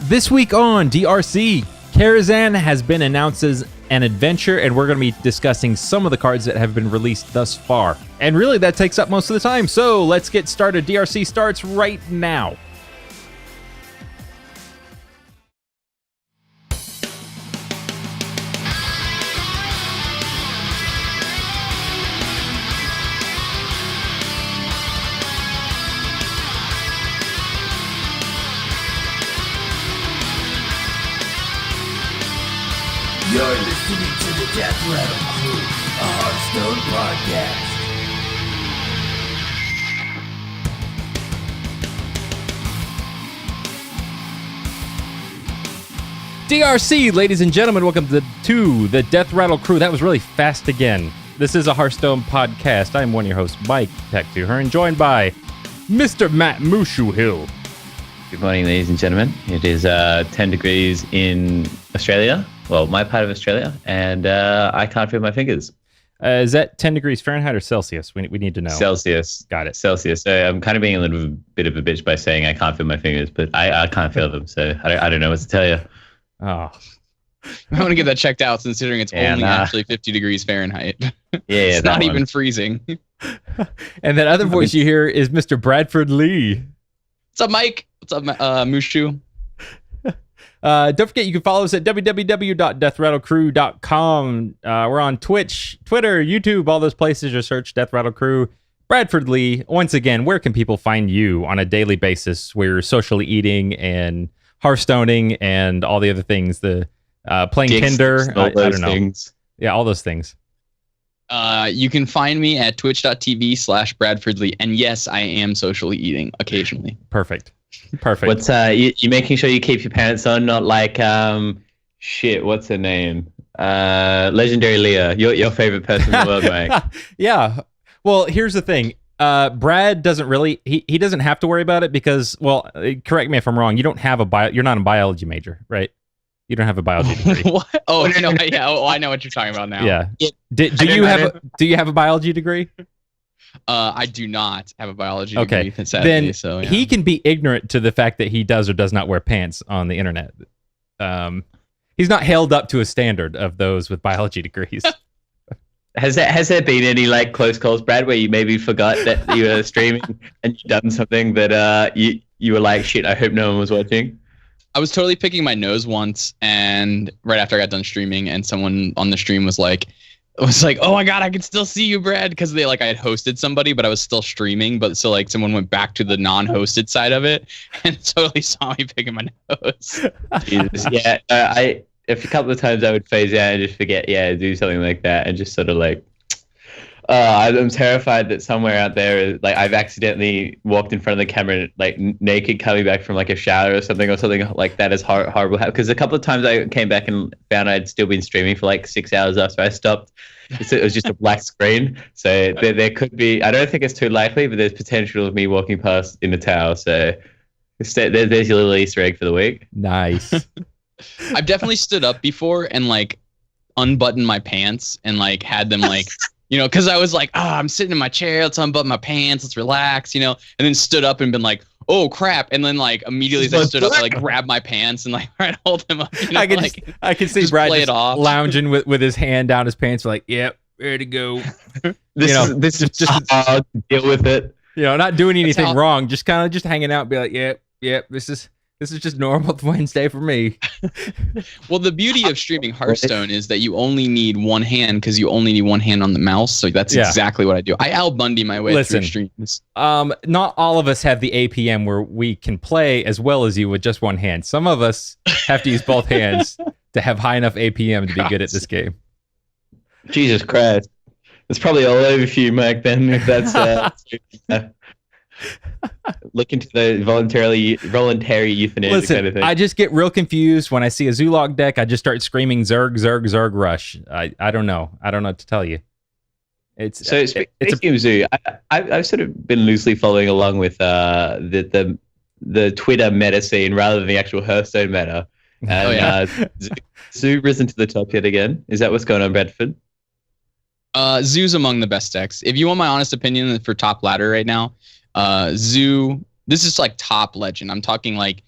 This week on DRC, Karazhan has been announced as an adventure, and we're going to be discussing some of the cards that have been released thus far. And really, that takes up most of the time, so let's get started. DRC starts right now. You're listening to the Death Rattle Crew, a Hearthstone podcast. DRC, ladies and gentlemen, welcome to the Death Rattle Crew. That was really fast again. This is a Hearthstone podcast. I'm one of your hosts, Mike Tech2her, and joined by Mr. Matt Mushu Hill. Good morning, ladies and gentlemen. It is 10 degrees in Australia. Well, my part of Australia, and I can't feel my fingers. Is that 10 degrees Fahrenheit or Celsius? We need to know. Celsius. Got it. Celsius. So I'm kind of being a little bit of a bitch by saying I can't feel my fingers, but I can't feel them, so I don't know what to tell you. Oh. I want to get that checked out, considering it's only actually 50 degrees Fahrenheit. Yeah, it's not even freezing. And that other voice you hear is Mr. Bradford Lee. What's up, Mike? What's up, Mushu? Don't forget, you can follow us at www.deathrattlecrew.com. We're on Twitch, Twitter, YouTube, all those places. Just search Death Rattle Crew. Bradford Lee, once again, where can people find you on a daily basis? We're socially eating and Hearthstoning and all the other things. The playing Tinder, I don't know. Things. Yeah, all those things. You can find me at twitch.tv/BradfordLee. And yes, I am socially eating occasionally. Perfect. What's you making sure you keep your pants on, not like what's her name? Legendary Leah, your favorite person in the world, Mike. Yeah. Well, here's the thing. Brad doesn't really he doesn't have to worry about it because, well, correct me if I'm wrong, you don't have you're not a biology major, right? You don't have a biology degree. What? Oh, no, yeah. Oh, I know what you're talking about now. Yeah. Do you have a biology degree? I do not have a biology degree. Sadly, then so, yeah. He can be ignorant to the fact that he does or does not wear pants on the internet. He's not held up to a standard of those with biology degrees. Has there been any like close calls, Brad, where you maybe forgot that you were streaming and you done something that you were like, shit, I hope no one was watching? I was totally picking my nose once, and right after I got done streaming, and someone on the stream was like, oh my god, I can still see you, Brad, because I had hosted somebody, but I was still streaming. But so like someone went back to the non-hosted side of it and totally saw me picking my nose. Jesus, yeah. A couple of times I would phase out and just forget, do something like that, and just sort of like, I'm terrified that somewhere out there, like I've accidentally walked in front of the camera, like naked, coming back from like a shower or something like that is horrible. Because a couple of times I came back and found I'd still been streaming for like 6 hours after I stopped. It was just a black screen. So there could be, I don't think it's too likely, but there's potential of me walking past in a towel. So there's your little Easter egg for the week. Nice. I've definitely stood up before and like unbuttoned my pants and like had them like, because I was like, I'm sitting in my chair, let's unbutton my pants, let's relax, and then stood up and been like, oh crap, and then like immediately as I stood up, I like grabbed my pants and like try to hold them up. I can see Brad just lounging with his hand down his pants, like, yep, ready to go. This is just deal with it. Not doing anything wrong, just kind of just hanging out, and be like, yep, this is just normal Wednesday for me. Well, the beauty of streaming Hearthstone is that you only need one hand because you only need one hand on the mouse. So that's exactly what I do. I Al Bundy my way through streams. Not all of us have the APM where we can play as well as you with just one hand. Some of us have to use both hands to have high enough APM to be good at this game. Jesus Christ. It's probably all over for you, Mike, then, if that's... Look into the voluntary euthanasia. Listen, kind of thing. I just get real confused when I see a Zulog deck. I just start screaming Zerg, Zerg, Zerg, Rush. I don't know. I don't know what to tell you. Speaking of Zoo, I've sort of been loosely following along with the Twitter meta scene rather than the actual Hearthstone meta. And Zoo risen to the top yet again. Is that what's going on, Bradford? Zoo's among the best decks. If you want my honest opinion for top ladder right now, Zoo, this is like top legend. I'm talking like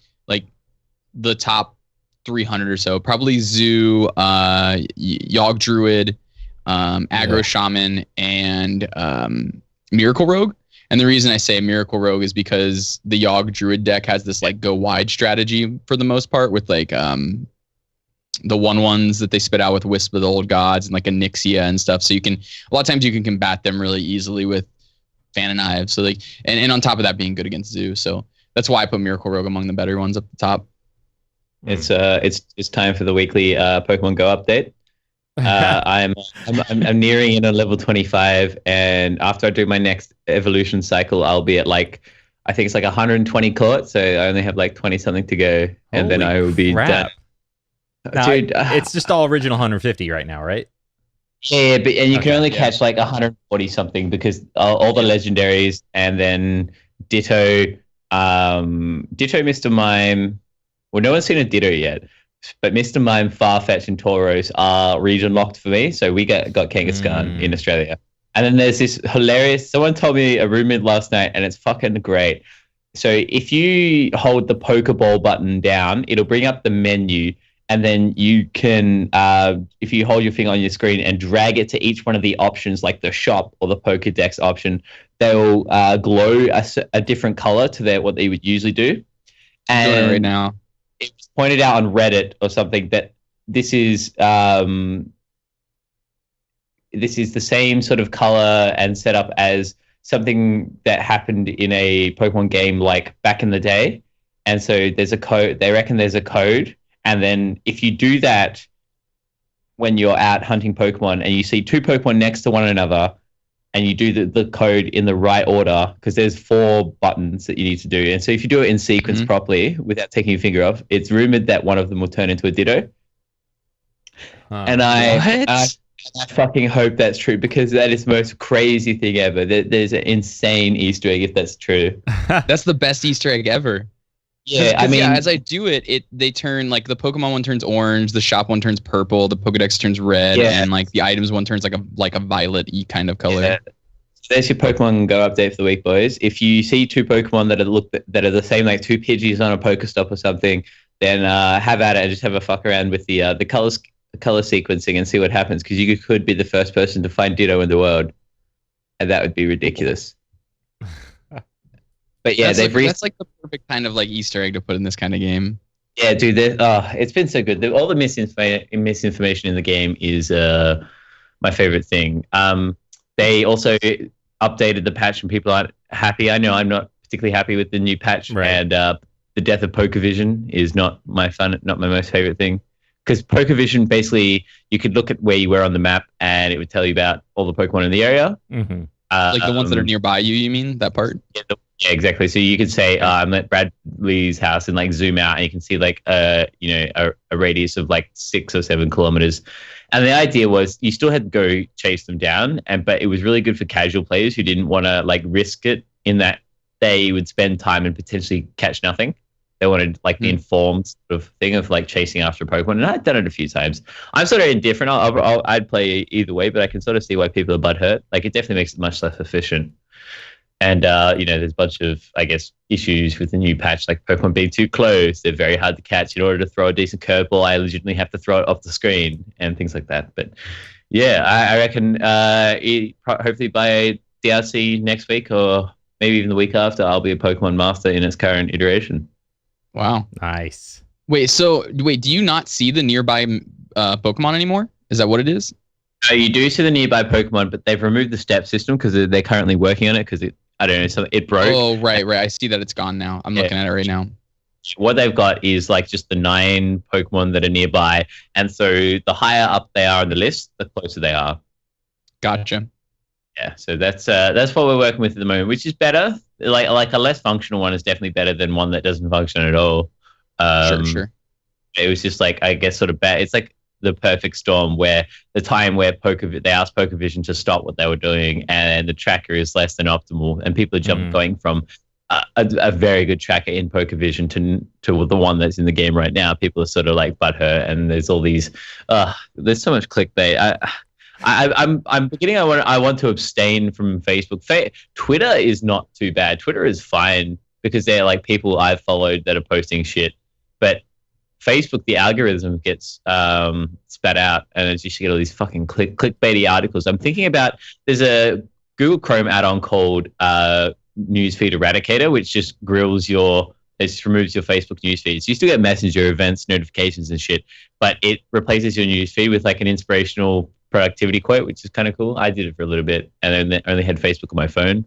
the top 300 or so. Probably Zoo, Yogg Druid, Aggro Shaman, and Miracle Rogue. And the reason I say Miracle Rogue is because the Yogg Druid deck has this like go wide strategy for the most part with like the 1/1s that they spit out with Wisp of the Old Gods and like Onyxia and stuff. So you can a lot of times you can combat them really easily with Fan and Knives. So like and on top of that being good against Zoo. So that's why I put Miracle Rogue among the better ones up the top. It's time for the weekly Pokemon Go update. I'm nearing in on level 25, and after I do my next evolution cycle, I'll be at like I think it's like 120 court, so I only have like 20 something to go, and then I will be done. Now, Dude, it's just all original 150 right now, right? Yeah, and you can only catch like 140 something because all the legendaries, and then Ditto, Mr. Mime. Well, no one's seen a Ditto yet. But Mr. Mime, Farfetch, and Tauros are region locked for me. So we got Kangaskhan in Australia. And then there's this hilarious, someone told me a rumor last night, and it's fucking great. So if you hold the Pokeball button down, it'll bring up the menu. And then you can, if you hold your finger on your screen and drag it to each one of the options, like the shop or the Pokedex option, they'll glow a different color to what they would usually do. And doing it right now. It was pointed out on Reddit or something that this is the same sort of color and setup as something that happened in a Pokemon game like back in the day. And so there's a code. They reckon there's a code, and then if you do that when you're out hunting Pokemon and you see two Pokemon next to one another, and you do the code in the right order, because there's 4 buttons that you need to do. And so if you do it in sequence properly without taking your finger off, it's rumored that one of them will turn into a Ditto. And I fucking hope that's true, because that is the most crazy thing ever. There's an insane Easter egg if that's true. That's the best Easter egg ever. Yeah, I mean, as I do it, they turn like the Pokemon one turns orange, the shop one turns purple, the Pokedex turns red, and like the items one turns like a violet-y kind of color. Yeah. So there's your Pokemon Go update for the week, boys. If you see 2 Pokemon that are the same, like 2 Pidgeys on a Pokestop or something, then have at it and just have a fuck around with the color sequencing and see what happens, because you could be the first person to find Ditto in the world, and that would be ridiculous. But yeah, that's like the perfect kind of like Easter egg to put in this kind of game. Yeah, dude, it's been so good. All the misinformation in the game is my favorite thing. They also updated the patch, and people aren't happy. I know I'm not particularly happy with the new patch, and the death of Pokevision is not my most favorite thing. Because Pokevision, basically, you could look at where you were on the map, and it would tell you about all the Pokemon in the area. Mm-hmm. Like the ones that are nearby you mean, that part? Yeah, exactly. So you could say, I'm at Bradley's house, and like zoom out, and you can see like a radius of like 6 or 7 kilometers. And the idea was you still had to go chase them down, but it was really good for casual players who didn't want to like risk it, in that they would spend time and potentially catch nothing. They wanted like the informed sort of thing of like chasing after a Pokemon, and I'd done it a few times. I'm sort of indifferent. I'd play either way, but I can sort of see why people are butthurt. Like, it definitely makes it much less efficient. And there's a bunch of, I guess, issues with the new patch, like Pokemon being too close. They're very hard to catch. In order to throw a decent curveball, I legitimately have to throw it off the screen and things like that. But yeah, I reckon hopefully by DRC next week, or maybe even the week after, I'll be a Pokemon master in its current iteration. Wow. Nice. Wait, do you not see the nearby Pokemon anymore? Is that what it is? You do see the nearby Pokemon, but they've removed the step system because they're currently working on it, because it broke. Oh, right. I see that it's gone now. I'm looking at it right now. What they've got is like just the 9 Pokemon that are nearby, and so the higher up they are on the list, the closer they are. Gotcha. Yeah, so that's what we're working with at the moment, which is better. Like a less functional one is definitely better than one that doesn't function at all. Sure. It was just like, I guess, sort of bad. It's like the perfect storm, where the time where they asked Pokevision to stop what they were doing, and the tracker is less than optimal, and people are going from a very good tracker in Pokevision to the one that's in the game right now. People are sort of like butthurt, and there's all these there's so much clickbait. I'm beginning. I want to abstain from Facebook. Twitter is not too bad. Twitter is fine, because they're like people I've followed that are posting shit. But Facebook, the algorithm gets spat out, and it's just get all these fucking clickbaity articles. I'm thinking about there's a Google Chrome add-on called Newsfeed Eradicator, which just removes your Facebook newsfeed. So you still get Messenger events, notifications, and shit, but it replaces your newsfeed with like an inspirational productivity quote, which is kind of cool. I did it for a little bit, and then only had Facebook on my phone.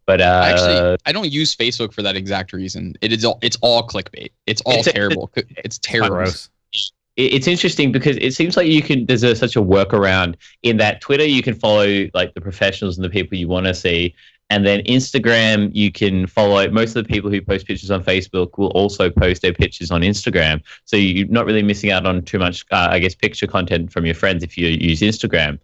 But actually, I don't use Facebook for that exact reason. It's all clickbait. It's all terrible. It's terrible. Gross. It's interesting because it seems like there's such a workaround in that Twitter you can follow like the professionals and the people you want to see, and then Instagram you can follow most of the people who post pictures on Facebook will also post their pictures on Instagram. So you're not really missing out on too much, I guess, picture content from your friends if you use Instagram.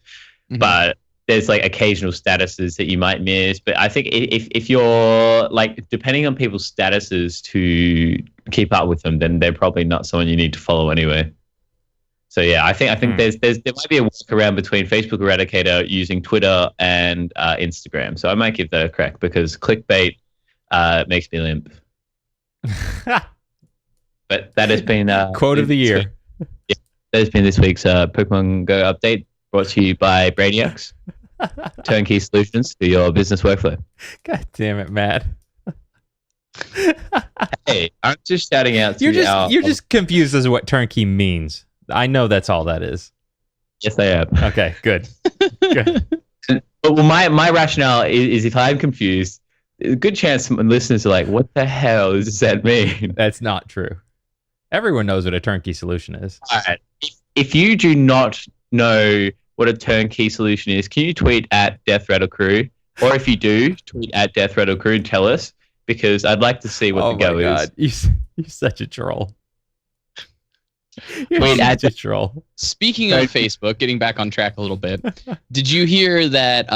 But there's like occasional statuses that you might miss. But I think if you're like, depending on people's statuses to keep up with them, then they're probably not someone you need to follow anyway. So yeah, I think there might be a workaround between Facebook Eradicator using Twitter and Instagram. So I might give that a crack because clickbait makes me limp. But that has been quote of the year. Yeah, that has been this week's Pokemon Go update, brought to you by Brainiacs. Turnkey solutions to your business workflow. God damn it, Matt. Hey, I'm just shouting out to you're just confused as to what turnkey means. I know that's all that is. Yes, I am. Okay, good. Good. But my rationale is if I'm confused, there's a good chance some listeners are like, what the hell does that mean? That's not true. Everyone knows what a turnkey solution is. All right. If you do not know what a turnkey solution is, can you tweet at Death Rattle Crew? Or if you do, tweet at Death Rattle Crew and tell us, because I'd like to see what the go is. You're such a troll. Tweet at such a troll. Speaking of Facebook, getting back on track a little bit, did you hear that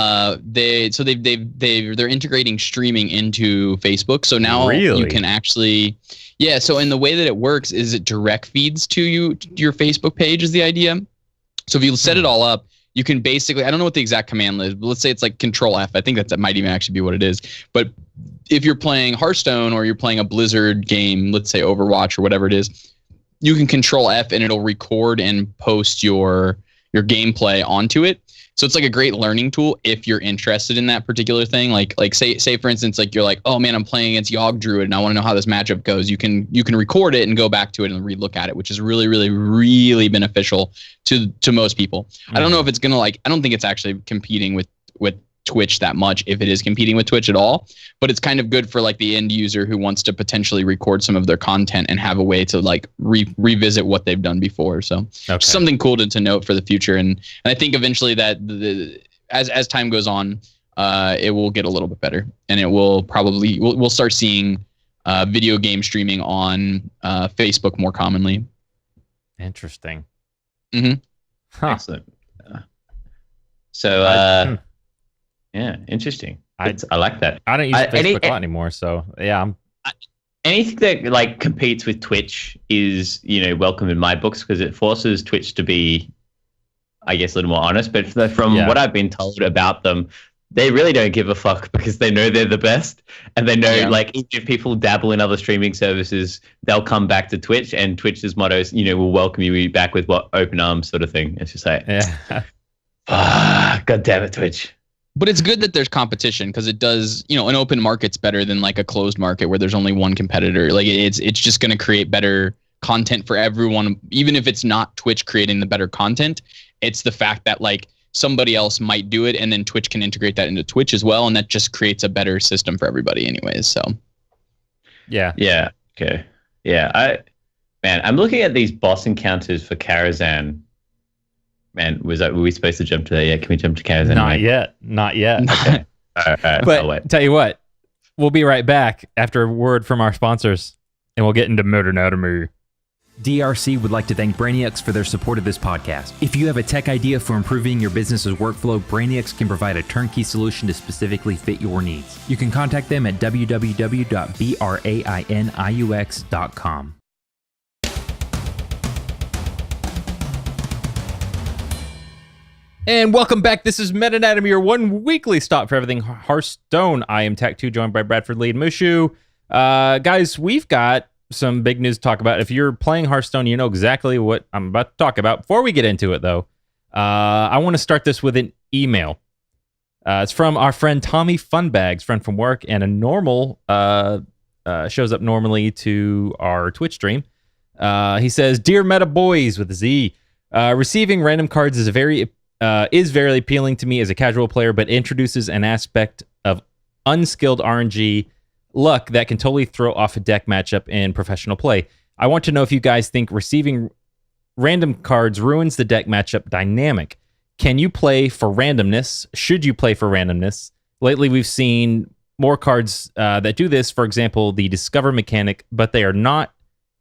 they're integrating streaming into Facebook? So now you can actually, so in the way that it works is it direct feeds to your Facebook page is the idea. So if you set it all up, you can basically, I don't know what the exact command is, but let's say it's like Control F. I think that might even actually be what it is. But if you're playing Hearthstone or you're playing a Blizzard game, let's say Overwatch or whatever it is, you can Control F and it'll record and post your gameplay onto it. So it's like a great learning tool if you're interested in that particular thing. Like say for instance, like you're like, oh man, I'm playing against Yogg Druid and I want to know how this matchup goes. You can record it and go back to it and relook at it, which is really, really, really beneficial to most people. I don't know if it's gonna I don't think it's actually competing with Twitch that much, if it is competing with Twitch at all, but it's kind of good for like the end user who wants to potentially record some of their content and have a way to like revisit what they've done before. So something cool to note for the future. And I think eventually that as time goes on, it will get a little bit better, and it will probably we'll start seeing video game streaming on Facebook more commonly. Interesting. Excellent. So yeah, interesting. I like that. I don't use Facebook a lot anymore, so yeah. Anything that like competes with Twitch is, welcome in my books because it forces Twitch to be, I guess, a little more honest. But from what I've been told about them, they really don't give a fuck because they know they're the best, and they know like even if people dabble in other streaming services, they'll come back to Twitch, and Twitch's motto is, we'll welcome you back with open arms sort of thing. It's just like, God damn it, Twitch. But it's good that there's competition because it does, an open market's better than like a closed market where there's only one competitor. Like it's just going to create better content for everyone. Even if it's not Twitch creating the better content, it's the fact that like somebody else might do it and then Twitch can integrate that into Twitch as well. And that just creates a better system for everybody anyways. So. Yeah. Yeah. Okay. Yeah. I'm looking at these boss encounters for Karazhan. Man, were we supposed to jump to that yet? Can we jump to Karazhan? Not yet. Okay. All right. But tell you what, we'll be right back after a word from our sponsors, and we'll get into Murder Anatomy. DRC would like to thank Brainiacs for their support of this podcast. If you have a tech idea for improving your business's workflow, Brainiacs can provide a turnkey solution to specifically fit your needs. You can contact them at www.brainiux.com. And welcome back. This is Meta Anatomy, your one weekly stop for everything Hearthstone. I am Tech2, joined by Bradford Lee and Mushu. Guys, we've got some big news to talk about. If you're playing Hearthstone, you know exactly what I'm about to talk about. Before we get into it, though, I want to start this with an email. It's from our friend Tommy Funbags, friend from work, and a normal shows up normally to our Twitch stream. He says, "Dear Meta Boys with a Z, receiving random cards is very appealing to me as a casual player, but introduces an aspect of unskilled RNG luck that can totally throw off a deck matchup in professional play. I want to know if you guys think receiving random cards ruins the deck matchup dynamic. Can you play for randomness? Should you play for randomness? Lately, we've seen more cards that do this. For example, the Discover mechanic, but they are not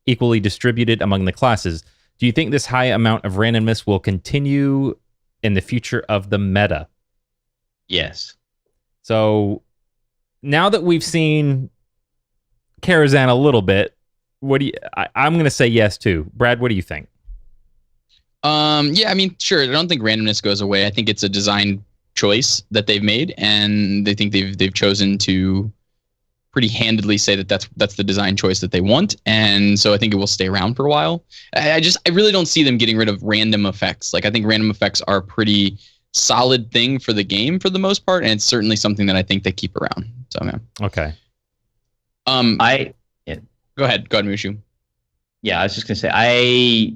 equally distributed among the classes. Do you think this high amount of randomness will continue in the future of the meta?" Yes. So now that we've seen Karazhan a little bit, what do you? I'm going to say yes too. Brad, what do you think? Yeah, I mean, sure. I don't think randomness goes away. I think it's a design choice that they've made, and they think they've chosen to pretty handedly say that that's the design choice that they want, and so I think it will stay around for a while. I really don't see them getting rid of random effects. Like, I think random effects are a pretty solid thing for the game for the most part, and it's certainly something that I think they keep around. So yeah. Okay. Go ahead, Mushu. Yeah, I was just gonna say I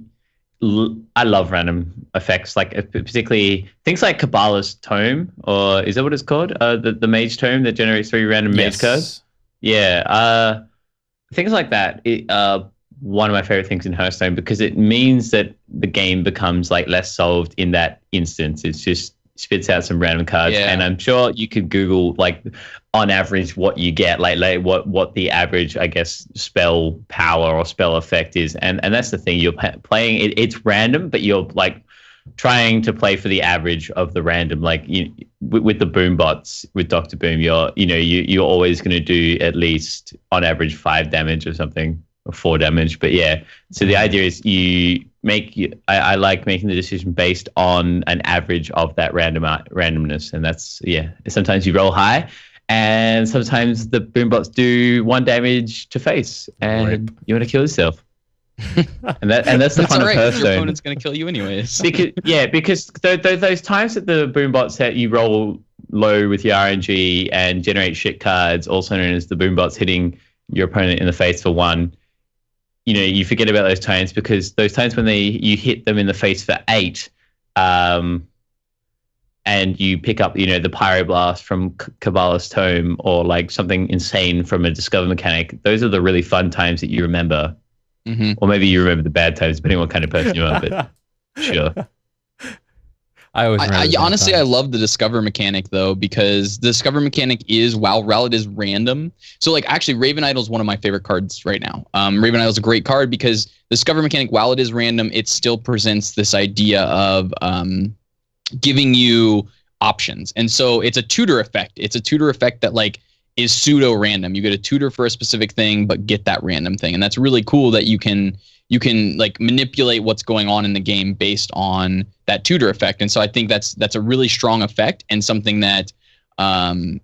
love random effects, like particularly things like Kabbalah's Tome, or is that what it's called? The Mage Tome that generates 3 random mage cards. Yeah, things like that. One of my favorite things in Hearthstone, because it means that the game becomes like less solved in that instance. It's just spits out some random cards, and I'm sure you could Google like on average what you get, like what the average, I guess, spell power or spell effect is, and that's the thing. You're playing it's random, but you're like trying to play for the average of the random. Like with the boom bots with Dr. Boom, you're always going to do at least on average 5 damage or something, or 4 damage. But yeah, so the idea is I like making the decision based on an average of that randomness, and that's sometimes you roll high, and sometimes the boom bots do 1 damage to face, and you want to kill yourself. and that's the fun of Hearthstone. Your opponent's going to kill you anyways. because those times that the boom bots that you roll low with your RNG and generate shit cards, also known as the boom bots hitting your opponent in the face for 1, you forget about those times, because those times when you hit them in the face for 8, and you pick up the Pyroblast from Kabbalah's Tome, or like something insane from a Discover mechanic, those are the really fun times that you remember. Mm-hmm. Or maybe you remember the bad times, depending on what kind of person you are. But sure. I honestly, I love the Discover mechanic though, because the Discover mechanic is, while it is random. So like, actually, Raven Idol is one of my favorite cards right now. Raven Idol is a great card because the Discover mechanic, while it is random, it still presents this idea of giving you options. And so it's a tutor effect. It's a tutor effect that like is pseudo random. You get a tutor for a specific thing, but get that random thing. And that's really cool that you can like manipulate what's going on in the game based on that tutor effect. And so I think that's a really strong effect, and something that I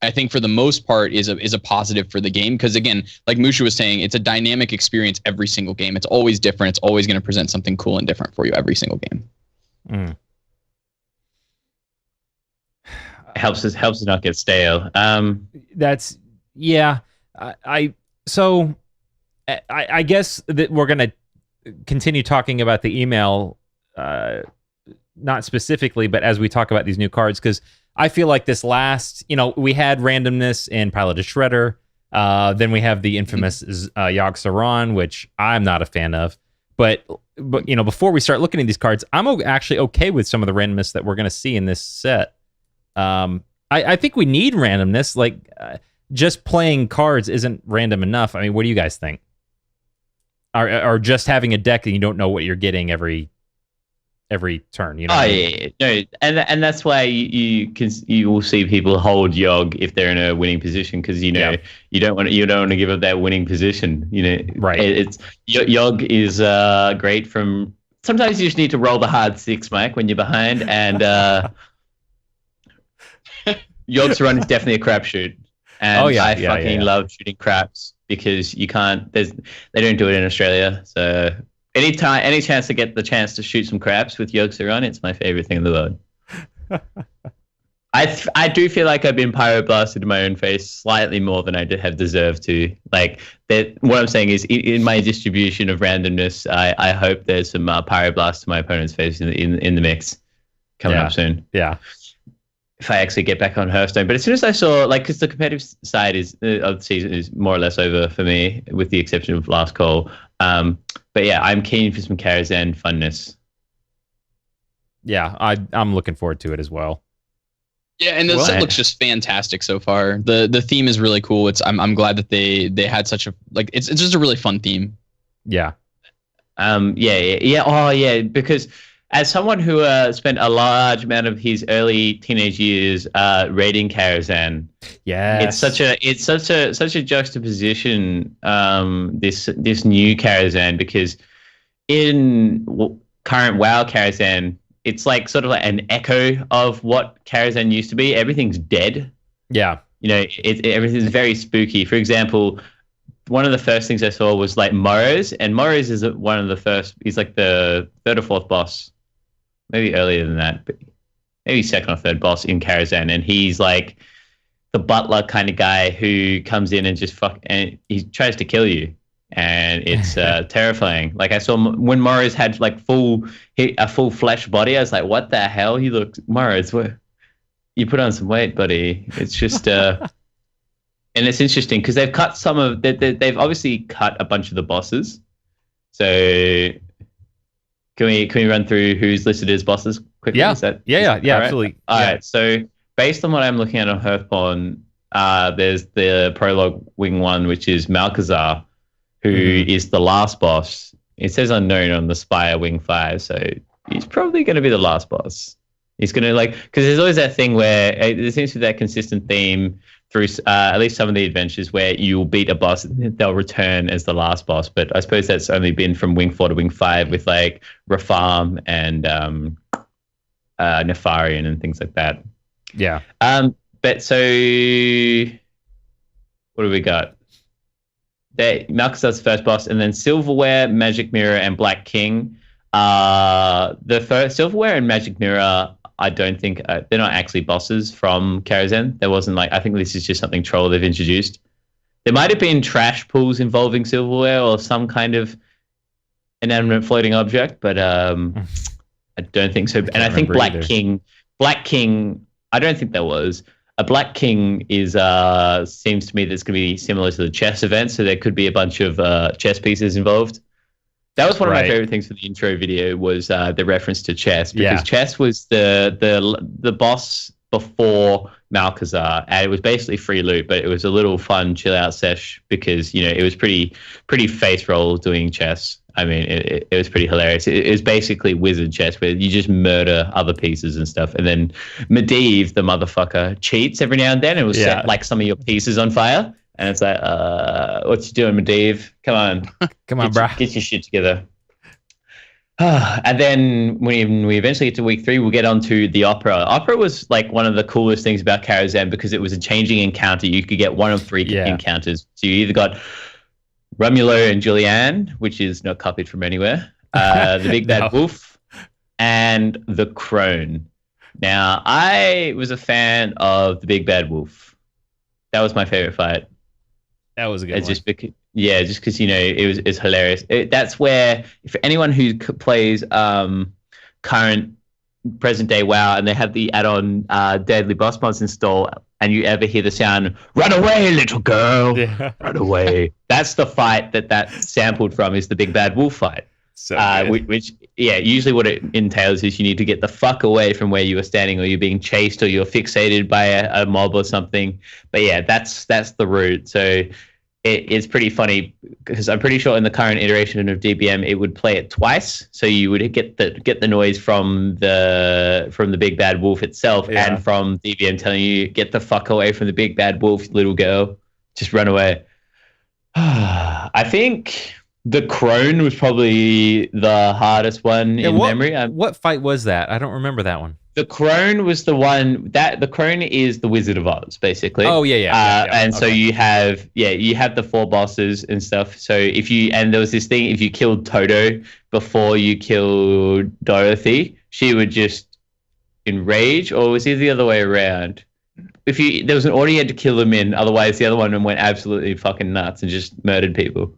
think for the most part is a positive for the game. Because again, like Mushu was saying, it's a dynamic experience every single game. It's always different. It's always going to present something cool and different for you every single game. Helps us not get stale. I guess that we're gonna continue talking about the email, not specifically, but as we talk about these new cards, because I feel like this last, we had randomness in Pilot of Shredder, then we have the infamous Yogg Saron, which I'm not a fan of, but before we start looking at these cards, I'm actually okay with some of the randomness that we're gonna see in this set. I think we need randomness. Like, just playing cards isn't random enough. I mean, what do you guys think? Or just having a deck and you don't know what you're getting every turn. Yeah, no, and that's why you will see people hold Yogg if they're in a winning position, because you don't want to give up that winning position. Right? It's Yogg is great from. Sometimes you just need to roll the hard 6, Mike, when you're behind, and Yogg Saron is definitely a crapshoot. And I fucking love shooting craps. because you can't. They don't do it in Australia. So any chance to get the chance to shoot some craps with Yogg on, it's my favorite thing in the world. I do feel like I've been pyroblasted in my own face slightly more than I have deserved to. Like that, what I'm saying is, in my distribution of randomness, I hope there's some pyroblast to my opponent's face in the mix coming up soon. Yeah. If I actually get back on Hearthstone, but as soon as I saw, like, because the competitive side of the season is more or less over for me, with the exception of last call. But yeah, I'm keen for some Karazhan funness. Yeah, I'm looking forward to it as well. Yeah, and the set looks just fantastic so far. The theme is really cool. I'm glad that they had such a, like, it's just a really fun theme. Yeah. Yeah. Oh yeah, because as someone who spent a large amount of his early teenage years raiding Karazhan, it's such a juxtaposition. This new Karazhan, because in current WoW Karazhan, it's like sort of like an echo of what Karazhan used to be. Everything's dead. Yeah. You know, everything's very spooky. For example, one of the first things I saw was like Morrows, and Morrows is one of the first. He's like the third or fourth boss, maybe earlier than that, but maybe second or third boss in Karazhan, and he's like the butler kind of guy who comes in and just and he tries to kill you. And it's terrifying. Like I saw when Morrows had like a full flesh body, I was like, "What the hell?" He looked Morrows. You put on some weight, buddy. It's just, and it's interesting because they've cut some of. They've obviously cut a bunch of the bosses. So can we run through who's listed as bosses quickly? Yeah, right? Absolutely. All right. So based on what I'm looking at on Hearthstone, there's the prologue wing one, which is Malkazar, who is the last boss. It says unknown on the Spire Wing 5, so he's probably going to be the last boss. He's going to, like, because there's always that thing where there seems to be that consistent theme through at least some of the adventures where you'll beat a boss and they'll return as the last boss. But I suppose that's only been from Wing 4 to Wing 5 with, like, Rafam and Nefarian and things like that. Yeah. But so what do we got? Malkazar's the first boss, and then Silverware, Magic Mirror, and Black King. The first Silverware and Magic Mirror, I don't think they're not actually bosses from Karazhan. There wasn't, like, I think this is just something troll they've introduced. There might have been trash pools involving Silverware or some kind of inanimate floating object, but I don't think so. And I think Black King, I don't think there was. A Black King is seems to me that's going to be similar to the chess event, so there could be a bunch of chess pieces involved. That was one of my favorite things for the intro video was the reference to chess, because chess was the boss before Malkazar, and it was basically free loot, but it was a little fun chill out sesh because, you know, it was pretty face roll doing chess. I mean, it was pretty hilarious. It was basically wizard chess where you just murder other pieces and stuff. And then Medivh, the motherfucker, cheats every now and then and will set like some of your pieces on fire. And it's like, what you doing, Medivh? Come on. Come on, bro. Get your shit together. And then when we eventually get to week 3, we'll get on to the Opera. Opera was like one of the coolest things about Karazhan because it was a changing encounter. You could get one of 3 encounters. So you either got Romulo and Julianne, which is not copied from anywhere, the Big Bad Wolf, and the Crone. Now, I was a fan of the Big Bad Wolf. That was my favorite fight. That was a good one. Just because, you know, it's hilarious. That's where, for anyone who plays current present day WoW and they have the add-on Deadly Boss Mods installed, and you ever hear the sound, "Run away, little girl, run away." That's the fight that sampled from, is the Big Bad Wolf fight. So which usually what it entails is you need to get the fuck away from where you were standing, or you're being chased, or you're fixated by a mob or something. But yeah, that's the route. So it's pretty funny because I'm pretty sure in the current iteration of DBM it would play it twice. So you would get the noise from the Big Bad Wolf itself and from DBM telling you, "Get the fuck away from the Big Bad Wolf, little girl. Just run away." I think the Crone was probably the hardest one in memory. What fight was that? I don't remember that one. The crone was the one that the crone is the Wizard of Oz, basically. Oh yeah. And so you have the 4 bosses and stuff. So and there was this thing, if you killed Toto before you killed Dorothy, she would just enrage, or was it the other way around? There was an order you had to kill them in, otherwise the other one went absolutely fucking nuts and just murdered people.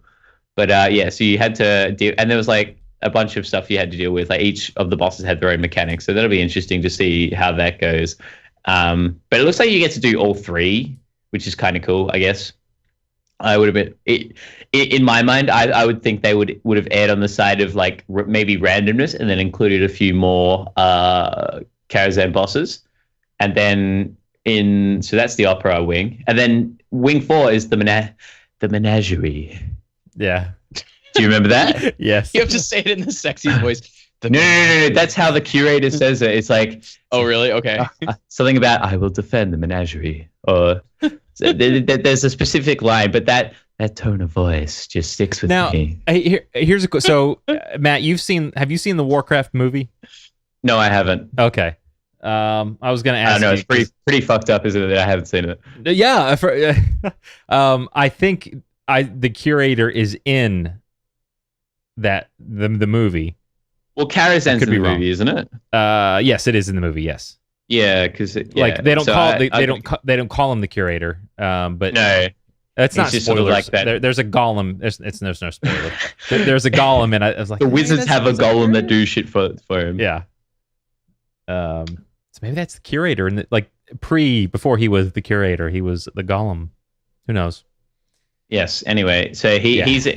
But so you had to deal, and there was like a bunch of stuff you had to deal with. Like each of the bosses had their own mechanics, so that'll be interesting to see how that goes. But it looks like you get to do all 3, which is kind of cool, I guess. I would have been in my mind. I would think they would have erred on the side of like maybe randomness, and then included a few more Karazhan bosses, and then so that's the opera wing, and then wing 4 is the menagerie. Yeah. Do you remember that? Yes. You have to say it in the sexy voice. No. That's how the curator says it. It's like, oh, really? Okay. Something about I will defend the menagerie, or there's a specific line, but that tone of voice just sticks with me. Here's so Matt, have you seen the Warcraft movie? No, I haven't. Okay. I was gonna ask. I know it's pretty fucked up, isn't it? I haven't seen it. Yeah. I think the curator is in that the movie. Well, Karazhan's in the movie, isn't it? Yes, it is in the movie. Yes. Yeah, because like they don't they don't call him the curator. But no, that's not just spoilers. sort of like that. There's a golem. There's no spoiler. There's a golem, and I was like, the wizards have a golem that do shit for him. Yeah. So maybe that's the curator, and before he was the curator, he was the golem. Who knows? Yes. Anyway, so he was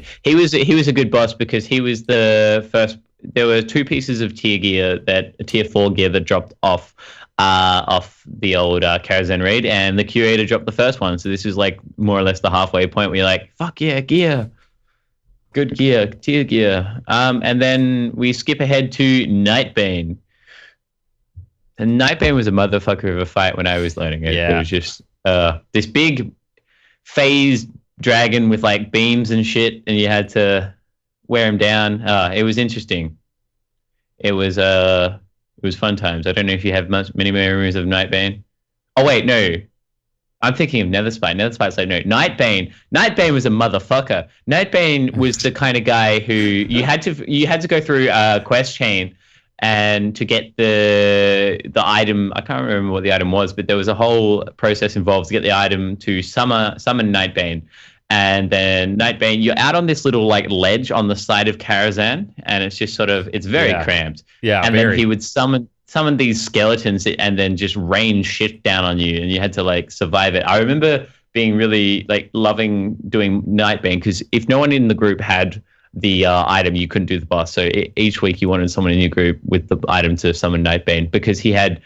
a good boss because he was the first. There were 2 pieces of tier 4 gear that dropped off the old Karazhan raid, and the curator dropped the first one. So this is like more or less the halfway point where you're like, fuck yeah, gear, good gear, tier gear. And then we skip ahead to Nightbane. And Nightbane was a motherfucker of a fight when I was learning it. Yeah. It was just this big phased dragon with like beams and shit, and you had to wear him down. It was interesting. It was fun times. I don't know if you have many memories of Nightbane. Oh wait, no. I'm thinking of Netherspite. Netherspite's like, no, Nightbane. Nightbane was a motherfucker. Nightbane was the kind of guy who you had to go through a quest chain and to get the item. I can't remember what the item was, but there was a whole process involved to get the item to summon Nightbane. And then Nightbane, you're out on this little like ledge on the side of Karazhan, and it's just it's very cramped. Yeah, and then he would summon these skeletons and then just rain shit down on you, and you had to like survive it. I remember being really like loving doing Nightbane because if no one in the group had the item, you couldn't do the boss. So each week you wanted someone in your group with the item to summon Nightbane because he had.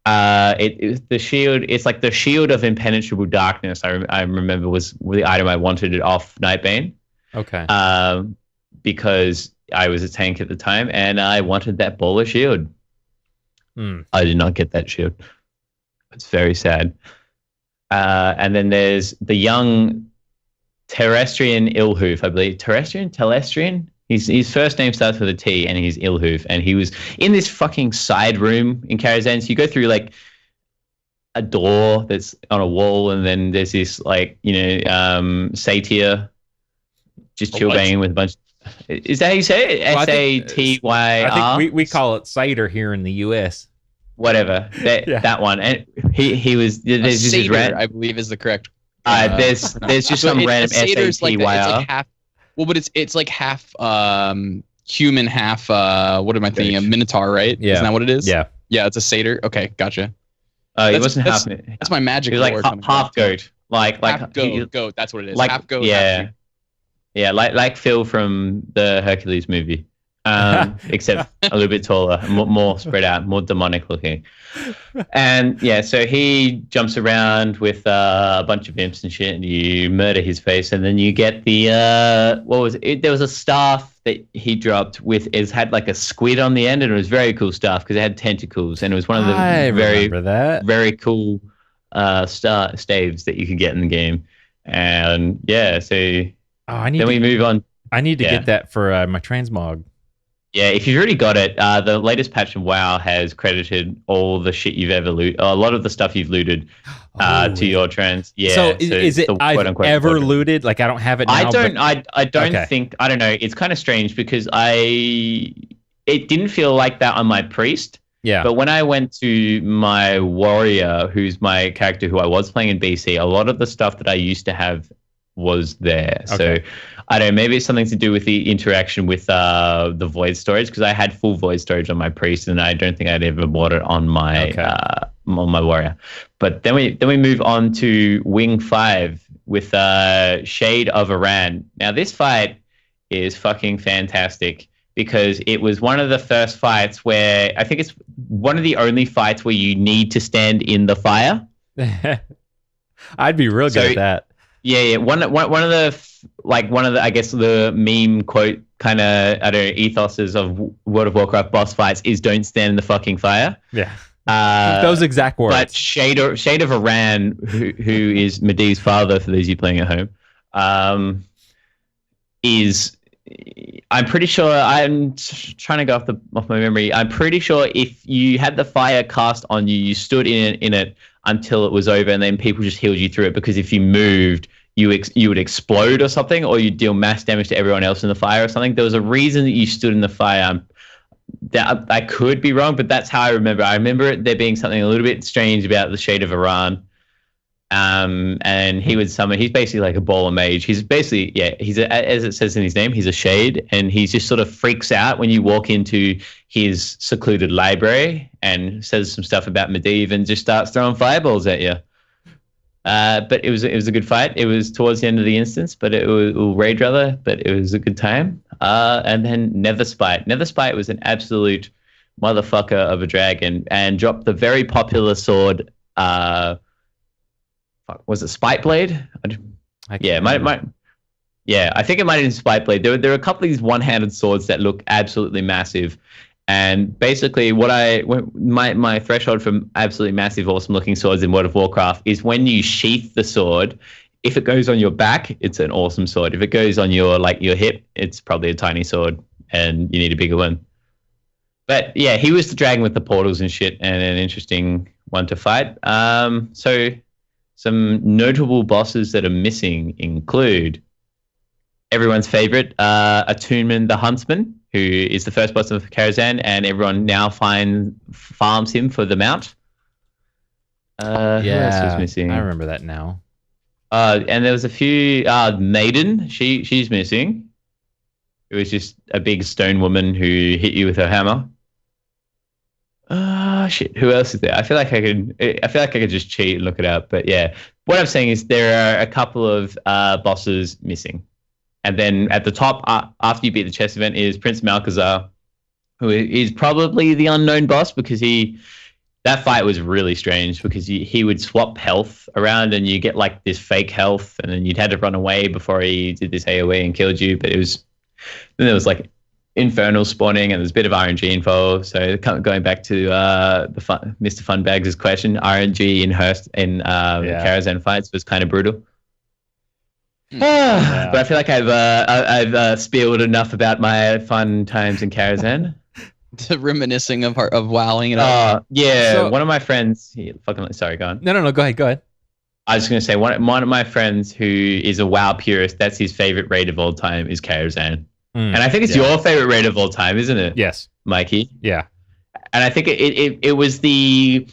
The shield. It's like the shield of impenetrable darkness. I remember was the item I wanted it off Nightbane. Okay. Because I was a tank at the time and I wanted that baller shield. I did not get that shield. It's very sad. And then there's the young Terrestrian Ilhoof, I believe. Telestrian. His first name starts with a T, and he's Ilhoof, and he was in this fucking side room in Karazhan. So you go through like a door that's on a wall, and then there's this like satyr just chill banging with a bunch. Is that how you say it? Satyr. I think we call it cider here in the U.S. Whatever that one, and he was. There's satyr, this I believe, is the correct. There's just some random satyr. SATYR. Well, but it's like half human, half what am I thinking? A minotaur, right? Yeah. Isn't that what it is? Yeah. Yeah, it's a satyr. Okay, gotcha. It wasn't half. That's my magic. It was like half goat, like goat. That's what it is. Like half goat. Yeah, yeah, like Phil from the Hercules movie, except a little bit taller, more spread out, more demonic looking. And yeah, so he jumps around with a bunch of imps and shit, and you murder his face, and then you get the what was it? There was a staff that he dropped with. It had like a squid on the end, and it was very cool stuff because it had tentacles, and it was one of the very cool staves that you could get in the game. And yeah, so we move on. I need to get that for my transmog. Yeah, if you've already got it, the latest patch of WoW has credited all the shit you've ever looted, a lot of the stuff you've looted to your trans. Yeah. So is it the I've quote-unquote ever quadrant. looted? Like I don't have it now. I don't Okay. think, I don't know. It's kind of strange because it didn't feel like that on my priest. Yeah. But when I went to my warrior, who's my character who I was playing in BC, a lot of the stuff that I used to have was there. Okay. So I don't know, maybe it's something to do with the interaction with the void storage, because I had full void storage on my priest, and I don't think I'd ever bought it on my on my warrior. But then we move on to Wing 5 with Shade of Iran. Now this fight is fucking fantastic, because it was one of the first fights where I think it's one of the only fights where you need to stand in the fire. I'd be real good at that. Yeah. One of the I guess the meme quote kind of ethoses of World of Warcraft boss fights is don't stand in the fucking fire. Yeah. Those exact words. But Shade of Iran, who is Medivh's father, for those of you playing at home, is, I'm pretty sure, I'm trying to go off my memory. I'm pretty sure if you had the fire cast on you, you stood in it until it was over, and then people just healed you through it, because if you moved, you would explode or something, or you'd deal mass damage to everyone else in the fire or something. There was a reason that you stood in the fire. That I could be wrong, but that's how I remember. I remember there being something a little bit strange about the Shade of Iran. And he would summon. He's basically like a baller mage. He's basically, as it says in his name, he's a shade, and he just sort of freaks out when you walk into his secluded library and says some stuff about Medivh and just starts throwing fireballs at you. But it was a good fight. It was towards the end of the instance, but it was raid rather, but it was a good time. And then Netherspite. Netherspite was an absolute motherfucker of a dragon and dropped the very popular sword. Was it Spiteblade? I think it might have been Spiteblade. There were a couple of these one-handed swords that look absolutely massive. And basically my threshold for absolutely massive, awesome-looking swords in World of Warcraft is when you sheath the sword. If it goes on your back, it's an awesome sword. If it goes on your hip, it's probably a tiny sword, and you need a bigger one. But yeah, he was the dragon with the portals and shit, and an interesting one to fight. So some notable bosses that are missing include everyone's favorite, Attunement the Huntsman, who is the first boss of Karazhan, and everyone now farms him for the mount. Who else was missing? I remember that now. And there was a few. Maiden, she's missing. It was just a big stone woman who hit you with her hammer. Shit. Who else is there? I feel like I could just cheat and look it up. But yeah, what I'm saying is there are a couple of bosses missing. And then at the top, after you beat the chess event, is Prince Malchezaar, who is probably the unknown boss, because that fight was really strange, because he would swap health around and you get like this fake health, and then you'd had to run away before he did this AoE and killed you. But then there was like infernal spawning, and there's a bit of RNG involved. So going back to Mr. Funbags' question, RNG in Karazhan fights was kind of brutal. But I feel like I've spilled enough about my fun times in Karazhan. Reminiscing of wowing it up. Yeah. So, one of my friends. Sorry, go on. No. Go ahead. I was just going to say one of my friends who is a WoW purist. That's his favorite raid of all time is Karazhan. And I think it's your favorite raid of all time, isn't it? Yes, Mikey. Yeah. And I think it was the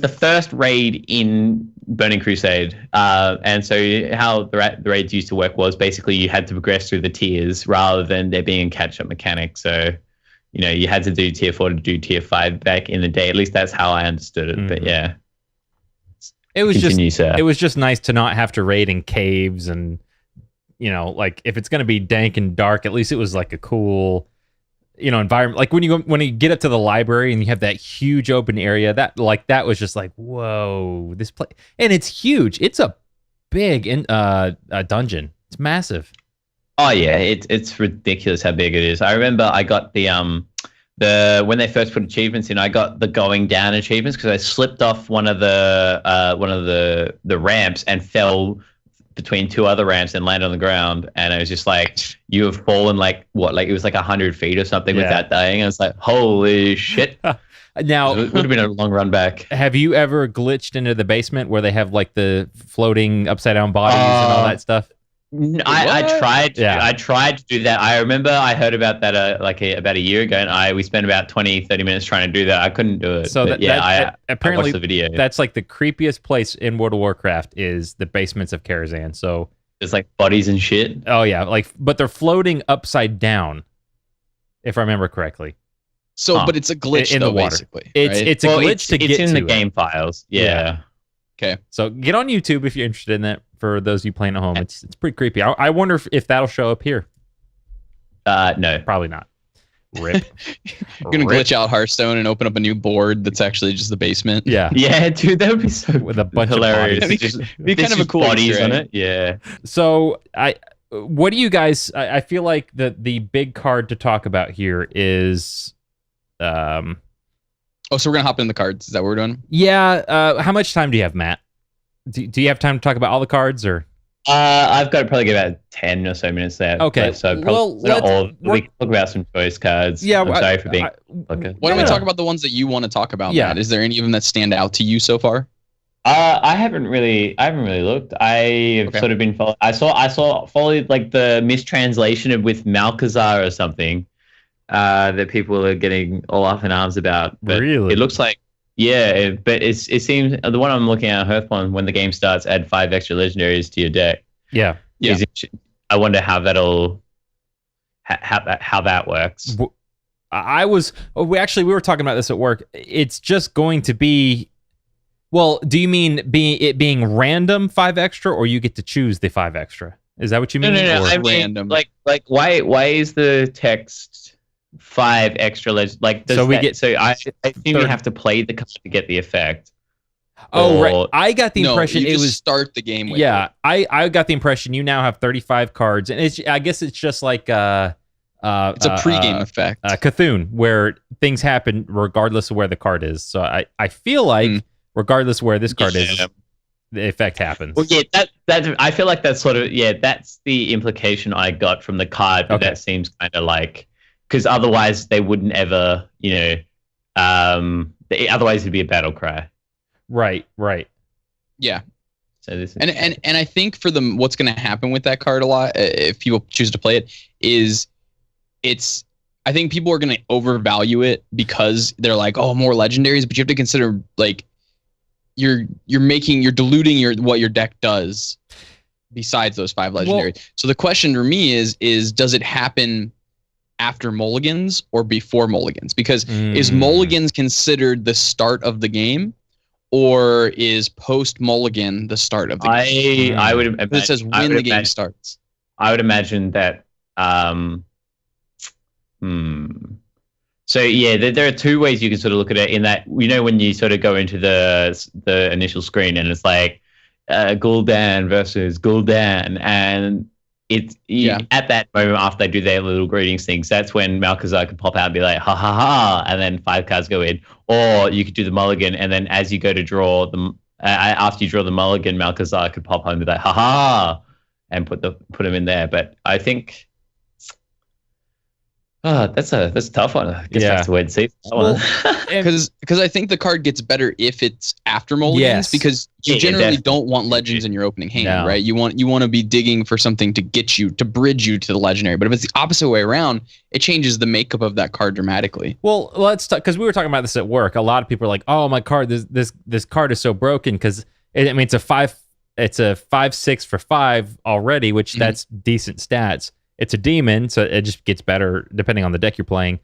first raid in Burning Crusade. And so how the raids used to work was basically you had to progress through the tiers rather than there being a catch-up mechanic. So, you had to do tier 4 to do tier 5 back in the day. At least that's how I understood it. But yeah. It was sir. It was just nice to not have to raid in caves, and like if it's going to be dank and dark, at least it was like a cool environment. Like when you get up to the library and you have that huge open area, that was just like, whoa, this place. And it's huge. It's a big dungeon. It's massive. Oh yeah, it's ridiculous how big it is. I remember I got the when they first put achievements in, I got the going down achievements because I slipped off one of the ramps and fell between two other ramps and landed on the ground, and it was just like you have fallen like what, like it was like 100 feet or something without dying. And it's like, holy shit! Now it would have been a long run back. Have you ever glitched into the basement where they have like the floating upside down bodies and all that stuff? I tried. I tried to do that. I remember I heard about that about a year ago, and we spent about 20-30 minutes trying to do that. I couldn't do it. So apparently I watched the video. That's like the creepiest place in World of Warcraft is the basements of Karazhan. So there's like bodies and shit. Oh yeah, but they're floating upside down, if I remember correctly. So, but it's a glitch in though, the water. basically. It's a glitch to get to. It's in the game files. Yeah. Okay. So get on YouTube if you're interested in that. For those of you playing at home, it's pretty creepy. I wonder if that'll show up here. No, probably not. Rip. You're gonna glitch out Hearthstone and open up a new board that's actually just the basement. Yeah. Yeah, dude, that would be so with a bunch hilarious. of bodies. It'd be kind of a cool bodies on it. Yeah. So what do you guys? I feel like the big card to talk about here is. Oh, so we're gonna hop in the cards. Is that what we're doing? Yeah. How much time do you have, Matt? Do you have time to talk about all the cards, or? I've got probably about 10 or so minutes there. Okay. So probably not all. We can talk about some choice cards. Yeah. I'm sorry for being. Why don't we talk about the ones that you want to talk about? Yeah. Matt? Is there any of them that stand out to you so far? I haven't really looked. I've sort of been following. I saw followed like the mistranslation with Malcazar or something. That people are getting all up in arms about. But really? It looks like. Yeah, but it seems the one I'm looking at Hearthstone, when the game starts, add 5 extra legendaries to your deck. Yeah. I wonder how that'll how that works. We were talking about this at work. It's just going to be. Well, do you mean it being random 5 extra, or you get to choose the 5 extra? Is that what you mean? No. I mean, random. Like why is the text 5 extra like so we get so I assume you have to play the card to get the effect. Oh, right. I got the impression you it just was start the game with yeah. it. I got the impression you now have 35 cards, and I guess it's just like it's a pregame effect. Cthulhu, where things happen regardless of where the card is. So I feel like regardless of where this card is, the effect happens. Well, yeah, that I feel like that's sort of that's the implication I got from the card, but that seems kind of like. Because otherwise they wouldn't ever, otherwise it'd be a battle cry. Right. Yeah. So this is and I think for them, what's going to happen with that card a lot, if people choose to play it, is I think people are going to overvalue it because they're like, oh, more legendaries, but you have to consider like you're diluting what your deck does besides those 5 legendaries. So the question for me is does it happen after mulligans or before mulligans? Because is mulligans considered the start of the game, or is post mulligan the start of the game? I would imagine it says when the game starts. I would imagine that so yeah, there are 2 ways you can sort of look at it. In that, when you sort of go into the initial screen and it's like Gul'dan versus Gul'dan, and at that moment after they do their little greetings things, that's when Malcazar could pop out and be like ha ha ha, and then 5 cards go in. Or you could do the mulligan, and then as you go to draw them, after you draw the mulligan, Malcazar could pop home and be like ha ha, and put him in there. But I think that's a tough one. I guess that's the way to see it. Because I think the card gets better if it's after mulligans, because you generally don't want legends in your opening hand, right? You want to be digging for something to bridge you to the legendary. But if it's the opposite way around, it changes the makeup of that card dramatically. Well, let's talk, because we were talking about this at work. A lot of people are like, "Oh, my card, this card is so broken," because it's a 5/6 for 5 already, which that's decent stats. It's a demon, so it just gets better depending on the deck you're playing.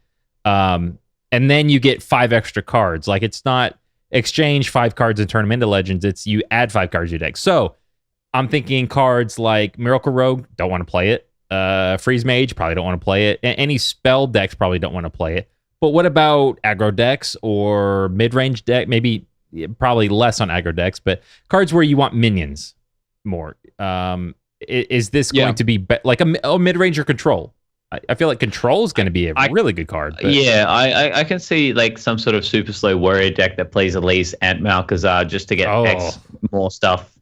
And then you get 5 extra cards. Like, it's not exchange 5 cards and turn them into legends. It's you add 5 cards to your deck. So I'm thinking cards like Miracle Rogue, don't want to play it. Freeze Mage, probably don't want to play it. Any spell decks probably don't want to play it. But what about aggro decks or mid-range deck? Maybe probably less on aggro decks, but cards where you want minions more. Is this going to be like a mid-ranger control? I feel like control is going to be a really good card. But. Yeah, I can see like some sort of super slow warrior deck that plays Elise and Malcazar just to get X more stuff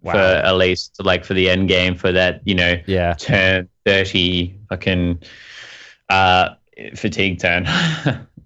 Wow. for at least like for the end game for that, Yeah. turn 30 fucking fatigue turn.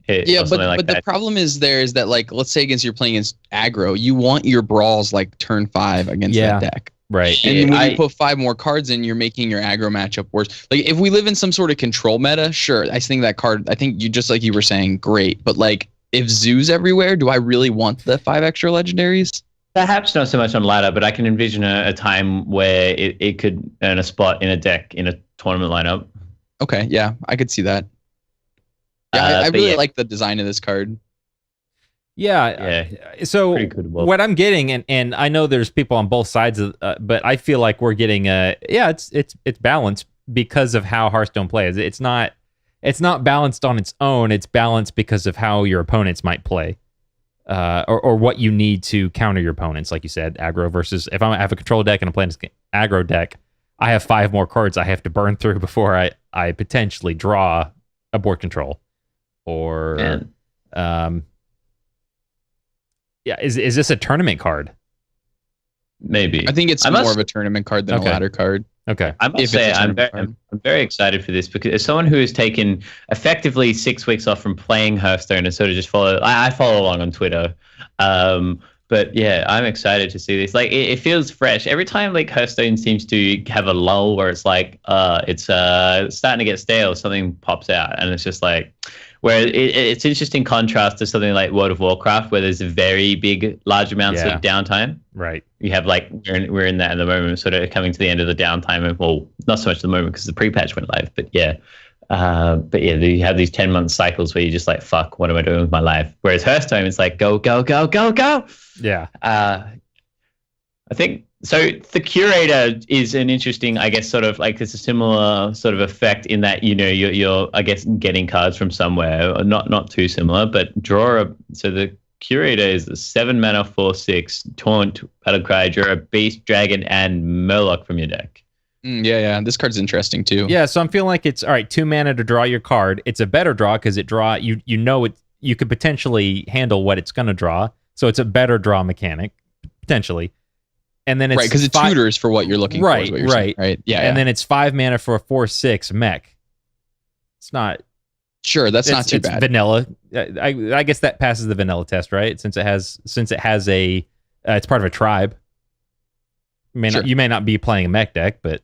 Yeah, or something like but the that. problem is that like, let's say you're playing against aggro, you want your brawls like turn 5 against Yeah. that deck. Right. And when you put 5 more cards in, you're making your aggro matchup worse. Like if we live in some sort of control meta, sure, I think that card. I think you just like you were saying, great. But like if Zoo's everywhere, do I really want the 5 extra legendaries? Perhaps not so much on ladder, but I can envision a time where it could earn a spot in a deck in a tournament lineup. Okay, yeah, I could see that. Yeah, I really like the design of this card. Yeah. So Pretty good. what I'm getting, and I know there's people on both sides of, but I feel like we're getting it's balanced because of how Hearthstone plays. It's not balanced on its own. It's balanced because of how your opponents might play, or what you need to counter your opponents. Like you said, aggro versus if I have a control deck and I'm playing this aggro deck, I have 5 more cards I have to burn through before I potentially draw a board control, or yeah, is this a tournament card? Maybe. I think it's more of a tournament card than a ladder card. Okay. I must say, I'm very excited for this because as someone who has taken effectively 6 weeks off from playing Hearthstone and sort of just I follow along on Twitter. But yeah, I'm excited to see this. Like it feels fresh. Every time like Hearthstone seems to have a lull where it's like it's starting to get stale, something pops out and it's just like where it's interesting contrast to something like World of Warcraft where there's very big, large amounts of downtime. Right. You have like we're in that at the moment, sort of coming to the end of the downtime. And well, not so much at the moment because the pre-patch went live, but yeah. You have these 10-month cycles where you're just like, fuck, what am I doing with my life? Whereas Hearthstone, it's like, go, go, go, go, go. Yeah. I think so. The curator is an interesting, I guess, sort of like it's a similar sort of effect in that you're I guess getting cards from somewhere, or not too similar, but so the curator is the 7 mana 4/6 taunt battlecry, draw a beast, dragon, and murloc from your deck. Yeah. This card's interesting too. Yeah, so I'm feeling like it's all right. 2 mana to draw your card. It's a better draw because you could potentially handle what it's going to draw. So it's a better draw mechanic potentially. And then it's right because it tutors for what you're looking for. Is what you're saying, right. Yeah. And then it's 5 mana for a 4/6 mech. It's not. Sure, that's not too bad. Vanilla. I guess that passes the vanilla test, right? Since it has a it's part of a tribe. You may not be playing a mech deck, but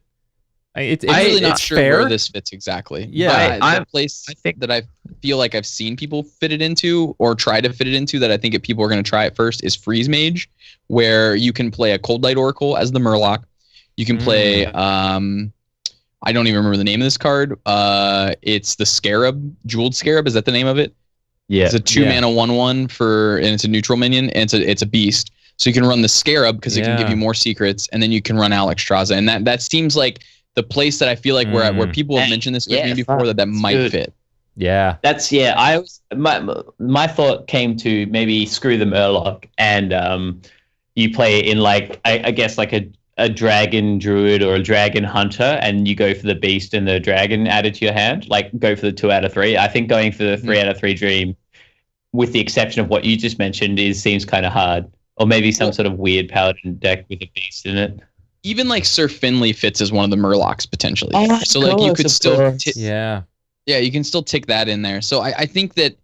I'm really not sure fair. where this fits exactly. Yeah, the place I think that I feel like I've seen people fit it into or try to fit it into that I think people are going to try it first is Freeze Mage, where you can play a Cold Light Oracle as the Murloc. You can play I don't even remember the name of this card. It's the Scarab, Jeweled Scarab. Is that the name of it? Yeah. It's a 2 mana 1/1 and it's a neutral minion and it's a beast. So you can run the Scarab because it can give you more secrets, and then you can run Alexstrasza, and that seems like the place that I feel like where people have mentioned this with me before that might fit. Yeah, my thought came to maybe screw the Murloc and you play in like I guess like a dragon druid or a dragon hunter, and you go for the beast and the dragon added to your hand. Like go for the 2 out of 3. I think going for the 3 out of 3 dream, with the exception of what you just mentioned, seems kind of hard. Or maybe some sort of weird paladin deck with a beast in it. Even like Sir Finley fits as one of the Murlocs potentially. Oh, so like you could still you can still tick that in there. So I think that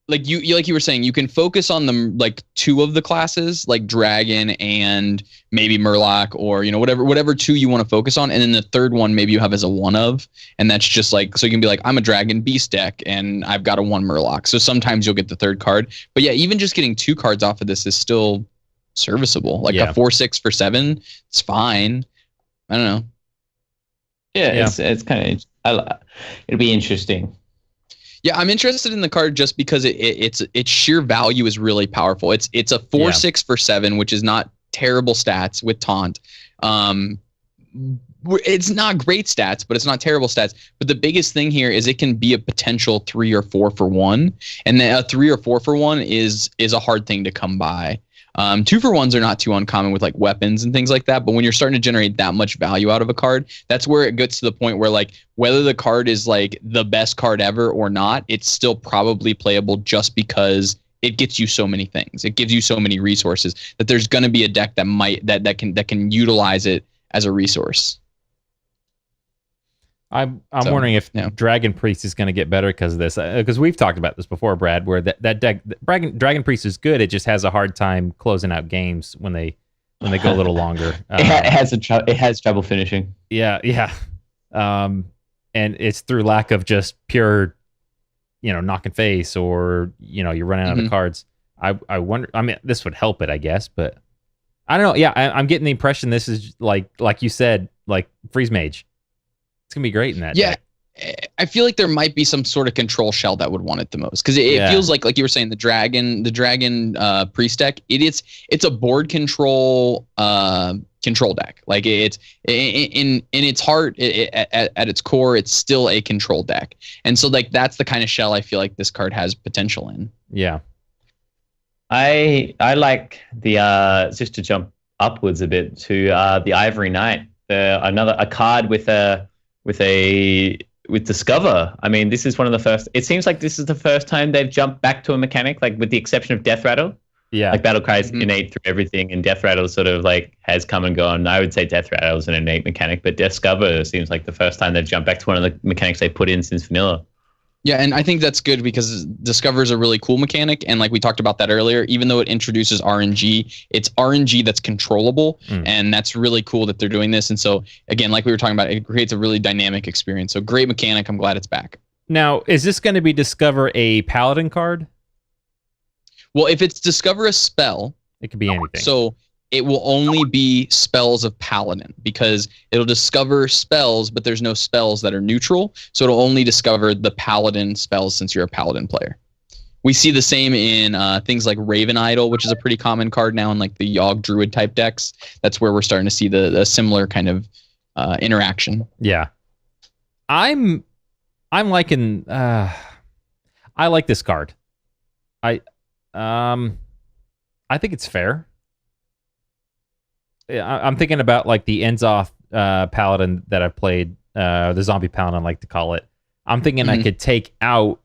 like you were saying, you can focus on them like 2 of the classes, like dragon and maybe Murloc, or whatever 2 you want to focus on, and then the third one maybe you have as a 1 of, and that's just like so you can be like, I'm a dragon beast deck and I've got a 1 Murloc. So sometimes you'll get the third card, but yeah, even just getting 2 cards off of this is still serviceable. Like a 4/6 for 7, it's fine. I don't know. Yeah. It's kind of it'll be interesting. Yeah, I'm interested in the card just because its sheer value is really powerful. It's a 4/6 for 7, which is not terrible stats with taunt. It's not great stats, but it's not terrible stats. But the biggest thing here is it can be a potential 3 or 4 for 1, and then a 3 or 4 for 1 is a hard thing to come by. 2 for 1s are not too uncommon with like weapons and things like that. But when you're starting to generate that much value out of a card, that's where it gets to the point where like whether the card is like the best card ever or not, it's still probably playable just because it gets you so many things. It gives you so many resources that there's going to be a deck that can utilize it as a resource. I'm wondering if Dragon Priest is going to get better because of this. Because we've talked about this before, Brad, where that deck, Dragon Priest is good. It just has a hard time closing out games when they go a little longer. It has trouble finishing. Yeah. And it's through lack of just pure, knock and face, or you're running out of cards. I wonder. I mean, this would help it, I guess, but I don't know. Yeah, I'm getting the impression this is like you said, like Freeze Mage. It's gonna be great in that. Yeah, deck. I feel like there might be some sort of control shell that would want it the most, because it feels like you were saying, the dragon priest deck. It's a board control deck. Like it's in its heart, at its core, it's still a control deck, and so like that's the kind of shell I feel like this card has potential in. Yeah, I like the just to jump upwards a bit to the Ivory Knight, a card with Discover. I mean, this is one of the first. It seems like this is the first time they've jumped back to a mechanic, like with the exception of Death Rattle. Yeah, like Battle Cry is innate through everything, and Death Rattle sort of like has come and gone. I would say Death Rattle is an innate mechanic, but Discover seems like the first time they've jumped back to one of the mechanics they put in since vanilla. Yeah, and I think that's good because Discover is a really cool mechanic, and like we talked about that earlier, even though it introduces RNG, it's RNG that's controllable, and that's really cool that they're doing this. And so, again, like we were talking about, it creates a really dynamic experience. So great mechanic. I'm glad it's back. Now, is this going to be Discover a Paladin card? Well, if it's Discover a spell, it could be anything. So it will only be spells of Paladin, because it'll discover spells, but there's no spells that are neutral. So it'll only discover the Paladin spells since you're a Paladin player. We see the same in things like Raven Idol, which is a pretty common card now in like the Yogg Druid type decks. That's where we're starting to see the similar kind of interaction. Yeah, I'm liking. I like this card. I think it's fair. I'm thinking about like the Enzoth Paladin that I've played, the Zombie Paladin I like to call it. I'm thinking I could take out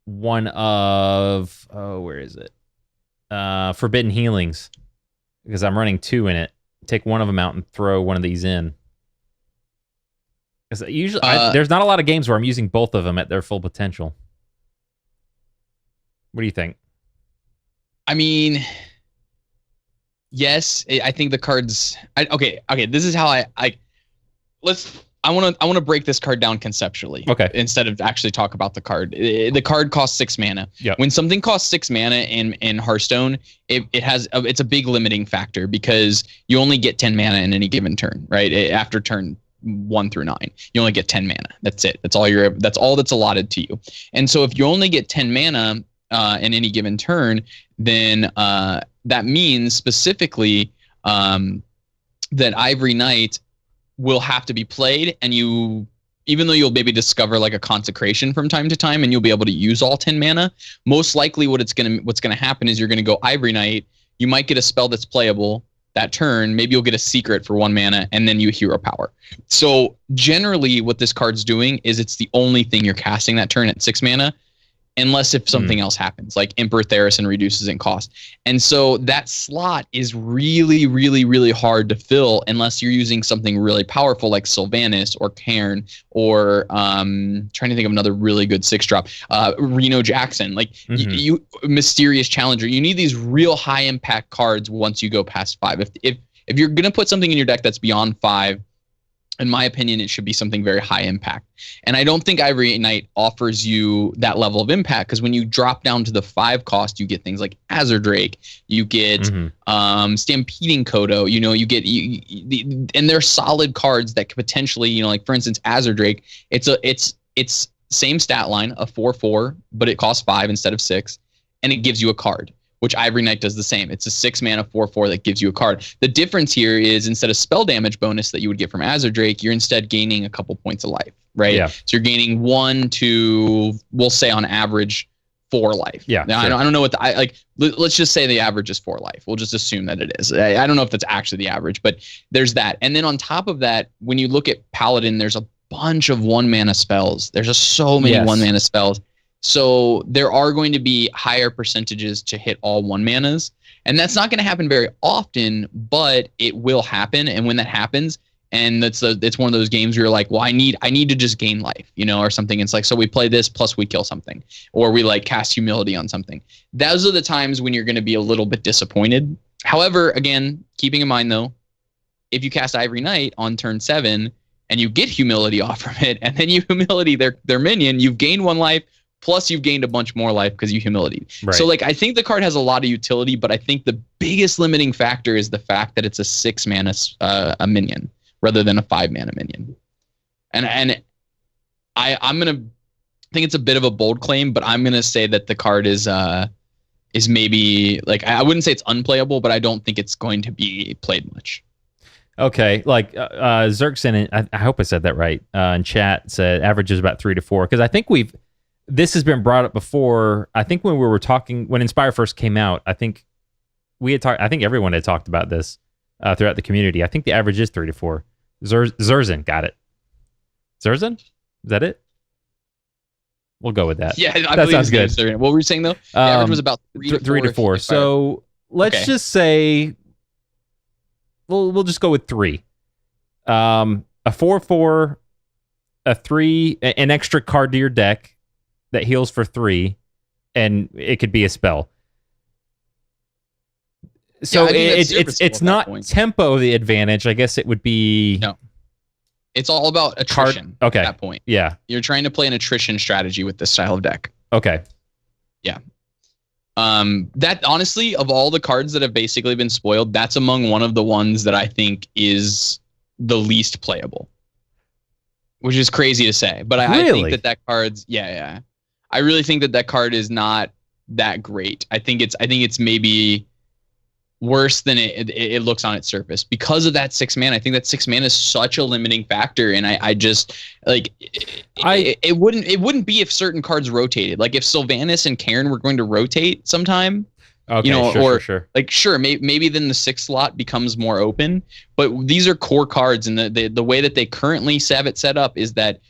one of, where is it? Forbidden Healings, because I'm running 2 in it. Take one of them out and throw one of these in. Because usually there's not a lot of games where I'm using both of them at their full potential. What do you think? I mean, yes, I think the cards. Okay. This is how I want to break this card down conceptually. Okay. Instead of actually talk about the card. The card costs 6 mana. Yeah. When something costs 6 mana in Hearthstone, it's a big limiting factor, because you only get 10 mana in any given turn, right? After turn 1 through 9, you only get 10 mana. That's it. That's all that's allotted to you. And so if you only get 10 mana in any given turn, then that means specifically that Ivory Knight will have to be played, and even though you'll maybe discover like a consecration from time to time and you'll be able to use all 10 mana, most likely what's gonna happen is you're gonna go Ivory Knight, you might get a spell that's playable that turn, maybe you'll get a secret for 1 mana, and then you hero power. So generally what this card's doing is it's the only thing you're casting that turn at 6 mana, unless if something else happens, like Emperor Theresen reduces in cost. And so that slot is really, really, really hard to fill unless you're using something really powerful like Sylvanas or Cairn or trying to think of another really good 6-drop, Reno Jackson, like you Mysterious Challenger. You need these real high impact cards once you go past 5. If you're going to put something in your deck that's beyond 5, in my opinion, it should be something very high impact. And I don't think Ivory Knight offers you that level of impact, because when you drop down to the 5 cost, you get things like Azure Drake, you get Stampeding Kodo, you get and they're solid cards that could potentially, like for instance, Azure Drake, it's same stat line, a 4/4, but it costs 5 instead of 6, and it gives you a card, which Ivory Knight does the same. It's a 6 mana 4/4 that gives you a card. The difference here is instead of spell damage bonus that you would get from Azure Drake, you're instead gaining a couple points of life, right? Yeah. So you're gaining 1 to, we'll say on average, 4 life. Yeah. Now, sure. I don't know what let's just say the average is 4 life. We'll just assume that it is. I don't know if that's actually the average, but there's that. And then on top of that, when you look at Paladin, there's a bunch of 1 mana spells. There's just so many 1 mana spells. So there are going to be higher percentages to hit all 1 manas. And that's not going to happen very often, but it will happen. And when that happens, and it's one of those games where you're like, well, I need to just gain life, or something. It's like, so we play this plus we kill something, or we like cast humility on something. Those are the times when you're going to be a little bit disappointed. However, again, keeping in mind though, if you cast Ivory Knight on turn 7 and you get humility off from it, and then you humility their minion, you've gained 1 life, plus you've gained a bunch more life because you humility. Right. So like, I think the card has a lot of utility, but I think the biggest limiting factor is the fact that it's a 6 mana a minion rather than a 5 mana minion. And I'm gonna think it's a bit of a bold claim, but I'm gonna say that the card is maybe, like, I wouldn't say it's unplayable, but I don't think it's going to be played much. Okay, like Zerkson, I hope I said that right, in chat said average is about 3 to 4, because I think this has been brought up before. I think when we were talking, when Inspire first came out, I think I think everyone had talked about this throughout the community. I think the average is 3 to 4. Zerzin, got it. Zerzin? Is that it? We'll go with that. Yeah, that sounds good. What were you saying though? The average was about 3 to 4. So let's just say we'll just go with 3. A 4/4, a 3, an extra card to your deck that heals for 3, and it could be a spell. So it's not tempo the advantage. I guess it would be. No. It's all about attrition at that point. Yeah. You're trying to play an attrition strategy with this style of deck. Okay. Yeah. That honestly, of all the cards that have basically been spoiled, that's among one of the ones that I think is the least playable. Which is crazy to say. But I think that card's I really think that card is not that great. I think it's maybe worse than it looks on its surface because of that 6 mana. I think that 6 mana is such a limiting factor, and I just like it wouldn't be if certain cards rotated. Like if Sylvanas and Cairn were going to rotate sometime, okay, sure. Like sure, maybe then the 6th slot becomes more open. But these are core cards, and the way that they currently have it set up is that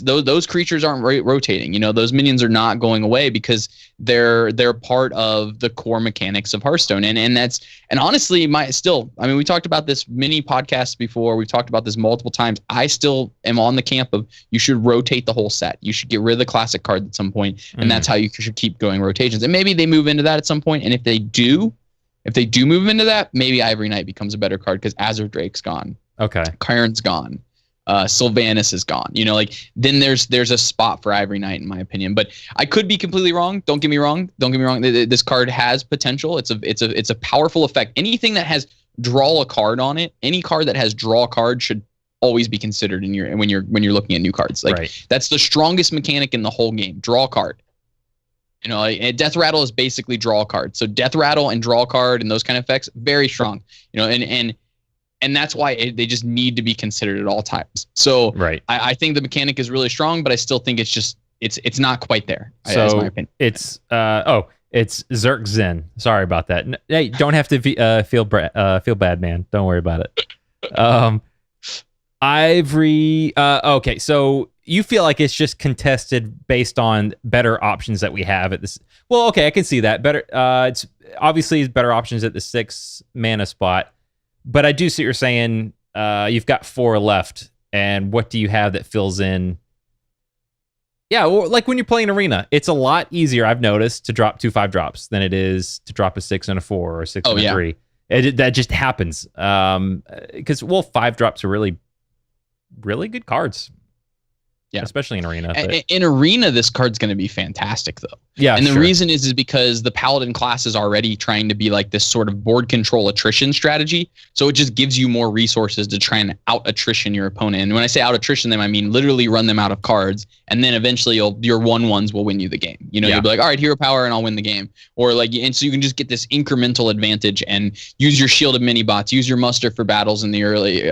those creatures aren't rotating. Those minions are not going away because they're part of the core mechanics of Hearthstone. And honestly, we talked about this mini podcasts before. We've talked about this multiple times. I still am on the camp of you should rotate the whole set. You should get rid of the classic cards at some point, and that's how you should keep going rotations. And maybe they move into that at some point. And if they do move into that, maybe Ivory Knight becomes a better card because Azure Drake's gone. Okay. Cairn's gone. Sylvanas is gone. Then there's a spot for Ivory Knight in my opinion, but I could be completely wrong. Don't get me wrong. This card has potential. It's a powerful effect. Anything that has draw a card on it, any card that has draw a card should always be considered when you're looking at new cards. That's the strongest mechanic in the whole game. Draw a card. And Death Rattle is basically draw a card. So Death Rattle and draw a card and those kind of effects, very strong. And that's why they just need to be considered at all times. So I think the mechanic is really strong, but I still think it's not quite there. So is my opinion. It's Zerk Zen. Sorry about that. Hey, don't have to feel bad, man. Don't worry about it. Ivory. Okay, so you feel like it's just contested based on better options that we have at this. Well, okay, I can see that. Better. It's obviously better options at the 6 mana spot. But I do see what you're saying. You've got 4 left, and what do you have that fills in? Yeah, or like when you're playing Arena, it's a lot easier, I've noticed, to drop 2 5-drops than it is to drop a 6 and a 4 or a 6 and a 3. That just happens. Because 5-drops are really, really good cards. Yeah, especially in Arena. In Arena, this card's going to be fantastic, though. Yeah, and the reason is because the Paladin class is already trying to be like this sort of board control attrition strategy. So it just gives you more resources to try and out attrition your opponent. And when I say out attrition them, I mean literally run them out of cards, and then eventually your 1/1s will win you the game. You'll be like, all right, hero power, and I'll win the game. Or and so you can just get this incremental advantage and use your shielded mini bots, use your muster for battles in the early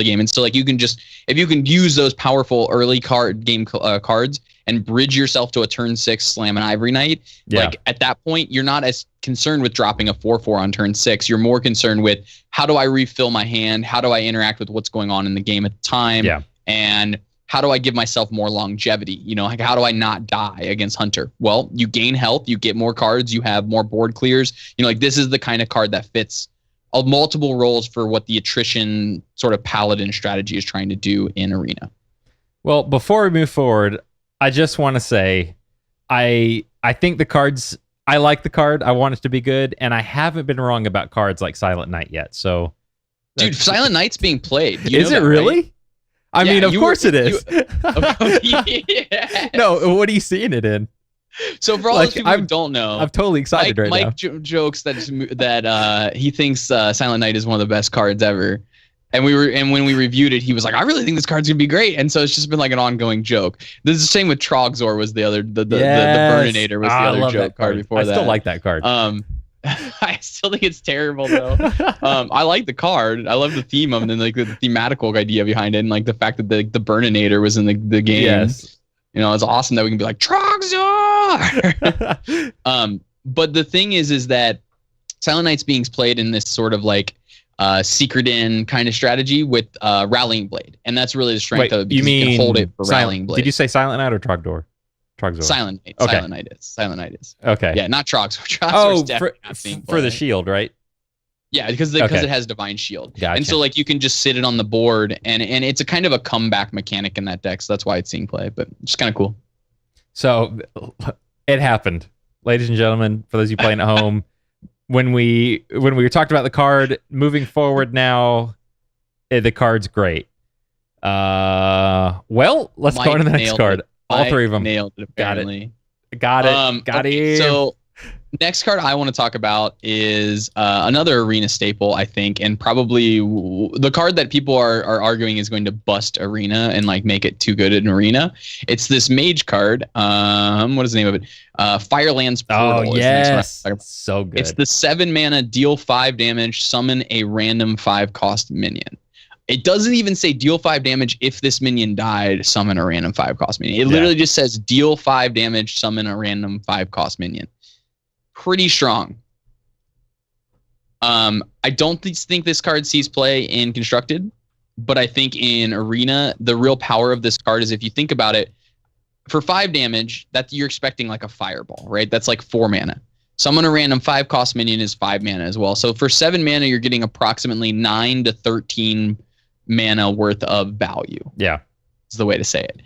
game. And so you can just, if you can use those powerful early cards and bridge yourself to a turn 6 slam an Ivory Knight, at that point you're not as concerned with dropping a 4/4 on turn 6. You're more concerned with how do I refill my hand, how do I interact with what's going on in the game at the time, and how do I give myself more longevity? You know, like how do I not die against Hunter? Well, you gain health, you get more cards, you have more board clears. You know, like this is the kind of card that fits multiple roles for what the attrition sort of paladin strategy is trying to do in Arena. Well, before we move forward, I just want to say I think the cards, I like the card. I want it to be good, and I haven't been wrong about cards like Silent Knight yet. So, dude, Silent Knight's being played. You is know it that, really? Right? I mean, of course it is. Yes. No, what are you seeing it in? So for all those people who don't know, I'm totally excited now. Mike jokes that he thinks Silent Knight is one of the best cards ever. And when we reviewed it, he was like, I really think this card's gonna be great. And so it's just been like an ongoing joke. This is the same with Trogzor was the other the Burninator was the other joke card before that. I still like that card. I still think it's terrible though. I like the card. I love the theme of it and like the thematical idea behind it, and like the fact that the Burninator was in the game. Yes. You know, it's awesome that we can be like Trogzor. But the thing is that Silent Knight's being played in this sort of like secret in kind of strategy with Rallying Blade, and that's really the strength of it. You mean you can hold it for Rallying Blade? Did you say Silent Knight or Trogzor? Silent Knight. Okay. Silent Knight is. Okay. Yeah, not Trogzor. Trogzor's for the shield, right? Yeah, because it has Divine Shield. Gotcha. And so like you can just sit it on the board, and it's a kind of a comeback mechanic in that deck, so that's why it's seeing play, but it's kind of cool. So it happened, ladies and gentlemen, for those of you playing at home. When we talked about the card, moving forward now, the card's great. Well, let's go on to the next card. All three of them. Nailed it, apparently. Got it. Got it. So next card I want to talk about is another Arena staple, I think, and probably the card that people are arguing is going to bust Arena and like make it too good in Arena. It's this Mage card. What is the name of it? Firelands Portal. Oh, yes. So good. It's the 7 mana, deal 5 damage, summon a random 5 cost minion. It doesn't even say deal 5 damage if this minion died, summon a random 5 cost minion. It literally just says deal 5 damage, summon a random 5 cost minion. Pretty strong. I don't think this card sees play in Constructed, but I think in Arena, the real power of this card is if you think about it, for 5 damage, that you're expecting like a fireball, right? That's like 4 mana. Summon a random 5 cost minion is 5 mana as well. So for 7 mana, you're getting approximately 9 to 13 mana worth of value. Yeah. Is the way to say it.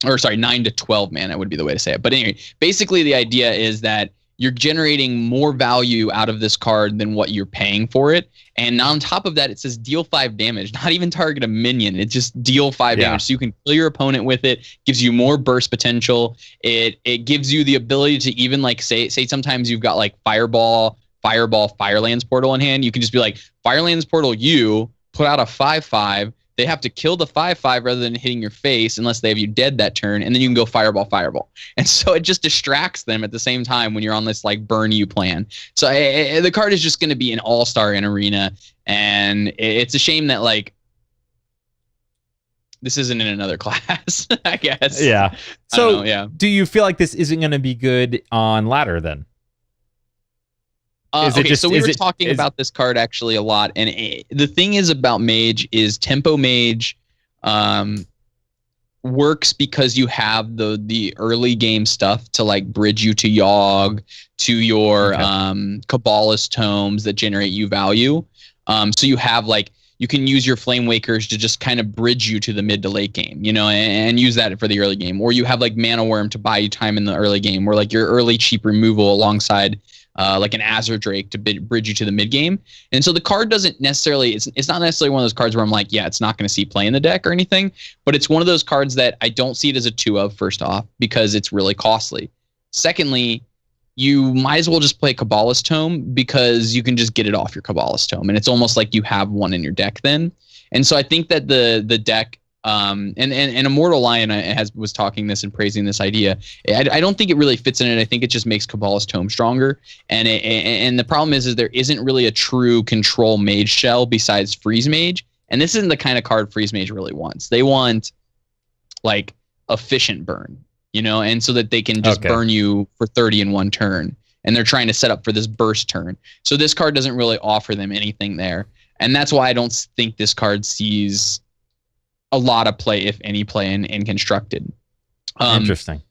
Or sorry, 9 to 12 mana would be the way to say it. But anyway, basically the idea is that you're generating more value out of this card than what you're paying for it. And on top of that, it says deal 5 damage, not even target a minion. It just deal 5 damage. So you can kill your opponent with it, gives you more burst potential. It gives you the ability to even like say sometimes you've got like Fireball, Firelands Portal in hand. You can just be like, Firelands Portal, you put out a 5/5. They have to kill the 5/5 rather than hitting your face unless they have you dead that turn, and then you can go Fireball. And so it just distracts them at the same time when you're on this like burn you plan. So the card is just going to be an all-star in Arena, and it's a shame that like this isn't in another class, I guess. Yeah. So yeah. Do you feel like this isn't going to be good on ladder then? So we were talking about this card actually a lot, and the thing is about Mage is Tempo Mage works because you have the early game stuff to like bridge you to Yogg, to your Kabbalist tomes that generate you value. So you have like, you can use your Flame Wakers to just kind of bridge you to the mid to late game, you know, and use that for the early game. Or you have like Mana Worm to buy you time in the early game, or like your early cheap removal alongside like an Azure Drake to bridge you to the mid game. And so the card doesn't necessarily, it's not necessarily one of those cards where I'm like, yeah, it's not going to see play in the deck or anything, but it's one of those cards that I don't see it as a 2 of, first off, because it's really costly. Secondly, you might as well just play Kabbalist Tome because you can just get it off your Kabbalist Tome, and it's almost like you have one in your deck then. And so I think that the deck, and Immortal Lion was talking this and praising this idea. I don't think it really fits in it. I think it just makes Kabbalist Tome stronger. And the problem is there isn't really a true control mage shell besides Freeze Mage. And this isn't the kind of card Freeze Mage really wants. They want like efficient burn, you know, and so that they can just burn you for 30 in one turn. And they're trying to set up for this burst turn. So this card doesn't really offer them anything there. And that's why I don't think this card sees a lot of play, if any play, in constructed. Interesting.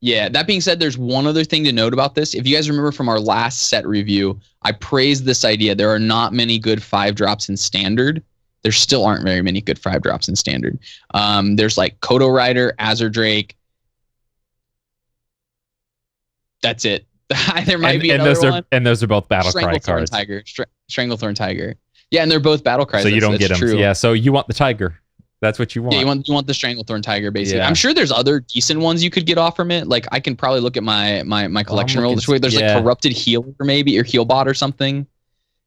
Yeah, that being said, there's one other thing to note about this. If you guys remember from our last set review, I praised this idea. There are not many good 5-drops in standard. There still aren't very many good 5-drops in standard. There's like Kodo Rider, Azure Drake. That's it. There might be another one. And those are both battle cry cards. Tiger, Stranglethorn Tiger. Yeah, and they're both battle cries. So you don't get them. True. Yeah, so you want the Tiger. That's what you want. Yeah, you want the Stranglethorn Tiger, basically. Yeah. I'm sure there's other decent ones you could get off from it. Like, I can probably look at my collection roll this way. There's like Corrupted Healer, maybe, or Healbot or something.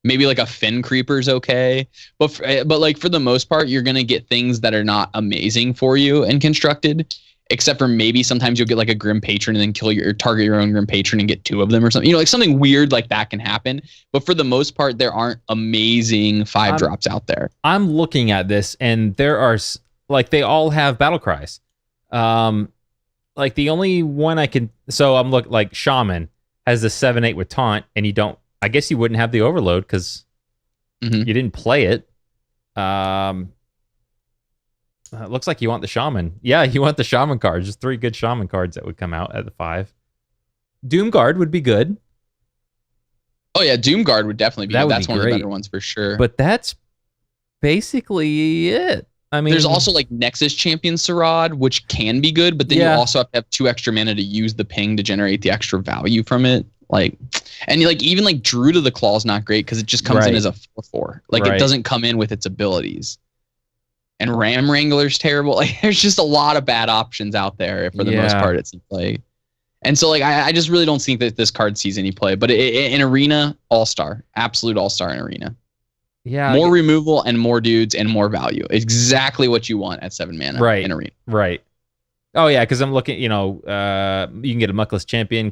Maybe like a Fin Creeper's okay. But like for the most part, you're going to get things that are not amazing for you in constructed. Except for maybe sometimes you'll get like a Grim Patron and then target your own Grim Patron and get 2 of them or something. You know, like something weird like that can happen. But for the most part, there aren't amazing 5-drops out there. I'm looking at this and there are like they all have battle cries. Like the only one I can I'm like Shaman has the 7/8 with taunt and you don't. I guess you wouldn't have the overload because you didn't play it. It looks like you want the Shaman. Yeah, you want the Shaman cards. Just 3 good Shaman cards that would come out at the 5. Doomguard would be good. Oh yeah, Doomguard would definitely be good. That's one of the better ones for sure. But that's basically it. I mean, there's also like Nexus Champion Sarad, which can be good, but then you also have to have 2 extra mana to use the ping to generate the extra value from it. Like, and like even like Druid of the Claw is not great because it just comes in as a 4/4. Like it doesn't come in with its abilities. And Ram Wrangler's terrible. Like, there's just a lot of bad options out there for the most part. It's in play, and so like I just really don't think that this card sees any play. But in Arena, all-star, absolute all-star in Arena. Yeah, more removal and more dudes and more value. Exactly what you want at 7 mana in Arena. Right. Oh yeah, because I'm looking. You know, you can get a Muckless Champion.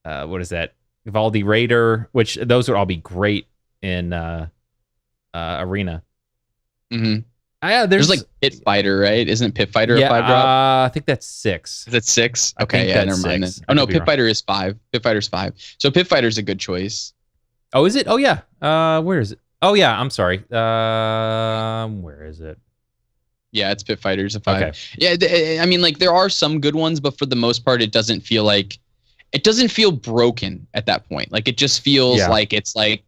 What is that? Valdi Raider, which those would all be great in Arena. Mm-hmm. There's like Pit Fighter, right? Isn't Pit Fighter a 5-drop? I think that's 6. Is it 6? Okay, yeah, never mind. Oh no, Pit Fighter is 5. Pit Fighter's 5. So Pit Fighter's a good choice. Oh, is it? Oh yeah. Where is it? Oh yeah, I'm sorry. Where is it? Yeah, it's Pit Fighter's a 5. Okay. Yeah, I mean, like there are some good ones, but for the most part, it doesn't feel broken at that point. Like it just feels like it's like,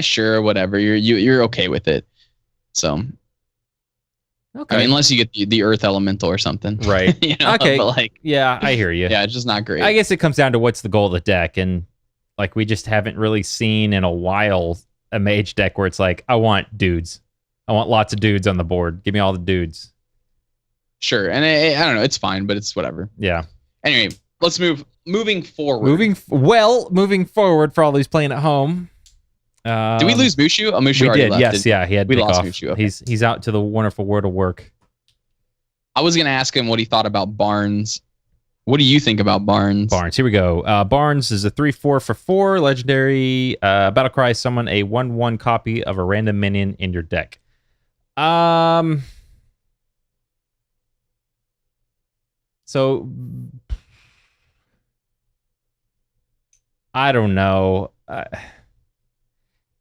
sure, whatever. You're okay with it. So. Okay. I mean, unless you get the Earth Elemental or something. Right. You know? Okay. But like, yeah, I hear you. Yeah, it's just not great. I guess it comes down to what's the goal of the deck. And like, we just haven't really seen in a while a mage deck where it's like, I want dudes. I want lots of dudes on the board. Give me all the dudes. Sure. And I don't know. It's fine, but it's whatever. Yeah. Anyway, let's moving forward. Moving forward for all these playing at home. Did we lose Mushu? Oh, Mushu already left. Yes, yeah, he had. We lost off. Mushu. Okay. He's out to the wonderful world of work. I was gonna ask him what he thought about Barnes. What do you think about Barnes? Here we go. Barnes is a 3/4 for 4 legendary. Battlecry. Summon a 1/1 copy of a random minion in your deck. So I don't know.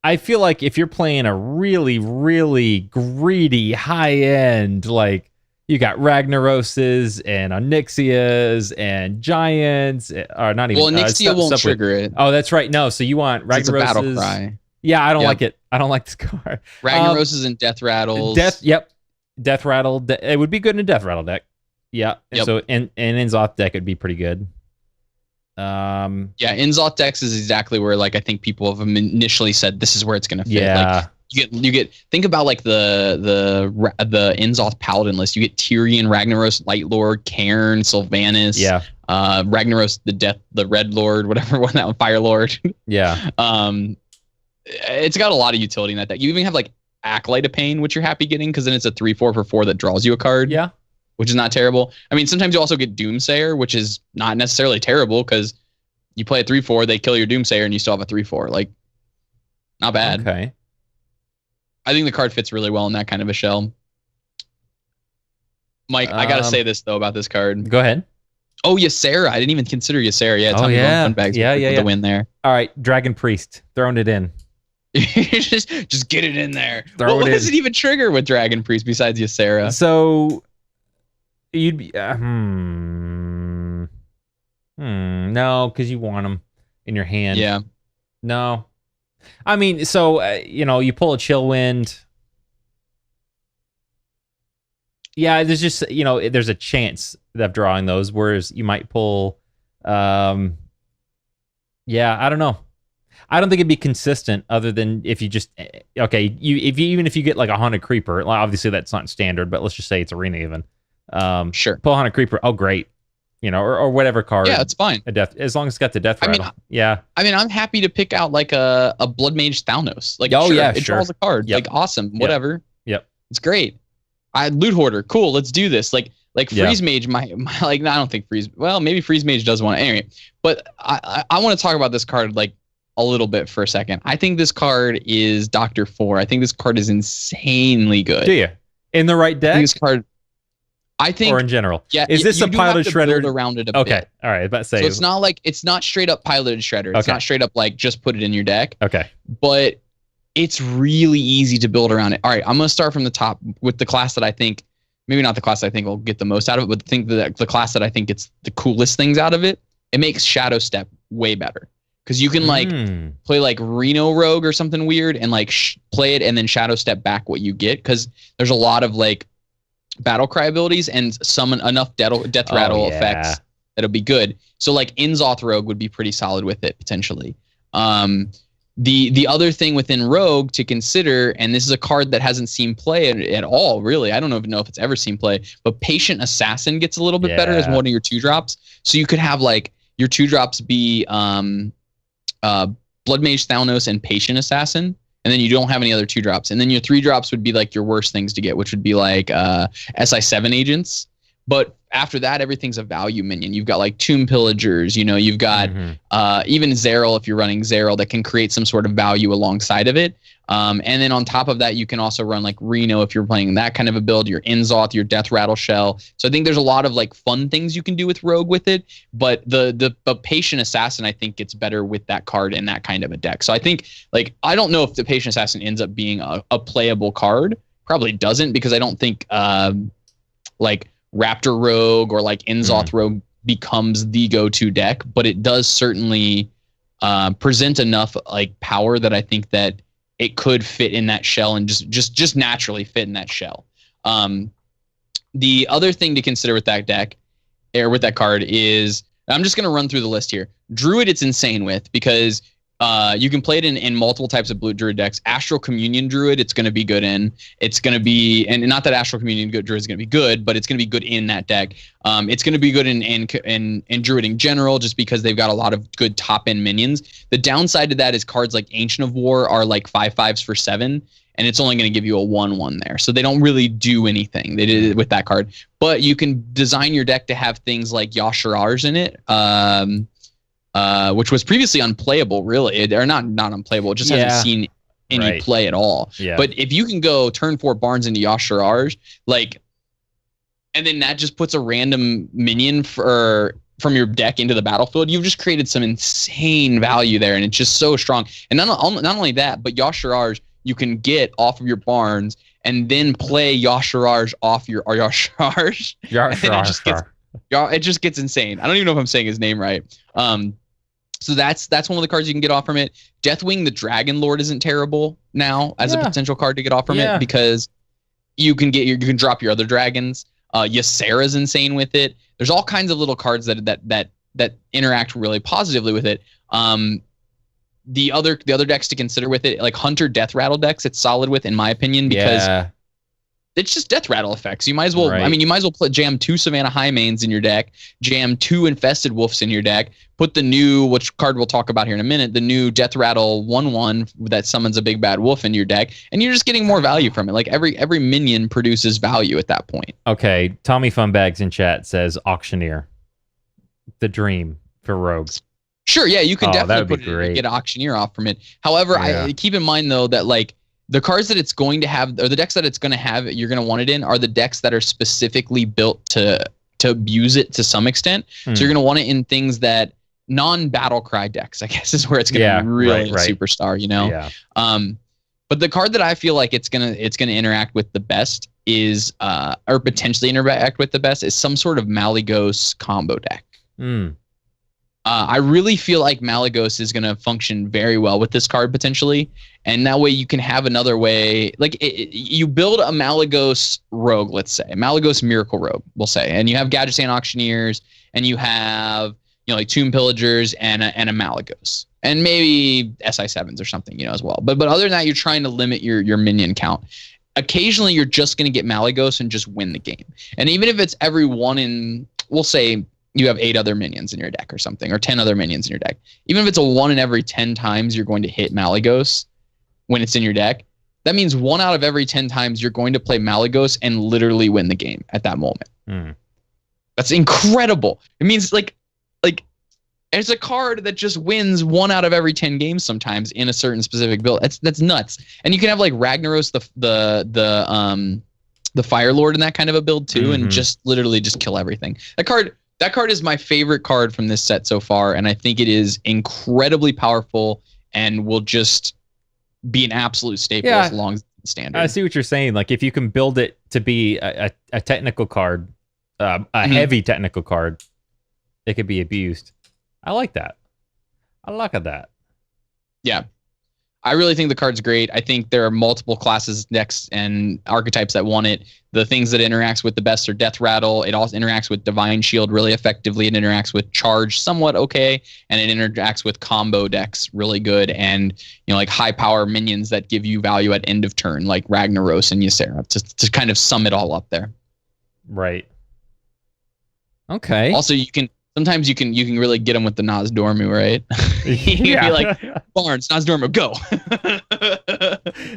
I feel like if you're playing a really, really greedy high-end, like you got Ragnaroses and Onyxias and Giants, or not even. Well, Onyxia won't trigger it. Oh, that's right. No, so you want Ragnaroses. It's a battle cry. Yeah, I don't like it. I don't like this card. Ragnaros and Death Rattles. Death Rattle. It would be good in a Death Rattle deck. Yeah. Yep. So in Inzoth deck, it'd be pretty good. Inzoth decks is exactly where like I think people have initially said this is where it's gonna fit. Yeah. Like you get think about like the Inzoth Paladin list. You get Tyrion, Ragnaros, Lightlord, Cairn, Sylvanas. Yeah. Ragnaros, the Red Lord, whatever one that one, Fire Lord. Yeah. It's got a lot of utility in that deck. You even have like Acolyte of Pain, which you're happy getting because then it's a 3/4 for 4 that draws you a card. Yeah. Which is not terrible. I mean, sometimes you also get Doomsayer, which is not necessarily terrible because you play a 3/4, they kill your Doomsayer, and you still have a 3/4. Like, not bad. Okay. I think the card fits really well in that kind of a shell. Mike, I gotta say this though about this card. Go ahead. Oh, Ysera. I didn't even consider Ysera. Yeah, Tommy Fun Bags with the win there. All right, Dragon Priest, throwing it in. just get it in there. Throw What it does in. it even trigger with Dragon Priest besides Ysera? So you'd be no, because you want them in your hand. Yeah. No, I mean, so you pull a Chill Wind. Yeah, there's just there's a chance of drawing those, whereas you might pull. Yeah, I don't know. I don't think it'd be consistent, other than if you just even if you get like a Haunted Creeper. Well, obviously that's not standard, but let's just say it's Arena even. Sure. Pull Haunted Creeper. Oh, great. Or whatever card. Yeah, it's fine. A death, as long as it's got the death rattle. Yeah. I mean, I'm happy to pick out like a Blood Mage Thalnos. Like, it draws a card. Yep. Like, awesome. Whatever. Yep. It's great. Loot Hoarder. Cool. Let's do this. Like Freeze Mage. My like. No, I don't think Freeze. Well, maybe Freeze Mage does one anyway. But I want to talk about this card like a little bit for a second. I think this card is Doctor 4. I think this card is insanely good. Do you? In the right deck? This card. I think, or in general. Yeah. Is this you a do piloted have to shredder? build around it a Okay. bit. All right. About to say. So it's not straight up piloted shredder. It's Okay. not straight up like just put it in your deck. Okay. But it's really easy to build around it. All right, I'm going to start from the top with the class that I think, maybe not the class I think will get the most out of it, but the class that I think gets the coolest things out of it. It makes Shadow Step way better. Because you can like play like Reno Rogue or something weird and like play it and then Shadow Step back what you get. Because there's a lot of like Battle Cry abilities and summon enough death rattle effects that'll be good. So like Inzoth Rogue would be pretty solid with it potentially. The other thing within Rogue to consider, and this is a card that hasn't seen play at all, really. I don't even know if it's ever seen play, but Patient Assassin gets a little bit better as one of your 2-drops. So you could have like your 2-drops be Blood Mage Thalnos and Patient Assassin, and then you don't have any other 2-drops. And then your 3-drops would be like your worst things to get, which would be like SI7 agents. But after that, everything's a value minion. You've got like Tomb Pillagers, you've got even Zeril if you're running Zeril that can create some sort of value alongside of it. And then on top of that, you can also run like Reno if you're playing that kind of a build, your Inzoth, your Death Rattle Shell. So I think there's a lot of like fun things you can do with Rogue with it. But the Patient Assassin, I think, gets better with that card in that kind of a deck. So I think like I don't know if the Patient Assassin ends up being a playable card. Probably doesn't, because I don't think like Raptor Rogue or like Inzoth Rogue becomes the go-to deck, but it does certainly present enough like power that I think that it could fit in that shell and just naturally fit in that shell. The other thing to consider with that deck or with that card is, I'm just going to run through the list here. Druid, it's insane with, because you can play it in multiple types of blue Druid decks. Astral Communion Druid, it's going to be good in. It's going to be, and not that Astral Communion Druid is going to be good, but it's going to be good in that deck. It's going to be good in Druid in general, just because they've got a lot of good top end minions. The downside to that is cards like Ancient of War are like 5/5s for 7, and it's only going to give you a 1/1 there. So they don't really do anything they did with that card. But you can design your deck to have things like Yashirars in it. Which was previously unplayable, really, or not unplayable. It just hasn't seen any play at all. Yeah. But if you can go turn 4 Barns into Yashirars, like, and then that just puts a random minion from your deck into the battlefield, you've just created some insane value there, and it's just so strong. And not only that, but Yashirars you can get off of your Barns, and then play Yashirars off your Yashirars. It just gets insane. I don't even know if I'm saying his name right. So that's one of the cards you can get off from it. Deathwing the Dragon Lord isn't terrible now as a potential card to get off from it, because you can drop your other dragons. Ysera's insane with it. There's all kinds of little cards that interact really positively with it. The other decks to consider with it, like Hunter Death Rattle decks, it's solid with, in my opinion, because it's just death rattle effects. You might as well, you might as well jam 2 Savannah Highmanes in your deck, jam 2 Infested Wolves in your deck, put the new, which card we'll talk about here in a minute, the new Death Rattle 1/1 that summons a big bad wolf in your deck, and you're just getting more value from it. Like every minion produces value at that point. Okay, Tommy Funbags in chat says Auctioneer, the dream for rogues. Sure, yeah, you can definitely get an Auctioneer off from it. However, I keep in mind though that like the cards that it's going to have, or the decks that it's going to have, you're going to want it in, are the decks that are specifically built to abuse it to some extent. So you're going to want it in things that non-battle cry decks, I guess, is where it's going to be really right. superstar, you know? Yeah. But the card that I feel like it's gonna interact with the best is, or potentially interact with the best, is some sort of Malygos combo deck. I really feel like Malygos is gonna function very well with this card potentially, and that way you can have another way. Like you build a Malygos Rogue, let's say, Malygos Miracle Rogue, we'll say, and you have Gadgetzan Auctioneers, and you have like Tomb Pillagers and a Malygos. And maybe SI7s or something, as well. But other than that, you're trying to limit your minion count. Occasionally, you're just going to get Malygos and just win the game. And even if it's every one in, we'll say you have 8 other minions in your deck or something, or 10 other minions in your deck. Even if it's a 1 in every 10 times you're going to hit Malygos when it's in your deck, that means 1 out of every 10 times you're going to play Malygos and literally win the game at that moment. That's incredible. It means like it's a card that just wins 1 out of every 10 games sometimes in a certain specific build. That's nuts. And you can have like Ragnaros, the Fire Lord in that kind of a build too, and just literally just kill everything. That card is my favorite card from this set so far, and I think it is incredibly powerful and will just be an absolute staple as long as it's standard. I see what you're saying. Like if you can build it to be a technical card, a heavy technical card, it could be abused. I like that. I like that. Yeah. I really think the card's great. I think there are multiple classes, decks, and archetypes that want it. The things that interacts with the best are Death Rattle. It also interacts with Divine Shield really effectively. It interacts with Charge somewhat okay. And it interacts with combo decks really good. And, like high power minions that give you value at end of turn, like Ragnaros and Ysera, to kind of sum it all up there. Right. Okay. Also, sometimes you can really get them with the Naz Dormu, right? You can be like, Barnes, Naz Dormu, go.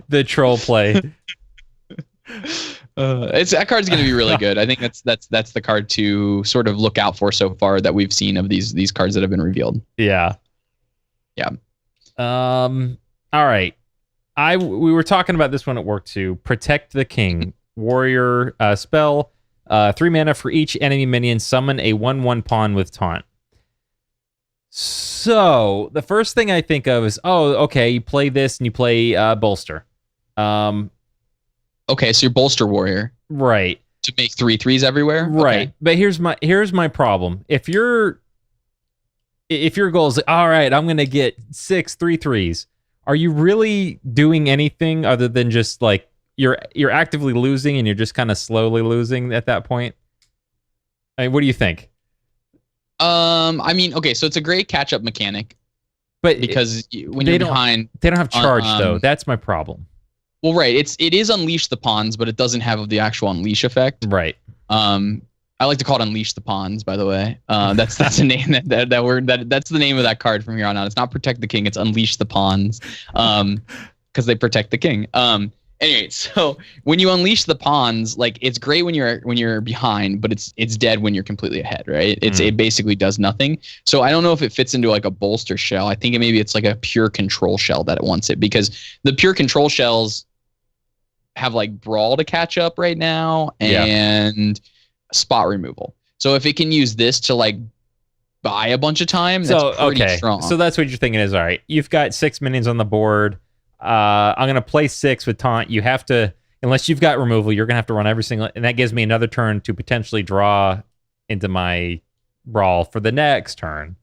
The troll play. That card's going to be really good. I think that's the card to sort of look out for so far that we've seen of these cards that have been revealed. Yeah. Yeah. All right. We were talking about this one at work too. Protect the King. Warrior spell. 3 mana for each enemy minion. Summon a 1/1 pawn with taunt. So the first thing I think of is, okay, you play this and you play bolster. Okay, so you're bolster warrior, right? To make 3/3s everywhere, right? Okay. But here's my problem. If your goal is like, all right, I'm gonna get 6 3/3s, are you really doing anything other than just like you're actively losing and you're just kind of slowly losing at that point? I mean, what do you think? I mean, okay, so it's a great catch-up mechanic, but because when you're behind, they don't have charge though. That's my problem. Well, right, it is unleash the pawns, but it doesn't have the actual unleash effect. Right. I like to call it unleash the pawns, by the way. That's a name that's the name of that card from here on out. It's not protect the king, it's unleash the pawns, because they protect the king. Anyway, so when you unleash the pawns, like it's great when you're behind, but it's dead when you're completely ahead, right? It basically does nothing. So I don't know if it fits into like a bolster shell. I think maybe it's like a pure control shell that it wants it, because the pure control shells have like brawl to catch up right now and spot removal. So if it can use this to like buy a bunch of time, that's pretty strong. So that's what you're thinking is, all right, you've got 6 minions on the board. I'm going to play 6 with taunt. You have to, unless you've got removal, you're going to have to run every single, and that gives me another turn to potentially draw into my brawl for the next turn.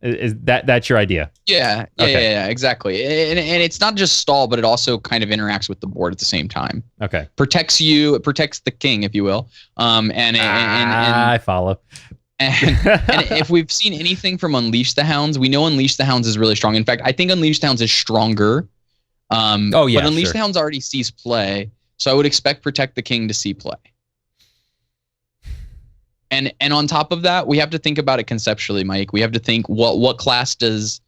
Is that's your idea? Yeah, exactly. And it's not just stall, but it also kind of interacts with the board at the same time. Okay. Protects you, it protects the king, if you will. And I follow. And if we've seen anything from Unleash the Hounds, we know Unleash the Hounds is really strong. In fact, I think Unleash the Hounds is stronger. But Unleash the Hounds already sees play, so I would expect Protect the King to see play. And on top of that, we have to think about it conceptually, Mike. We have to think what class does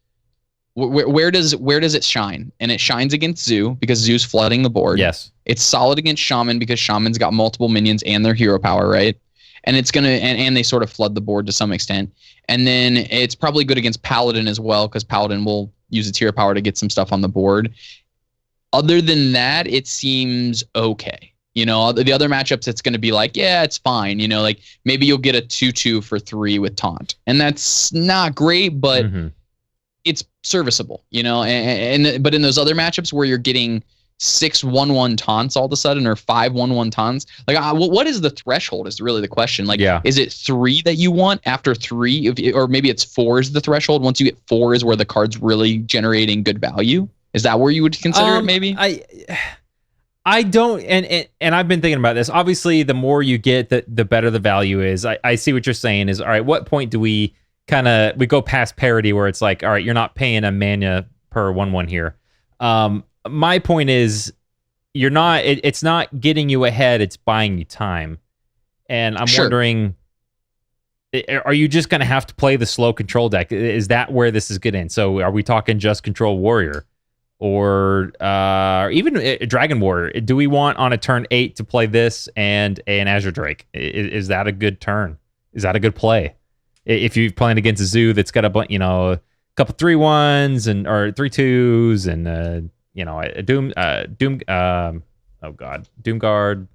where does it shine? And it shines against Zoo because Zoo's flooding the board. Yes. It's solid against Shaman because Shaman's got multiple minions and their hero power, right? And it's gonna and they sort of flood the board to some extent. And then it's probably good against Paladin as well, because Paladin will use its hero power to get some stuff on the board. Other than that, it seems okay. You know, the other matchups, it's going to be like, yeah, it's fine. You know, like maybe you'll get a 2/2 for 3 with taunt, and that's not great, but it's serviceable. You know, and but in those other matchups where you're getting 6/1/1 taunts all of a sudden, or 5/1/1 taunts, like what is the threshold is really the question. Like, is it 3 that you want after 3, or maybe it's 4 is the threshold? Once you get 4 is where the card's really generating good value. Is that where you would consider it? Maybe I don't, and I've been thinking about this. Obviously, the more you get, the better the value is. I see what you're saying. Is all right. What point do we we go past parity where it's like, all right, you're not paying a mana per 1/1 here. My point is, you're not. It's not getting you ahead. It's buying you time, and I'm wondering, are you just going to have to play the slow control deck? Is that where this is getting? So, are we talking just control warrior? Or even Dragon Warrior? Do we want on a turn 8 to play this and an Azure Drake? Is that a good turn? Is that a good play? If you're playing against a zoo that's got a couple 3/1s or 3/2s and a Doomguard,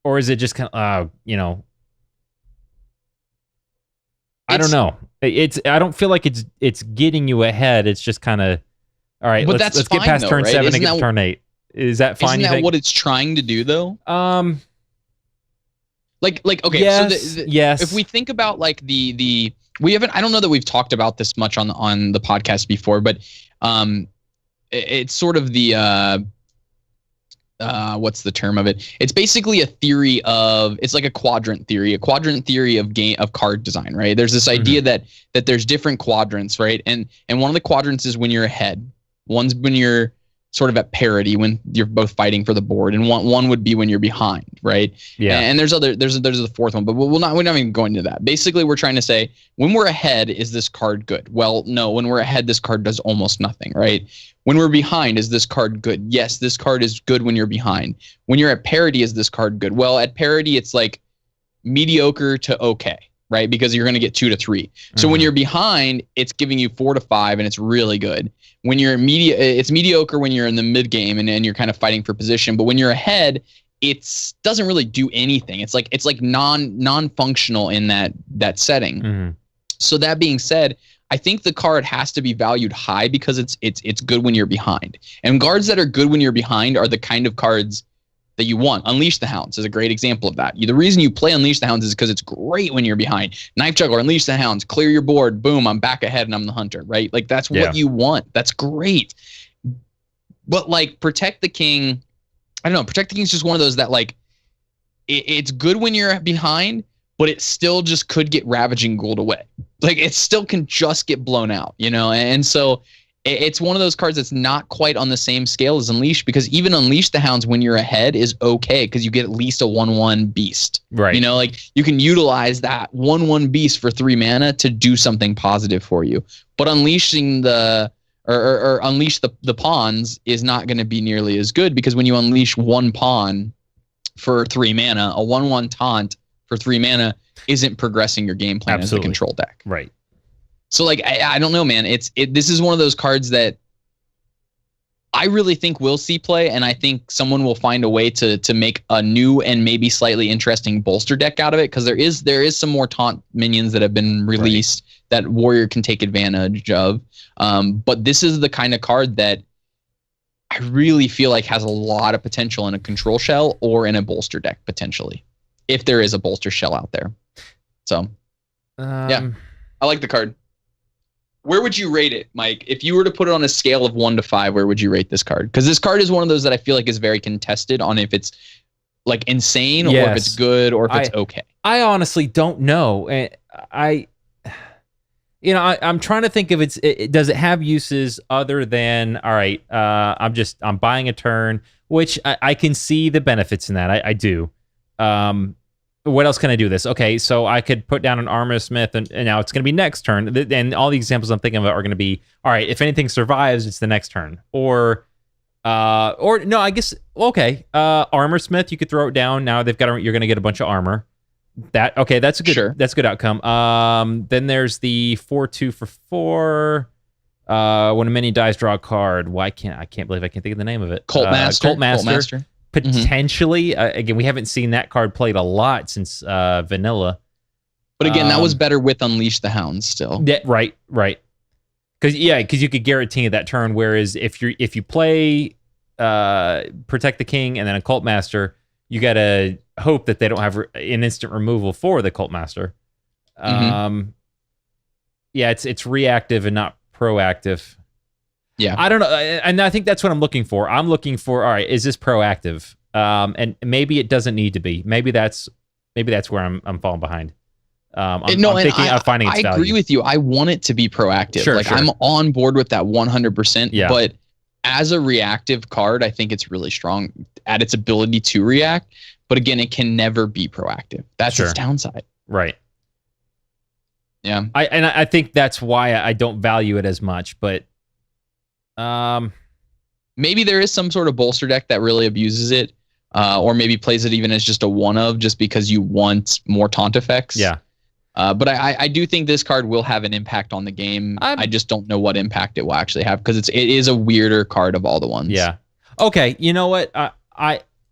or is it just kind of I don't know. I don't feel like it's getting you ahead. It's just kind of all right. But let's get past turn 7 and get to turn 8. Is that fine? Isn't that what it's trying to do though? Like okay. Yes, so yes. If we think about like the we haven't. I don't know that we've talked about this much on the podcast before, but it's sort of the what's the term of it? It's basically a theory of, it's like a quadrant theory of card design, right? There's this idea that there's different quadrants, right? And one of the quadrants is when you're ahead. One's when you're sort of at parity, when you're both fighting for the board, and one would be when you're behind, right? Yeah. And there's the fourth one, but we're not even going into that. Basically, we're trying to say, when we're ahead, is this card good? Well, no. When we're ahead, this card does almost nothing, right? When we're behind, is this card good? Yes, this card is good when you're behind. When you're at parity, is this card good? Well, at parity, it's like mediocre to okay, right? Because you're going to get 2 to 3. So when you're behind, it's giving you 4 to 5, and it's really good. When you're it's mediocre when you're in the mid game and you're kind of fighting for position. But when you're ahead, it doesn't really do anything. It's like non-functional in that setting. So that being said, I think the card has to be valued high because it's good when you're behind. And cards that are good when you're behind are the kind of cards that you want. Unleash the Hounds is a great example of that. The reason you play Unleash the Hounds is because it's great when you're behind. Knife Juggler, Unleash the Hounds, clear your board, boom, I'm back ahead and I'm the hunter, right? Like that's what you want. That's great. But like Protect the King, I don't know, Protect the King is just one of those that like it's good when you're behind, but it still just could get Ravaging Gold away. Like it still can just get blown out, And so it's one of those cards that's not quite on the same scale as Unleash, because even Unleash the Hounds when you're ahead is okay because you get at least a 1/1 beast. Right. Like you can utilize that 1/1 beast for 3 mana to do something positive for you. But unleashing or unleash the pawns is not going to be nearly as good, because when you unleash 1 pawn for 3 mana, a 1/1 taunt for 3 mana isn't progressing your game plan as a control deck. Right. So like I don't know, man. This is one of those cards that I really think we'll see play, and I think someone will find a way to make a new and maybe slightly interesting bolster deck out of it, because there is some more taunt minions that have been released that Warrior can take advantage of. But this is the kind of card that I really feel like has a lot of potential in a control shell or in a bolster deck potentially, if there is a bolster shell out there. So yeah, I like the card. Where would you rate it, Mike? If you were to put it on a scale of 1 to 5, where would you rate this card? Because this card is one of those that I feel like is very contested on if it's like insane or if it's good or if it's okay. I honestly don't know. I'm trying to think if does it have uses other than, all right, I'm buying a turn, which I can see the benefits in that. I do. What else can I do this? Okay, so I could put down an Armor Smith, and now it's going to be next turn. And all the examples I'm thinking of are going to be, all right, if anything survives, it's the next turn. Or no, I guess, okay, Armor Smith, you could throw it down. Now you're going to get a bunch of armor. That's a good outcome. Then there's the 4/2 for 4. When a minion dies, draw a card. I can't believe I can't think of the name of it. Cult Master. Cult Master. Potentially. Again, we haven't seen that card played a lot since vanilla. But again, that was better with Unleash the Hounds still. Yeah, right. Because you could guarantee that turn. Whereas if you play Protect the King and then a Cult Master, you gotta hope that they don't have an instant removal for the Cult Master. It's reactive and not proactive. Yeah, I don't know, and I think that's what I'm looking for. I'm looking for, all right, is this proactive? And maybe it doesn't need to be. Maybe that's where I'm falling behind. I'm thinking of finding its value. I agree with you. I want it to be proactive. Sure. I'm on board with that 100%. Yeah. But as a reactive card, I think it's really strong at its ability to react. But again, it can never be proactive. That's its downside. Right. Yeah. I think that's why I don't value it as much. But maybe there is some sort of bolster deck that really abuses it, or maybe plays it even as just a one of, just because you want more taunt effects. Yeah. But I do think this card will have an impact on the game. I just don't know what impact it will actually have, because it is a weirder card of all the ones. Yeah. Okay. You know what?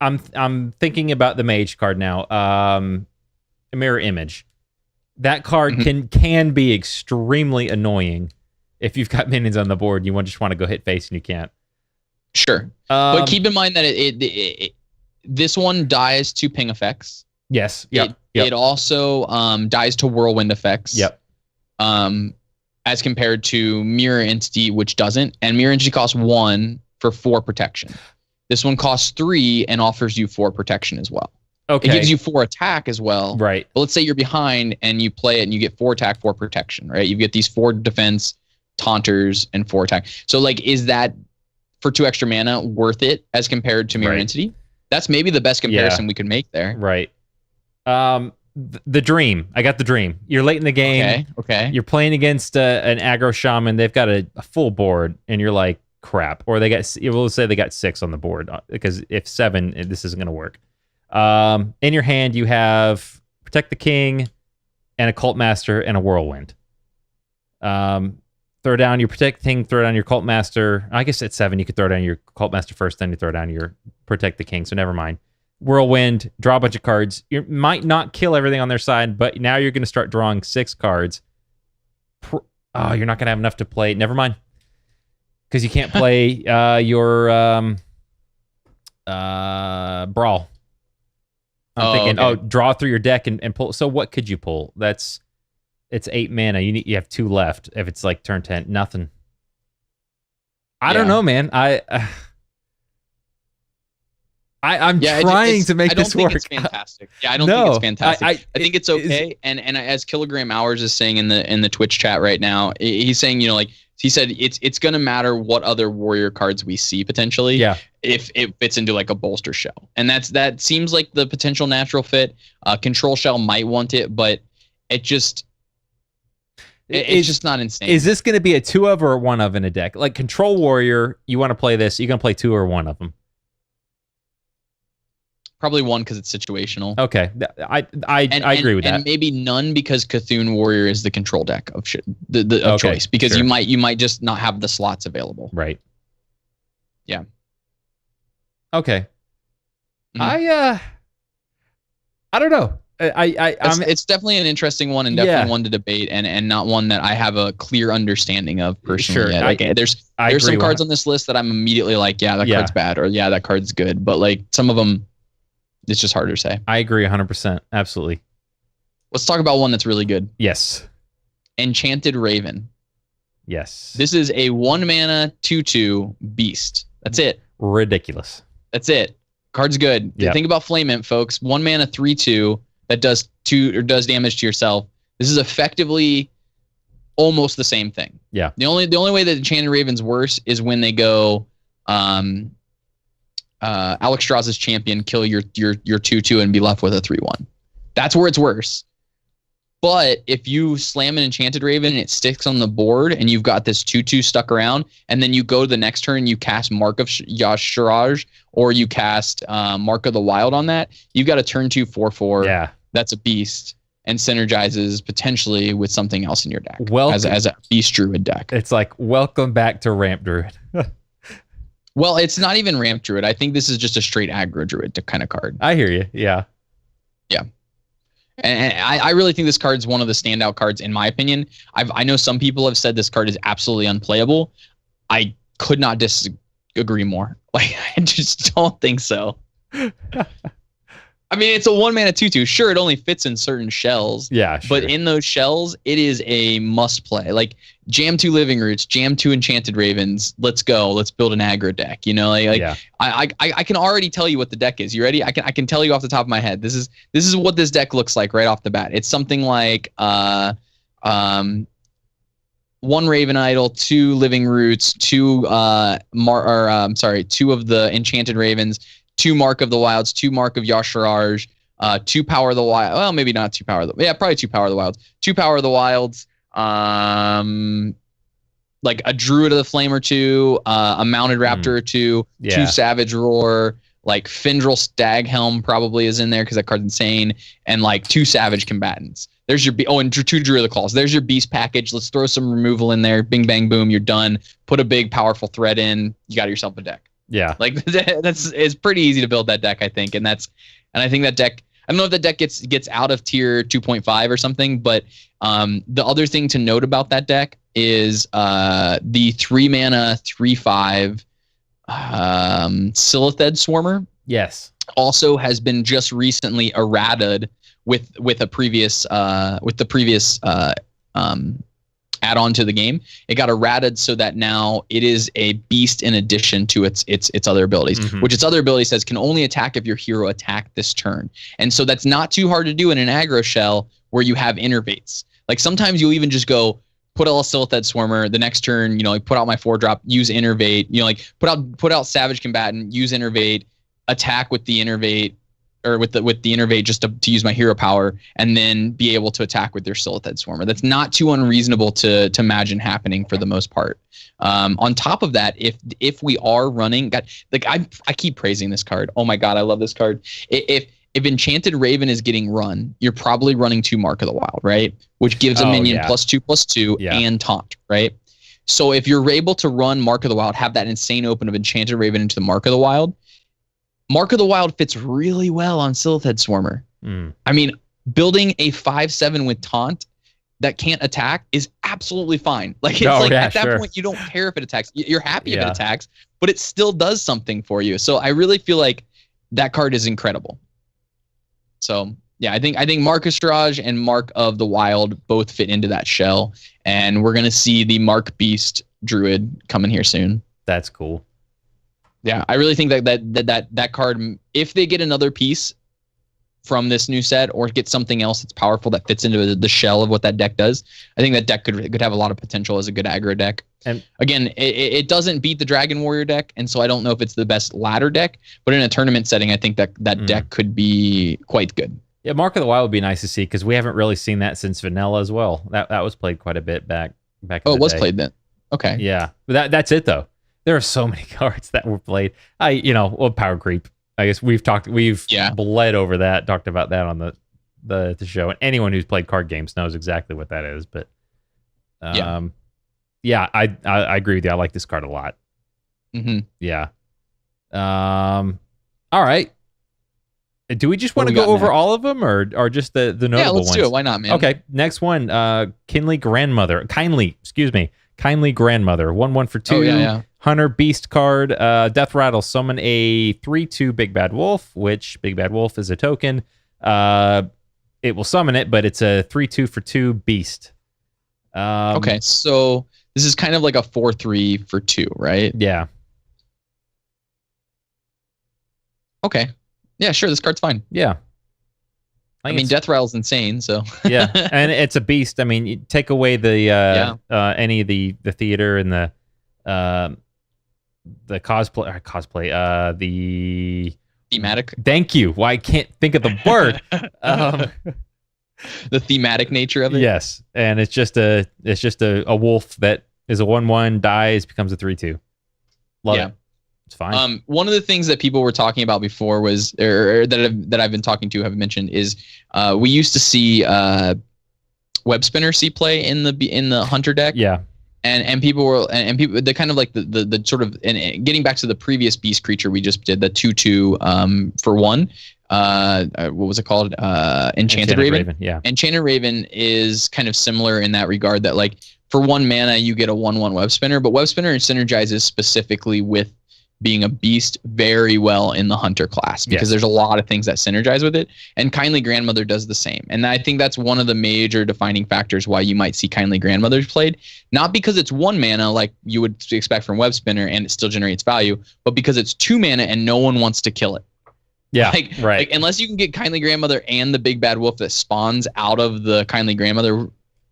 I'm thinking about the mage card now. Mirror Image. That card can be extremely annoying if you've got minions on the board. You just want to go hit face and you can't. Sure. But keep in mind that this one dies to ping effects. Yes. It also dies to whirlwind effects. Yep. As compared to Mirror Entity, which doesn't. And Mirror Entity costs 1 for 4 protection. This one costs 3 and offers you 4 protection as well. Okay. It gives you 4 attack as well. Right. But let's say you're behind and you play it and you get 4 attack, 4 protection, right? You get these 4 defense, taunters, and 4 attack. So is that for 2 extra mana worth it as compared to Mirror Entity? That's maybe the best comparison we could make there. Right. The Dream. I got the Dream. You're late in the game. Okay. You're playing against an aggro shaman. They've got a full board, and you're like, crap. Or we'll say they got 6 on the board, because if 7, this isn't going to work. In your hand, you have Protect the King and a Cult Master and a Whirlwind. Throw down your Protect the King, throw down your Cult Master. I guess at 7, you could throw down your Cult Master first, then you throw down your Protect the King, so never mind. Whirlwind, draw a bunch of cards. You might not kill everything on their side, but now you're going to start drawing 6 cards. You're not going to have enough to play. Never mind. Because you can't play your Brawl. I'm thinking, draw through your deck and pull. So what could you pull? It's 8 mana. You have 2 left. If it's like turn 10, nothing. I don't know, man. I'm trying to make this work. I don't think it's fantastic. Yeah, I don't think it's fantastic. I think it's okay. And as Kilogram Hours is saying in the Twitch chat right now, he's saying, he said it's going to matter what other warrior cards we see potentially. Yeah. If it fits into like a bolster shell, and that seems like the potential natural fit. Control shell might want it, but it's just not insane. Is this going to be a 2 of or a 1 of in a deck? Like Control Warrior, you want to play this? You're going to play 2 or 1 of them? Probably 1 because it's situational. Okay, I agree with that. And maybe none because Cthulhu Warrior is the control deck of choice, because you might just not have the slots available. Right. Yeah. Okay. I don't know. It's definitely an interesting one and definitely one to debate, and not one that I have a clear understanding of personally. Yet. There's some cards on this list that I'm immediately like, that card's bad, or that card's good, but like some of them, it's just harder to say. I agree 100%. Absolutely. Let's talk about one that's really good. Yes. Enchanted Raven. Yes. This is a 1 mana 2/2 beast. That's it. Ridiculous. That's it. Card's good. Yep. Think about Flame Imp, folks. 1 mana 3/2 that does damage to yourself. This is effectively almost the same thing. Yeah. The only way that Enchanted Raven's worse is when they go Alex Strauss's champion, kill your 2/2 and be left with a 3/1. That's where it's worse. But if you slam an Enchanted Raven and it sticks on the board and you've got this 2/2 stuck around, and then you go to the next turn and you cast Mark of Yashiraj, or you cast Mark of the Wild on that, you've got a turn 2 4/4. Yeah. That's a beast. and synergizes potentially with something else in your deck Welcome. as a Beast Druid deck. It's like, welcome back to Ramp Druid. Well, it's not even Ramp Druid. I think this is just a straight aggro Druid kind of card. I hear you. Yeah. And I really think this card is one of the standout cards in my opinion. I know some people have said this card is absolutely unplayable. I could not disagree more. Like, I just don't think so. I mean, it's a 1-mana 2/2. Sure, it only fits in certain shells. Yeah, sure. But in those shells, it is a must play. Like, jam 2 Living Roots, jam 2 Enchanted Ravens. Let's go. Let's build an aggro deck. You know, Yeah. I can already tell you what the deck is. You ready? I can tell you off the top of my head. This is what this deck looks like right off the bat. It's something like 1 Raven Idol, 2 Living Roots, 2 2 of the Enchanted Ravens, 2 Mark of the Wilds, 2 Mark of Yasharaj, 2 Power of the Wild. Well, maybe not 2 Power of the. Yeah, probably 2 Power of the Wilds. 2 Power of the Wilds. Like a Druid of the Flame or 2, a Mounted Raptor or 2, 2 Savage Roar, like Findrel Staghelm probably is in there because that card's insane, and like 2 Savage Combatants. There's your and 2 Druid of the Claws. There's your beast package. Let's throw some removal in there. Bing bang boom, you're done. Put a big powerful threat in. You got yourself a deck. Yeah. Like it's pretty easy to build that deck, I think, and I think that deck. I don't know if that deck gets out of tier 2.5 or something, but the other thing to note about that deck is the 3-mana 3/5 Silithed Swarmer. Yes. Also has been just recently errated with the previous add-on to the game. It got errated so that now it is a beast in addition to its other abilities, which its other ability says can only attack if your hero attacked this turn. And so that's not too hard to do in an aggro shell where you have innervates. Like sometimes you'll even just go put out a Silithed Swarmer, the next turn, like put out my 4-drop, use innervate, like put out Savage Combatant, use innervate, attack with the innervate, or with the innervate just to use my hero power, and then be able to attack with their Silithed Swarmer. That's not too unreasonable to imagine happening for the most part. On top of that, if we are running, I keep praising this card. Oh my god, I love this card. If Enchanted Raven is getting run, you're probably running 2 Mark of the Wild, right? Which gives a minion +2/+2 and taunt, right? So if you're able to run Mark of the Wild, have that insane open of Enchanted Raven into the Mark of the Wild, Mark of the Wild fits really well on Silithed Swarmer. I mean, building a 5/7 with taunt that can't attack is absolutely fine. Like at that point, you don't care if it attacks. You're happy if it attacks, but it still does something for you. So I really feel like that card is incredible. So yeah, I think Marcus Raj and Mark of the Wild both fit into that shell, and we're gonna see the Mark Beast Druid coming here soon. That's cool. Yeah, I really think that card, if they get another piece from this new set or get something else that's powerful that fits into the shell of what that deck does, I think that deck could have a lot of potential as a good aggro deck. And again, it doesn't beat the Dragon Warrior deck, and so I don't know if it's the best ladder deck, but in a tournament setting, I think that deck could be quite good. Yeah, Mark of the Wild would be nice to see because we haven't really seen that since Vanilla as well. That was played quite a bit back in the day. It was played then. Okay. Yeah, but that's it though. There are so many cards that were played. Power creep. I guess we've bled over that, talked about that on the show. And anyone who's played card games knows exactly what that is. But I agree with you. I like this card a lot. Mm-hmm. Yeah. All right. Do we just want to go over all of them or just the notable ones? Yeah, let's do it. Why not, man? Okay. Next one. Kindly Grandmother. Kindly Grandmother. 1/1 for 2. Oh, yeah. Hunter Beast card. Death Rattle. Summon a 3/2 Big Bad Wolf, which Big Bad Wolf is a token. It will summon it, but it's a 3/2 for 2 Beast. Okay, so this is kind of like a 4/3 for 2, right? Yeah. Okay. Yeah, sure. This card's fine. Yeah. I mean, Death Rattle's insane, so. Yeah, and it's a beast. I mean, you take away the any of the theater and the cosplay, the thematic. Thank you. Why I can't think of the word. The thematic nature of it. Yes, and it's just a wolf that is a 1/1, dies, becomes a 3/2. Love it. It's fine. One of the things that people were talking about before was, or that I've been talking to have mentioned is, we used to see web spinner see play in the hunter deck. Yeah. And people were people, the kind of like the sort of, and getting back to the previous beast creature we just did, the 2/2 for 1. What was it called? Enchanted Raven. Yeah. Enchanted Raven is kind of similar in that regard, that like for 1 mana you get a 1/1 web spinner, but web spinner synergizes specifically with being a beast very well in the hunter class, because there's a lot of things that synergize with it, and Kindly Grandmother does the same. And I think that's one of the major defining factors why you might see Kindly Grandmothers played, not because it's 1 mana like you would expect from web spinner and it still generates value, but because it's 2 mana and no one wants to kill it. Yeah, right. Like, unless you can get Kindly Grandmother and the big bad wolf that spawns out of the Kindly Grandmother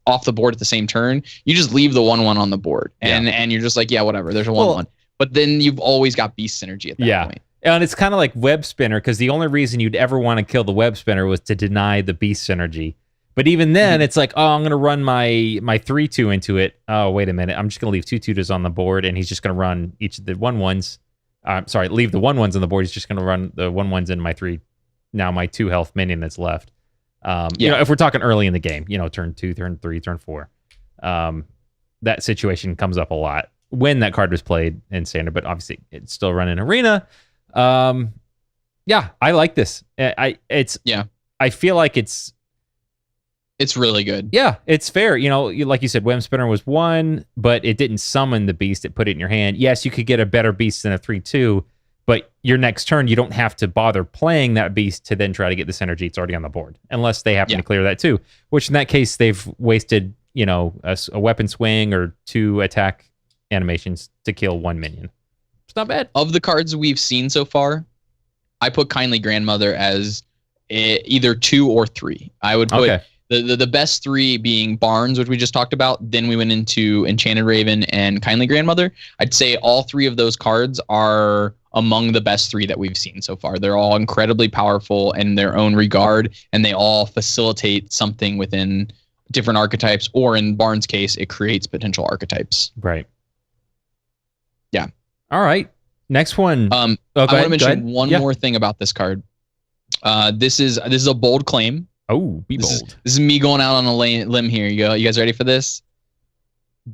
off the board at the same turn, you just leave the 1/1 on the board, and you're just like, yeah, whatever. There's a 1/1, but then you've always got beast synergy at that point. And it's kind of like web spinner, because the only reason you'd ever want to kill the web spinner was to deny the beast synergy. But even then, it's like, oh, I'm going to run my 3/2 into it. Oh, wait a minute. I'm just going to leave 2/2s on the board, and he's just going to run each of the 1/1s. Leave the 1/1s on the board. He's just going to run the 1/1s in my 3. Now my 2 health minion that's left. You know, if we're talking early in the game, you know, turn 2, turn 3, turn 4, that situation comes up a lot when that card was played in standard, but obviously it's still running arena. Yeah, I like this. I feel like it's really good. Yeah, it's fair. You know, like you said, Web Spinner was 1, but it didn't summon the beast. It put it in your hand. Yes, you could get a better beast than a 3/2, but your next turn, you don't have to bother playing that beast to then try to get this energy. It's already on the board, unless they happen to clear that too, which in that case, they've wasted, you know, a weapon swing or 2 attack animations to kill 1 minion. It's not bad. Of the cards we've seen so far, I put Kindly Grandmother as either 2 or 3. I would put the best 3 being Barnes, which we just talked about. Then we went into Enchanted Raven and Kindly Grandmother. I'd say all 3 of those cards are among the best 3 that we've seen so far. They're all incredibly powerful in their own regard, and they all facilitate something within different archetypes, or in Barnes' case, it creates potential archetypes. Right. Yeah. All right. Next one. I want to mention one more thing about this card. This is a bold claim. Oh, be bold. This is me going out on a limb here. You guys ready for this?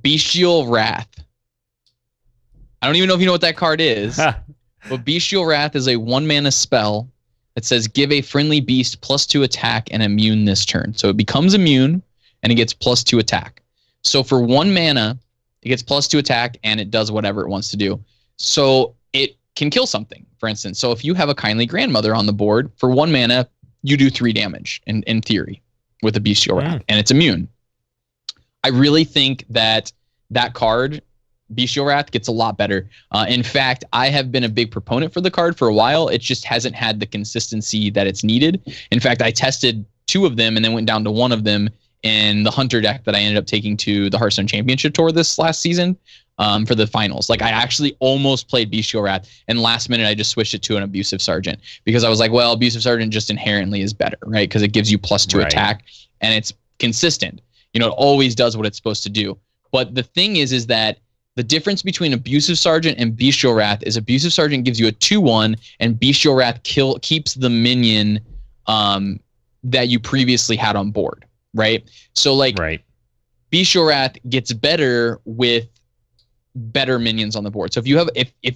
Bestial Wrath. I don't even know if you know what that card is. But Bestial Wrath is a 1 mana spell that says give a friendly beast +2 attack and immune this turn. So it becomes immune and it gets +2 attack. So for 1 mana, it gets +2 attack and it does whatever it wants to do. So it can kill something, for instance. So if you have a Kindly Grandmother on the board, for 1 mana, you do 3 damage in theory with a Bestial Wrath, and it's immune. I really think that card, Bestial Wrath, gets a lot better. In fact, I have been a big proponent for the card for a while. It just hasn't had the consistency that it's needed. In fact, I tested 2 of them and then went down to 1 of them in the Hunter deck that I ended up taking to the Hearthstone Championship Tour this last season for the finals. Like, I actually almost played Bestial Wrath, and last minute I just switched it to an Abusive Sergeant because I was like, well, Abusive Sergeant just inherently is better, right? Because it gives you +2 attack, and it's consistent. You know, it always does what it's supposed to do. But the thing is that the difference between Abusive Sergeant and Bestial Wrath is Abusive Sergeant gives you a 2/1, and Bestial Wrath keeps the minion that you previously had on board, right? So, like, Bestial Wrath gets better with better minions on the board. So if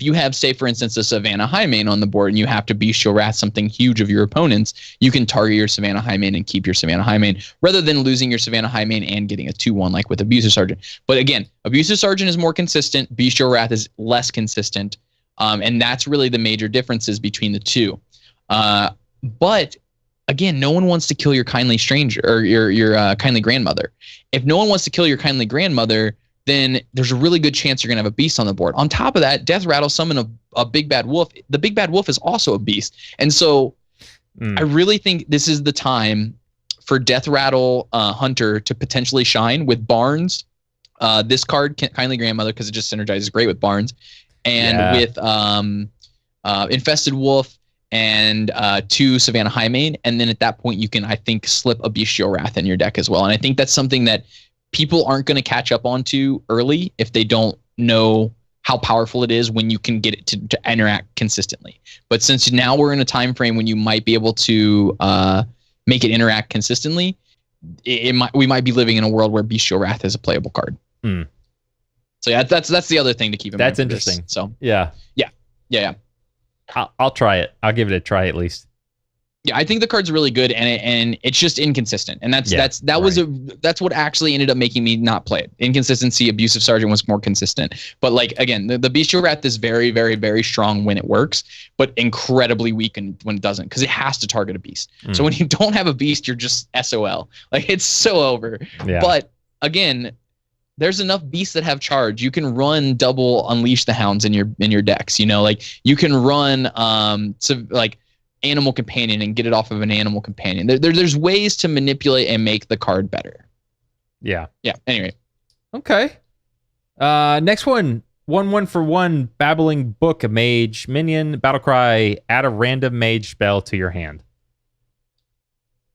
you have, say, for instance, a Savannah Highmane on the board and you have to Bestial Wrath something huge of your opponents, you can target your Savannah Highmane and keep your Savannah Highmane rather than losing your Savannah Highmane and getting a 2/1 like with Abusive Sergeant. But again, Abusive Sergeant is more consistent. Bestial Wrath is less consistent. And that's really the major differences between the two. But again, no one wants to kill your Kindly Stranger or your Kindly Grandmother. If no one wants to kill your Kindly Grandmother, then there's a really good chance you're going to have a beast on the board. On top of that, Death Rattle summon a Big Bad Wolf. The Big Bad Wolf is also a beast. And so I really think this is the time for Death Rattle Hunter to potentially shine with Barnes. This card, Kindly Grandmother, because it just synergizes great with Barnes. And with Infested Wolf and 2 Savannah Highmane. And then at that point, you can, I think, slip a Bestial Wrath in your deck as well. And I think that's something that people aren't going to catch up onto early if they don't know how powerful it is when you can get it to interact consistently. But since now we're in a time frame when you might be able to make it interact consistently, we might be living in a world where Bestial Wrath is a playable card. So yeah, that's the other thing to keep in mind. That's interesting. So yeah. I'll try it. I'll give it a try at least. Yeah, I think the card's really good, and it's just inconsistent, and that's what actually ended up making me not play it. Inconsistency. Abusive Sergeant was more consistent, but like again, the Bestial Wrath is very, very, very strong when it works, but incredibly weak when it doesn't, because it has to target a beast. So when you don't have a beast, you're just SOL. Like it's so over. Yeah. But again, there's enough beasts that have charge. You can run double Unleash the Hounds in your decks. Like you can run like Animal Companion and get it off of an Animal Companion. There's ways to manipulate and make the card better. Yeah. Anyway. Okay. Next one. 1/1 for 1 Babbling Book, a mage minion, battlecry, add a random mage spell to your hand.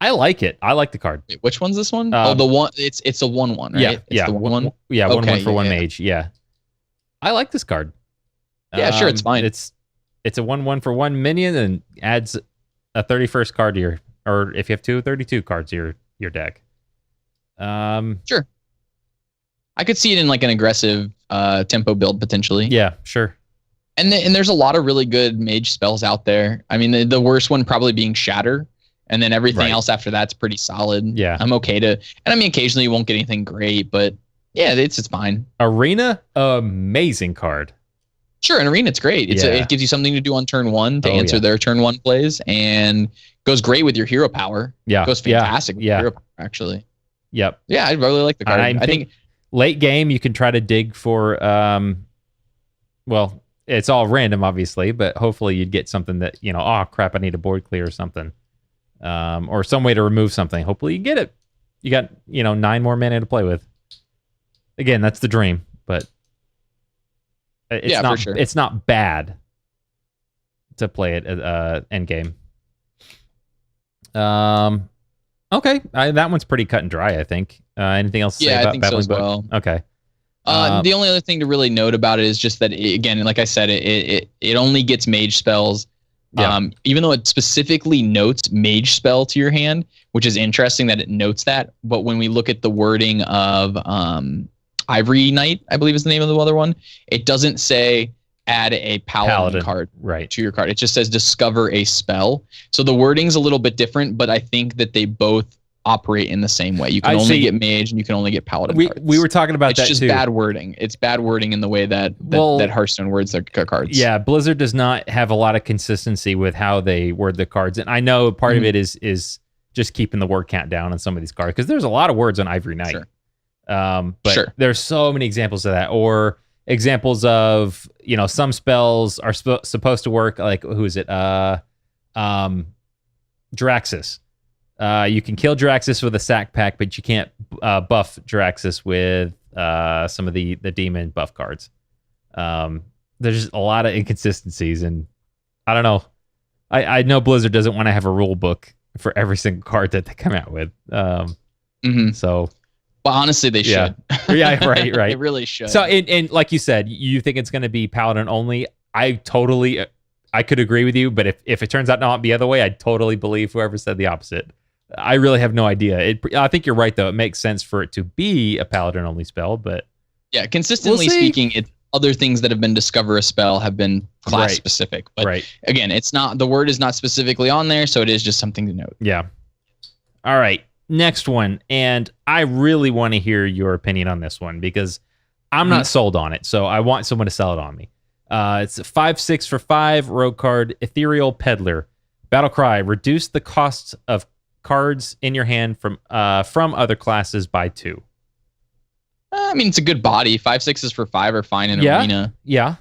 I like it. I like the card. Wait, which one's this one? The one. It's a 1/1, right? Yeah. The 1/1. Yeah. Okay, 1/1 for 1 mage. Yeah. I like this card. Yeah, sure. It's fine. It's a 1/1 for 1 minion and adds a 31st card to your, or if you have 32 cards to your deck. Sure. I could see it in like an aggressive tempo build potentially. Yeah, sure. And there's a lot of really good mage spells out there. I mean, the worst one probably being Shatter, and then everything else after that's pretty solid. Yeah, I'm okay to. And I mean, occasionally you won't get anything great, but yeah, it's fine. Arena, amazing card. Sure, in Arena it's great. It gives you something to do on turn 1 to answer their turn 1 plays, and goes great with your hero power. Yeah, goes fantastic with your hero power, actually. Yep. Yeah, I really like the card. I think late game you can try to dig for well, it's all random obviously, but hopefully you'd get something that, oh crap, I need a board clear or something. Or some way to remove something. Hopefully you get it. You got, 9 more mana to play with. Again, that's the dream, but it's not, for sure. It's not bad to play it at end game. Okay, that one's pretty cut and dry, I think. Anything else to say about Babbling Book? Well. Okay. The only other thing to really note about it is just that, again, like I said, it only gets mage spells. Yeah. Even though it specifically notes mage spell to your hand, which is interesting that it notes that. But when we look at the wording of Ivory Knight, I believe is the name of the other one, it doesn't say add a paladin card to your card. It just says discover a spell. So the wording's a little bit different, but I think that they both operate in the same way. You can only get mage and you can only get paladin cards. We were talking about that too. It's just bad wording. It's bad wording in the way that Hearthstone words their cards. Yeah, Blizzard does not have a lot of consistency with how they word the cards. And I know part of it is just keeping the word count down on some of these cards, because there's a lot of words on Ivory Knight. Sure. But there's so many examples of that, or examples of, some spells are supposed to work, like, who is it? Draxus. You can kill Draxus with a sack pack, but you can't buff Draxus with some of the demon buff cards. There's just a lot of inconsistencies, and I don't know. I know Blizzard doesn't want to have a rule book for every single card that they come out with. So, well, honestly, they should. Yeah, right. They really should. So, and like you said, you think it's going to be Paladin only. I could agree with you, but if it turns out not the other way, I totally believe whoever said the opposite. I really have no idea. I think you're right, though. It makes sense for it to be a Paladin only spell, but yeah, consistently speaking, other things that have been discover a spell have been class specific. But again, it's not, the word is not specifically on there, so it is just something to note. Yeah. All right. Next one. And I really want to hear your opinion on this one, because I'm not sold on it. So I want someone to sell it on me. It's a 5/6 for 5 rogue card, Ethereal Peddler. Battle cry, reduce the cost of cards in your hand from other classes by 2. I mean, it's a good body. 5/6s for 5 are fine in Arena. Yeah.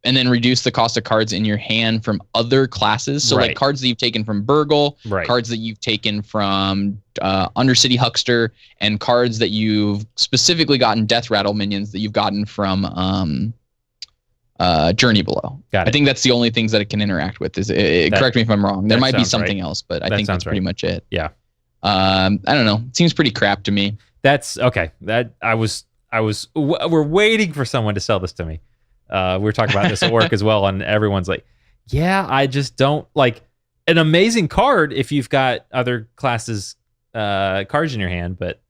And then reduce the cost of cards in your hand from other classes. So like cards that you've taken from Burgle, cards that you've taken from Undercity Huckster, and cards that you've specifically gotten Death Rattle minions that you've gotten from Journey Below. I think that's the only things that it can interact with. Correct me if I'm wrong. There might be something else, but I think that's pretty much it. Yeah. I don't know. It seems pretty crap to me. That's okay. We're waiting for someone to sell this to me. We were talking about this at work as well, and everyone's like, yeah, I just don't like an amazing card if you've got other classes cards in your hand, but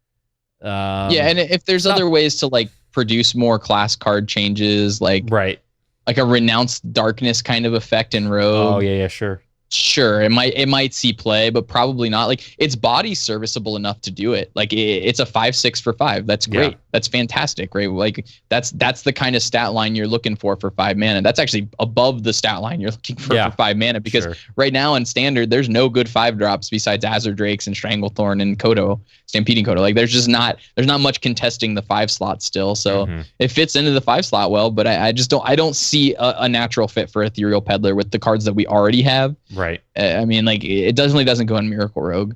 yeah, and if there's other ways to like produce more class card changes, like right, like a renounced darkness kind of effect in Rogue. Oh yeah, sure. Sure, it might see play, but probably not. Like its body's serviceable enough to do it. Like it's a 5/6 for 5. That's great. Yeah. That's fantastic, right? Like that's the kind of stat line you're looking for 5 mana. That's actually above the stat line you're looking for 5 mana, because right now in standard there's no good 5-drops besides Azure Drakes and Stranglethorn and Kodo, Stampeding Kodo. Like there's not much contesting the 5 slot still. So it fits into the 5 slot well, but I just don't see a natural fit for Ethereal Peddler with the cards that we already have. Right. I mean, like it definitely doesn't go in Miracle Rogue,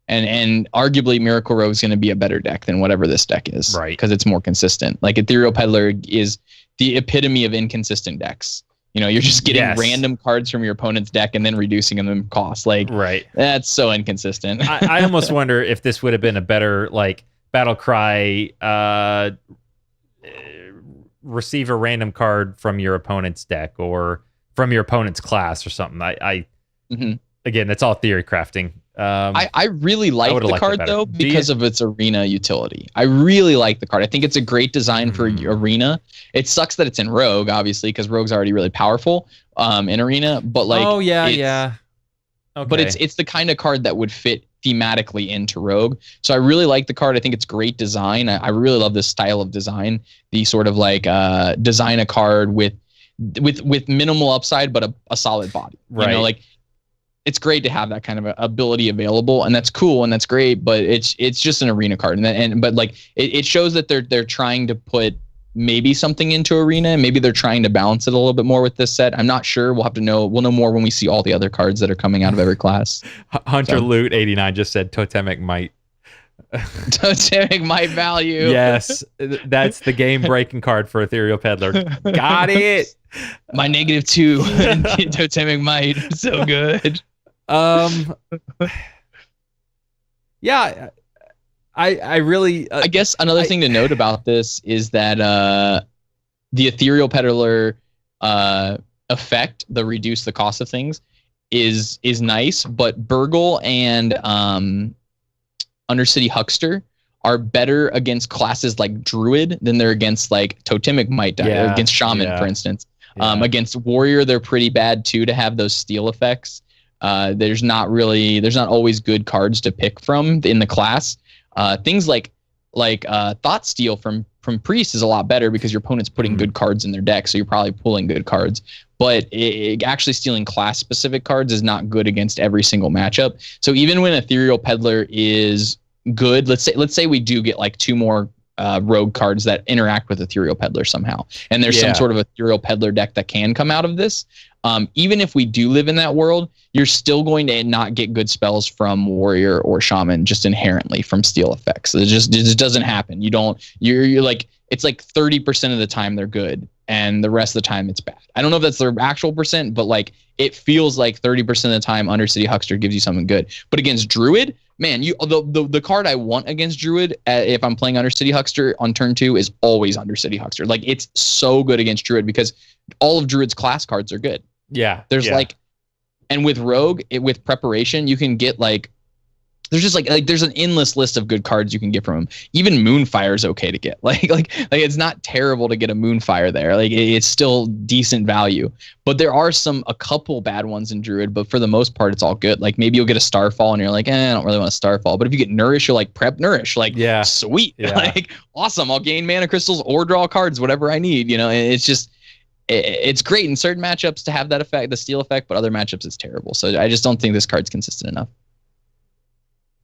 and arguably Miracle Rogue is going to be a better deck than whatever this deck is, right? Because it's more consistent. Like Ethereal Peddler is the epitome of inconsistent decks. You know, you're just getting random cards from your opponent's deck and then reducing them in cost. Like, right? That's so inconsistent. I almost wonder if this would have been a better like battle cry. Receive a random card from your opponent's deck or from your opponent's class or something. Again, that's all theory crafting. I really like the card though because of its arena utility. I really like the card. I think it's a great design for arena. It sucks that it's in Rogue, obviously, because Rogue's already really powerful in arena. But like, Okay. But it's the kind of card that would fit thematically into Rogue. So I really like the card. I think it's great design. I really love this style of design. The sort of like design a card with minimal upside but a solid body. Right. You know, like it's great to have that kind of ability available, and that's cool and that's great. But it's just an arena card, but like it shows that they're trying to put maybe something into arena. Maybe they're trying to balance it a little bit more with this set. I'm not sure. We'll have to know. We'll know more when we see all the other cards that are coming out of every class. Hunter Loot 89 just said Totemic Might. Totemic Might value. Yes, that's the game breaking card for Ethereal Peddler. Got it. My -2 Totemic Might. So good. Yeah, I really I guess another thing to note about this is that the Ethereal Peddler effect, the reduce the cost of things, is nice, but Burgle and Undercity Huckster are better against classes like Druid than they're against like Totemic Might, or against Shaman, for instance. Against Warrior, they're pretty bad too to have those steal effects. There's not always good cards to pick from in the class. Things like Thought Steal from Priest is a lot better because your opponent's putting good cards in their deck, so you're probably pulling good cards. But actually stealing class specific cards is not good against every single matchup. So even when Ethereal Peddler is good, let's say we do get like 2 more rogue cards that interact with Ethereal Peddler somehow, and there's some sort of Ethereal Peddler deck that can come out of this. Even if we do live in that world, you're still going to not get good spells from Warrior or Shaman just inherently from steal effects. It just doesn't happen. You're like, it's like 30% of the time they're good, and the rest of the time it's bad. I don't know if that's the actual percent, but like it feels like 30% of the time Undercity Huckster gives you something good. But against Druid, man, the card I want against Druid if I'm playing Undercity Huckster on turn 2 is always Undercity Huckster. Like it's so good against Druid because all of Druid's class cards are good. Yeah. There's like, and with Rogue, with preparation, you can get like, there's just like there's an endless list of good cards you can get from him. Even Moonfire is okay to get. Like it's not terrible to get a Moonfire there. Like it's still decent value. But there are a couple bad ones in Druid, but for the most part, it's all good. Like maybe you'll get a Starfall and you're like, I don't really want a Starfall. But if you get Nourish, you're like prep Nourish. Like sweet. Yeah. Like awesome. I'll gain mana crystals or draw cards, whatever I need. You know, and it's just. It's great in certain matchups to have that effect, the steal effect, but other matchups it's terrible. So I just don't think this card's consistent enough.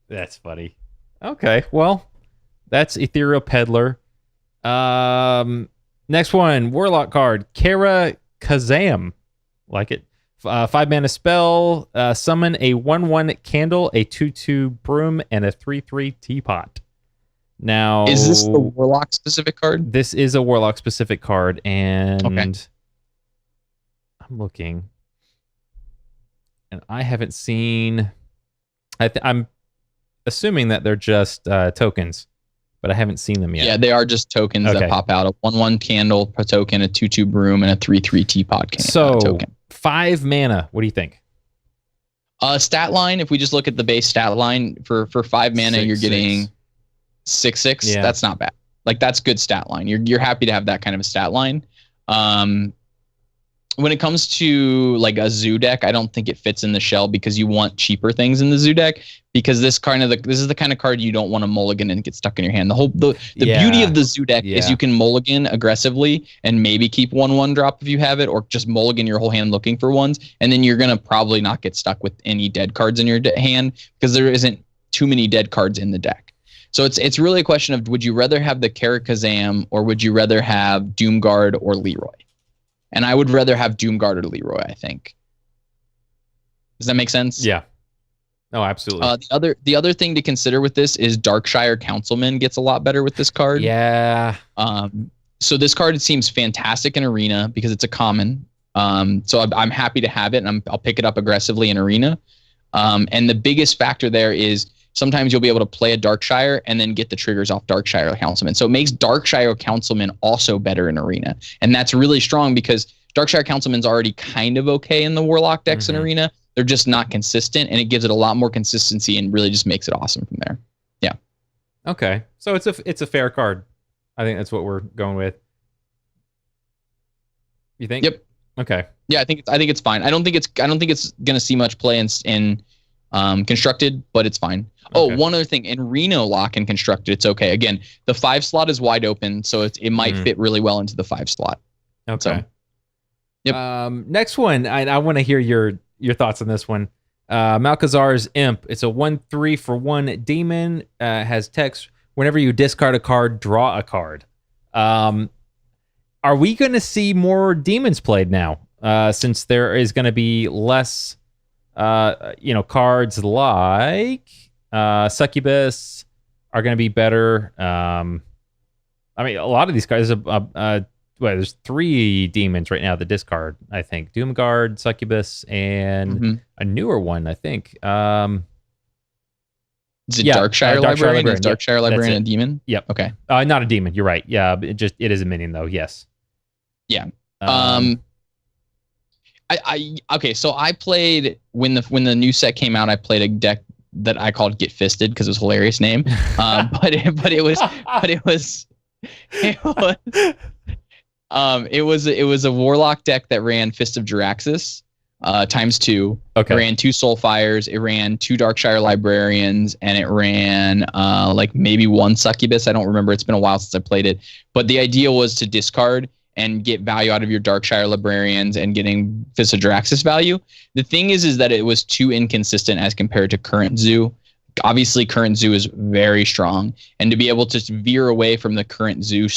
That's funny. Okay, well, that's Ethereal Peddler. Next one, Warlock card, Kara Kazam. Like it. 5 mana spell, summon a 1/1 candle, a 2/2 broom, and a 3/3 teapot. Now, is this the Warlock specific card? This is a Warlock specific card, and I'm looking, and I haven't seen. I'm assuming that they're just tokens, but I haven't seen them yet. Yeah, they are just tokens Okay. that pop out. A 1/1 candle per token, a 2/2 broom, and a 3/3 teapot So token. 5 mana. What do you think? Stat line, if we just look at the base stat line, for 5 mana, you're 6/6. getting 6/6. Yeah. That's not bad. Like, that's good stat line. You're happy to have that kind of a stat line. When it comes to like a zoo deck, I don't think it fits in the shell because you want cheaper things in the zoo deck, because this is the kind of card you don't want to mulligan and get stuck in your hand. The beauty of the zoo deck is you can mulligan aggressively and maybe keep 1/1 drop if you have it, or just mulligan your whole hand looking for ones, and then you're gonna probably not get stuck with any dead cards in your hand because there isn't too many dead cards in the deck. So it's really a question of, would you rather have the Karakazam or would you rather have Doomguard or Leroy? And I would rather have Doomguard or Leroy, I think. Does that make sense? Yeah. Oh, absolutely. The other thing to consider with this is Darkshire Councilman gets a lot better with this card. Yeah. So this card seems fantastic in Arena because it's a common. So I'm happy to have it, and I'll pick it up aggressively in Arena. And the biggest factor there is sometimes you'll be able to play a Darkshire and then get the triggers off Darkshire Councilman. So it makes Darkshire Councilman also better in Arena. And that's really strong because Darkshire Councilman's already kind of okay in the Warlock decks in Arena. They're just not consistent, and it gives it a lot more consistency and really just makes it awesome from there. Yeah. Okay. So it's a fair card. I think that's what we're going with. You think? Yep. Okay. Yeah, I think it's fine. I don't think it's gonna see much play in constructed, but it's fine. Okay. Oh, one other thing, in Reno lock and constructed, it's okay. Again, the 5 slot is wide open, so it might fit really well into the 5 slot. Okay. So, yep. Next one, I want to hear your thoughts on this one. Malkazar's Imp. It's a 1/3 for 1 demon. Has text. Whenever you discard a card, draw a card. Are we going to see more demons played now? Since there is going to be less, cards like Succubus are going to be better. I mean, a lot of these cards. There's 3 demons right now. The discard, I think, Doomguard, Succubus, and a newer one. I think. Is it Darkshire Librarian? Is Darkshire Librarian a demon? Yep. Okay. Not a demon. You're right. Yeah, it is a minion though. Yes. Yeah. Okay. So I played when the new set came out. I played a deck that I called Get Fisted because it was a hilarious name. But it was a Warlock deck that ran Fist of Jaraxxus ×2. Okay. It ran 2 Soulfires. It ran 2 Darkshire Librarians, and it ran like maybe 1 Succubus. I don't remember. It's been a while since I played it. But the idea was to discard and get value out of your Darkshire Librarians and getting Fist of Jaraxxus value. The thing is that it was too inconsistent as compared to current Zoo. Obviously, current Zoo is very strong, and to be able to veer away from the current Zoo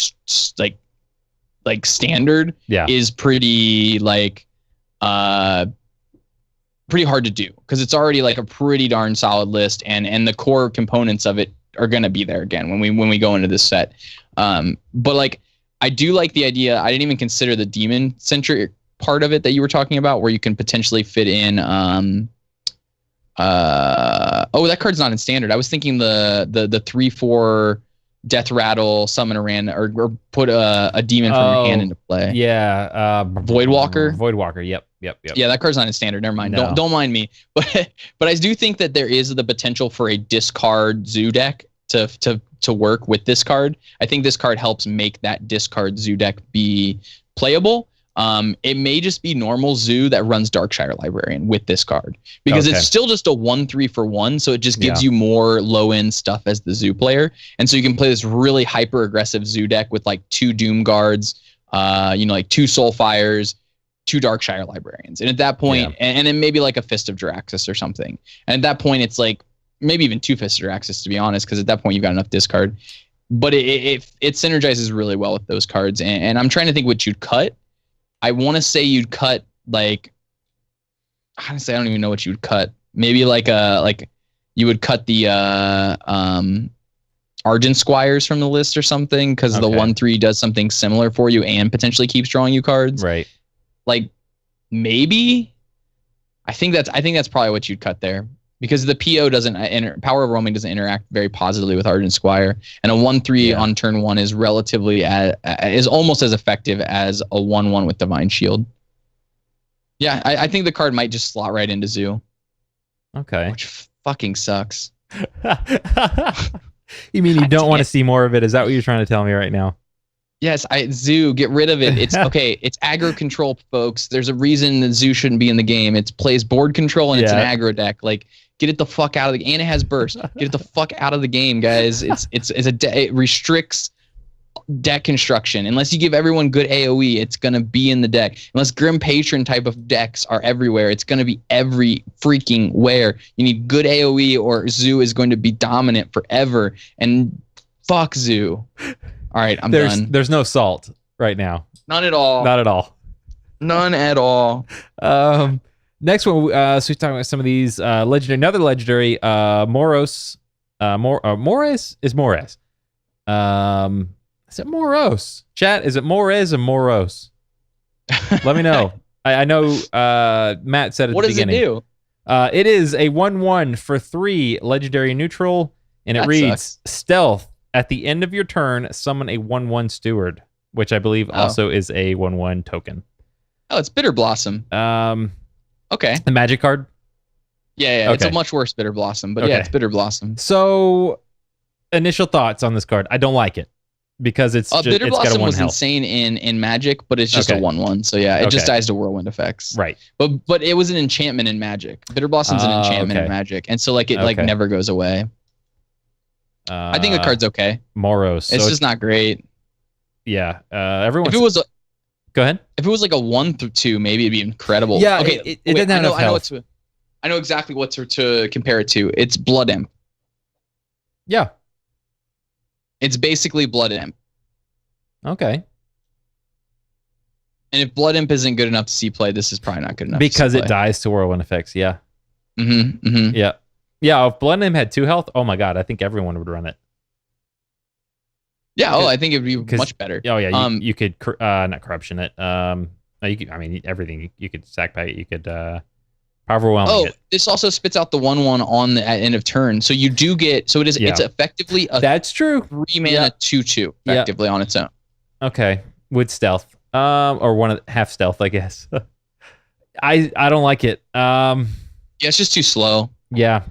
like standard is pretty pretty hard to do because it's already like a pretty darn solid list, and the core components of it are going to be there again when we go into this set. But like, I do like the idea. I didn't even consider the demon centric part of it that you were talking about, where you can potentially fit in. That card's not in standard. I was thinking the 3/4 Death Rattle, summon a random, or put a demon from your hand into play. Yeah. Voidwalker. Voidwalker. Yep. Yeah, that card's not in standard. Never mind. No. Don't mind me. But I do think that there is the potential for a discard Zoo deck to work with this card. I think this card helps make that discard Zoo deck be playable. It may just be normal Zoo that runs Darkshire Librarian with this card because it's still just a 1/3 for 1, so it just gives you more low end stuff as the Zoo player, and so you can play this really hyper aggressive Zoo deck with like 2 Doom Guards, like 2 Soulfires, 2 Darkshire Librarians, and at that point, and then maybe like a Fist of Jaraxxus or something, and at that point it's like maybe even 2 Fist of Jaraxxus, to be honest, because at that point you've got enough discard, but it synergizes really well with those cards, and I'm trying to think what you'd cut. I want to say you'd cut like, honestly, I don't even know what you'd cut. Maybe like you would cut the Argent Squires from the list or something, because the 1/3 does something similar for you and potentially keeps drawing you cards. Right. Like maybe, I think that's probably what you'd cut there. because the PO doesn't Power of Roaming doesn't interact very positively with Ardent Squire, and a 1/3 on turn 1 is relatively is almost as effective as a 1/1 with Divine Shield. Yeah, I think the card might just slot right into Zoo. Okay. Which fucking sucks. You mean you God don't want to damn. see more of it? Is that what you're trying to tell me right now? Yes, Zoo, get rid of it. It's okay. It's aggro control, folks. There's a reason that Zoo shouldn't be in the game. It plays board control and it's an aggro deck. Like, get it the fuck out of the. And it has burst. Get it the fuck out of the game, guys. It restricts deck construction. Unless you give everyone good AOE, it's gonna be in the deck. Unless Grim Patron type of decks are everywhere, it's gonna be every freaking where. You need good AOE, or Zoo is going to be dominant forever. And fuck Zoo. All right, I'm done. There's no salt right now. None at all. Not at all. None at all. Next one, so we're talking about some of these legendary. Another legendary, Moros. Mores is Mores. Is it Moros? Chat, is it Mores or Moros? Let me know. I know Matt said at What the does it beginning. do? It is a 1/1 for 3 legendary neutral, and it That reads Stealth. At the end of your turn, summon a 1/1 Steward, which I believe also is a 1/1 token. Oh, it's Bitter Blossom. Okay. The magic card. Yeah, it's Okay. a much worse Bitter Blossom, but Okay. yeah, it's Bitter Blossom. So, initial thoughts on this card. I don't like it because it's just, Bitter it's got a Blossom 1 was health. insane in Magic, but it's just Okay. a 1/1. So yeah, it just Okay. dies to Whirlwind effects. Right. But it was an enchantment in Magic. Bitter Blossom's an enchantment okay. in Magic, and so like it like Okay. never goes away. I think the card's okay. Moros. It's So just not great. yeah. Everyone. If it was Go ahead. like a 1/2, maybe it'd be incredible. Yeah, Okay. it doesn't have enough health. I know exactly what to compare it to. It's Blood Imp. Yeah. It's basically Blood Imp. Okay. And if Blood Imp isn't good enough to see play, this is probably not good enough. Because to it dies to whirlwind effects. Yeah. Mm-hmm. Mm-hmm. Yeah. Yeah. If Blood Imp had 2 health, oh my god, I think everyone would run it. Yeah. Oh, I think it'd be much better. Oh yeah. You could not corruption it. You could, I mean everything. You could sack pack it. You could overwhelm it. This also spits out the 1/1 on the at end of turn. So you do get. So it is. Yeah. It's effectively a That's true. 3-mana 2/2 effectively on its own. Okay. With stealth. Or one of half stealth, I guess. I don't like it. Yeah, it's just too slow. Yeah.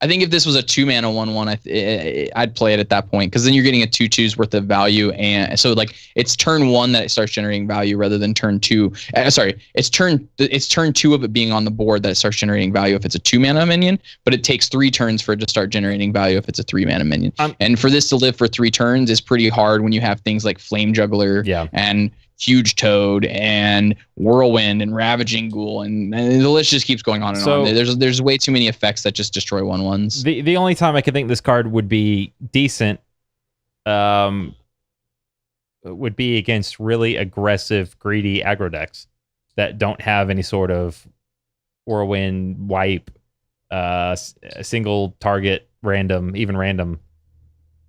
I think if this was a 2-mana 1/1, I'd play it at that point, because then you're getting a 2/2's worth of value, and so like it's turn 1 that it starts generating value rather than turn 2. It's turn 2 of it being on the board that it starts generating value if it's a 2-mana minion, but it takes 3 turns for it to start generating value if it's a 3-mana minion. And for this to live for 3 turns is pretty hard when you have things like Flame Juggler and Huge Toad and Whirlwind and Ravaging Ghoul, and the list just keeps going on and on. There's way too many effects that just destroy 1/1s. The only time I could think this card would be decent would be against really aggressive, greedy aggro decks that don't have any sort of Whirlwind, wipe, single target, random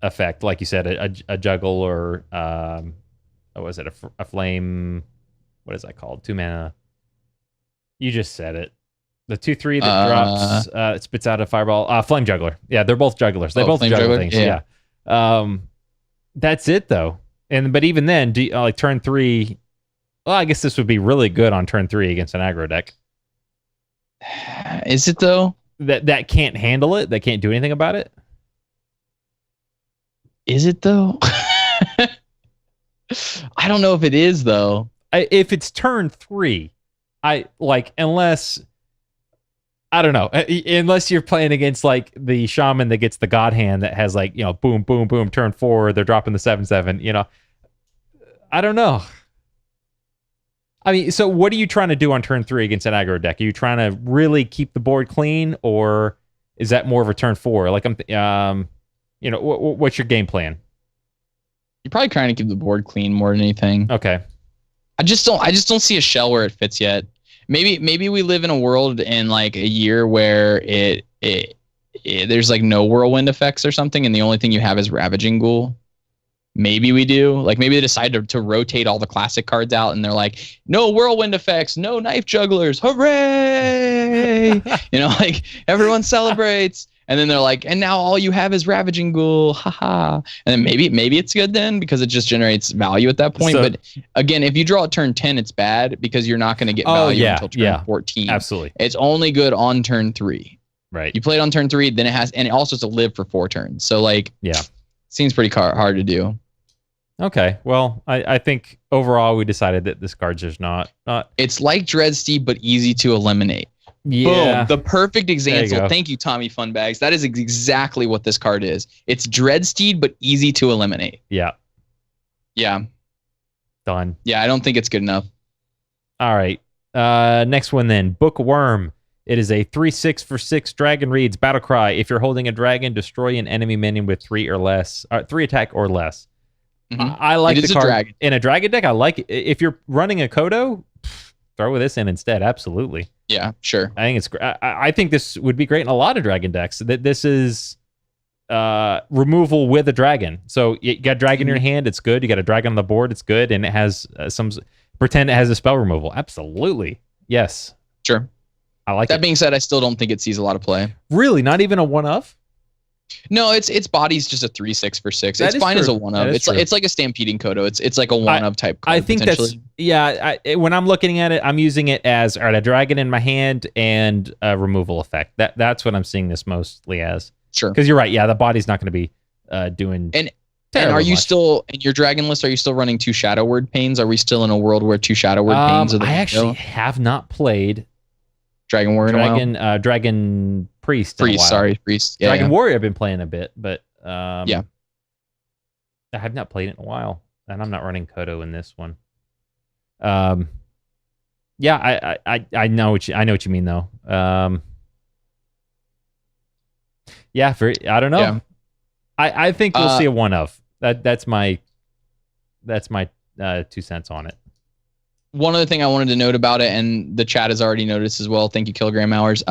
effect. Like you said, a juggle or what was it? A flame? What is that called? 2-mana. You just said it. The 2/3 that drops, it spits out a fireball. Flame juggler. Yeah, they're both jugglers. They both juggle things. Yeah. That's it though. But even then, like turn 3. Well, I guess this would be really good on turn 3 against an aggro deck. Is it though? That can't handle it. That can't do anything about it. Is it though? I don't know if it is though. If it's turn 3, unless I don't know, unless you're playing against like the shaman that gets the god hand that has like, boom, boom, boom, turn 4, they're dropping the 7/7. I don't know. I mean, so what are you trying to do on turn 3 against an aggro deck? Are you trying to really keep the board clean, or is that more of a turn 4? Like what's your game plan? You're probably trying to keep the board clean more than anything. Okay. I just don't see a shell where it fits yet. Maybe we live in a world in like a year where it there's like no whirlwind effects or something, and the only thing you have is Ravaging Ghoul. Maybe we do. Like maybe they decide to rotate all the classic cards out, and they're like, no whirlwind effects, no knife jugglers, hooray! Like everyone celebrates. And then they're like, and now all you have is Ravaging Ghoul, haha. And then maybe it's good then because it just generates value at that point. But again, if you draw at turn 10, it's bad because you're not going to get value until turn 14. Absolutely. It's only good on turn 3. Right. You play it on turn 3, then it also has to live for 4 turns. So seems pretty hard to do. Okay. Well, I think overall we decided that this card's just not. It's like Dreadsteed, but easy to eliminate. Yeah. Boom. The perfect example. Thank you, Tommy Funbags. That is exactly what this card is. It's Dreadsteed, but easy to eliminate. Yeah. Yeah. Done. Yeah, I don't think it's good enough. All right. Next one then. Bookworm. It is a 3/6 for 6 dragon reads battle cry. If you're holding a dragon, destroy an enemy minion with 3 attack or less. Mm-hmm. I like it the is card. A dragon. In a dragon deck, I like it. If you're running a Kodo, throw this in instead. Absolutely. Yeah, sure. I think it's. I think this would be great in a lot of dragon decks. That this is removal with a dragon. So you got a dragon in your hand, it's good. You got a dragon on the board, it's good, and it has pretend it has a spell removal. Absolutely, yes. Sure. I like that. Being said, I still don't think it sees a lot of play. Really, not even a 1-of. No, its body's just a 3/6 for 6. It's fine as a 1-of. It's like a Stampeding Kodo. It's like a 1-of type card. I think that's when I'm looking at it, I'm using it as a dragon in my hand and a removal effect. That's what I'm seeing this mostly as. Sure. Because you're right. Yeah, the body's not going to be doing. And are you still in your dragon list? Are you still running 2 Shadow Word Pains? Are we still in a world where 2 Shadow Word Pains? I actually have not played Dragon Warrior in a while. Dragon Priest. Priest. Yeah, Dragon Warrior I've been playing a bit, but yeah, I have not played it in a while, and I'm not running Kodo in this one. Yeah, I know what you mean though. Yeah, I don't know. Yeah. I think we'll see a 1-of. That's my 2 cents on it. One other thing I wanted to note about it, and the chat has already noticed as well. Thank you, Kilogram Hours.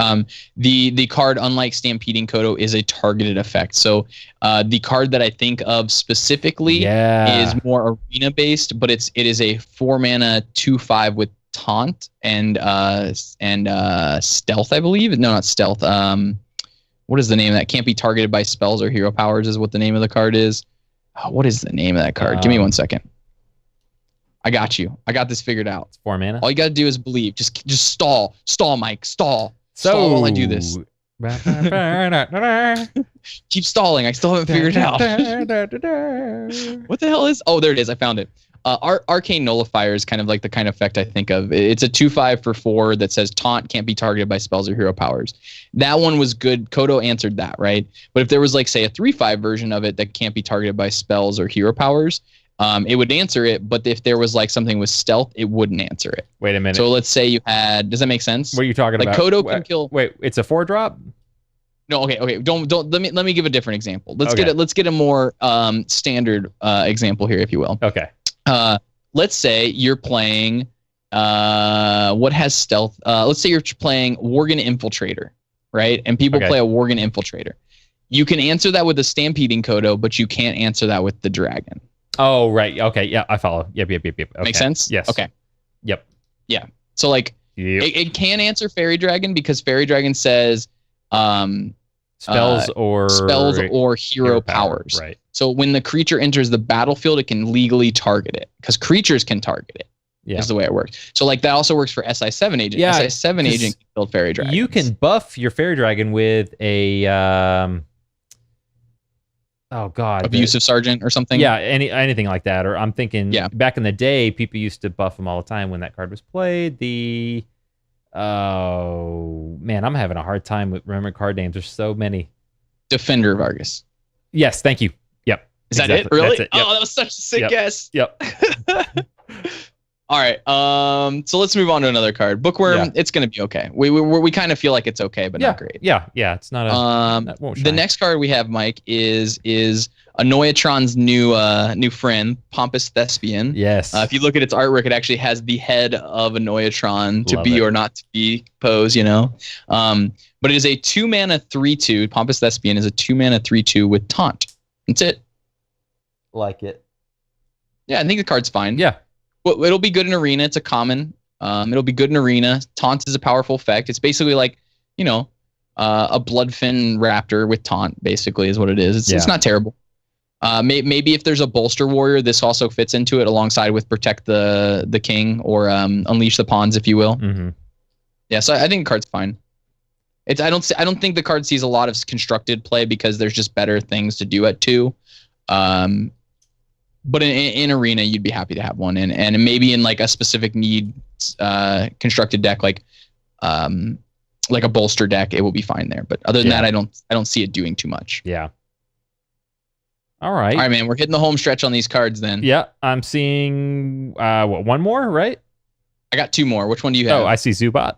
The card, unlike Stampeding Kodo, is a targeted effect. So the card that I think of specifically is more arena based, but it is a 4-mana 2/5 with taunt and stealth, I believe. No, not stealth. What is the name of that? Can't be targeted by spells or hero powers is what the name of the card is. Oh, what is the name of that card? Give me 1 second. I got you. I got this figured out. It's 4 mana. All you got to do is believe. Just stall. Stall, Mike. Stall. Stall while I do this. Keep stalling. I still haven't figured it out. What the hell is... Oh, there it is. I found it. Arcane Nullifier is kind of like the kind of effect I think of. It's a 2/5 for 4 that says taunt can't be targeted by spells or hero powers. That one was good. Kodo answered that, right? But if there was like, say, a 3/5 version of it that can't be targeted by spells or hero powers, it would answer it. But if there was like something with stealth, it wouldn't answer it. Wait a minute. So let's say you had... Does that make sense? What are you talking about? Like Kodo can kill... Wait, it's a 4-drop? No, okay. Don't. Let me give a different example. Let's get a more standard example here, if you will. Okay. Let's say you're playing what has stealth. Let's say you're playing Worgen Infiltrator, right? And people play a Worgen Infiltrator. You can answer that with a Stampeding Kodo, but you can't answer that with the dragon. Oh, right. Okay. Yeah, I follow. Yep. Okay. Makes sense? Yes. Okay. Yep. Yeah. So like it can answer Fairy Dragon because Fairy Dragon says spells or hero powers. Right. So when the creature enters the battlefield, it can legally target it because creatures can target it. Yeah. Is the way it works. So like that also works for SI7 agent. Yeah, SI7 agent can build Fairy Dragon. You can buff your Fairy Dragon with a abusive sergeant or something. Yeah, anything like that. Or I'm thinking back in the day, people used to buff them all the time when that card was played. Oh man, I'm having a hard time with remembering card names. There's so many. Defender Vargas. Yes, thank you. Yep. Is that it? Really? That's it. Yep. Oh, that was such a sick guess. Yep. All right. So let's move on to another card. Bookworm. It's gonna be okay. We kind of feel like it's okay, but not great. Yeah. It's not a. The next card we have, Mike, is Anoyatron's new friend, Pompous Thespian. Yes. If you look at its artwork, it actually has the head of Anoyatron to be or not to be pose. But it is a 2-mana 3/2. Pompous Thespian is a 2-mana 3/2 with taunt. That's it. Like it. Yeah, I think the card's fine. Yeah. Well, it'll be good in arena. It's a common. It'll be good in arena. Taunt is a powerful effect. It's basically like, a Bloodfin Raptor with taunt. Basically, is what it is. It's not terrible. Maybe if there's a bolster warrior, this also fits into it alongside with protect the king or unleash the pawns, if you will. Mm-hmm. Yeah, so I think the card's fine. I don't think the card sees a lot of constructed play because there's just better things to do at 2. But in arena, you'd be happy to have one, and maybe in like a specific need constructed deck, like a bolster deck, it will be fine there. But other than that, I don't see it doing too much. Yeah. All right. All right, man. We're hitting the home stretch on these cards then. Yeah, I'm seeing one more, right? I got 2 more. Which one do you have? Oh, I see Zubat.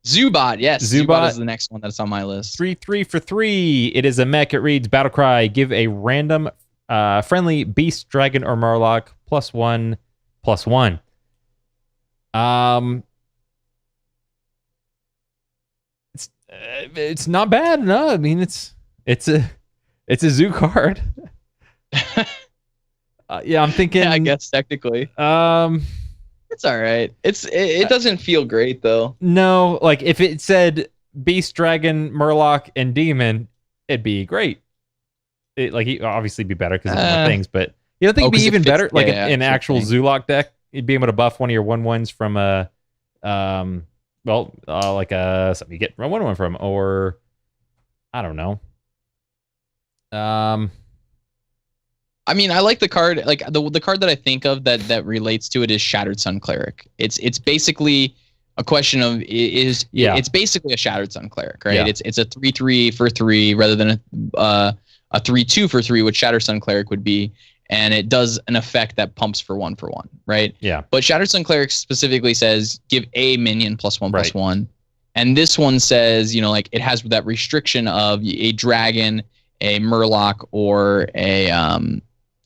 Zubat, yes. Zubat is the next one that's on my list. 3/3 for 3. It is a mech. It reads Battlecry. Give a random friendly beast, dragon, or murloc +1/+1. It's not bad. No, I mean it's a zoo card. Yeah, I'm thinking. Yeah, I guess technically. It's all right. It doesn't feel great though. No, like if it said beast, dragon, murloc, and demon, it'd be great. It'd obviously be better because it's more things, but you don't think it'd be even better? Like an actual Zoolock deck, you'd be able to buff one of your 1/1s from a like something you get 1/1 from, or I don't know. I mean, I like the card. Like the card that I think of that relates to it is Shattered Sun Cleric. It's basically a question of it's basically a Shattered Sun Cleric, right? Yeah. It's a 3/3 for 3 rather than a 3/2 for 3, which Shattered Sun Cleric would be, and it does an effect that pumps for 1 for 1, right? Yeah. But Shattered Sun Cleric specifically says give a minion +1/+1, and this one says like it has that restriction of a dragon, a murloc, or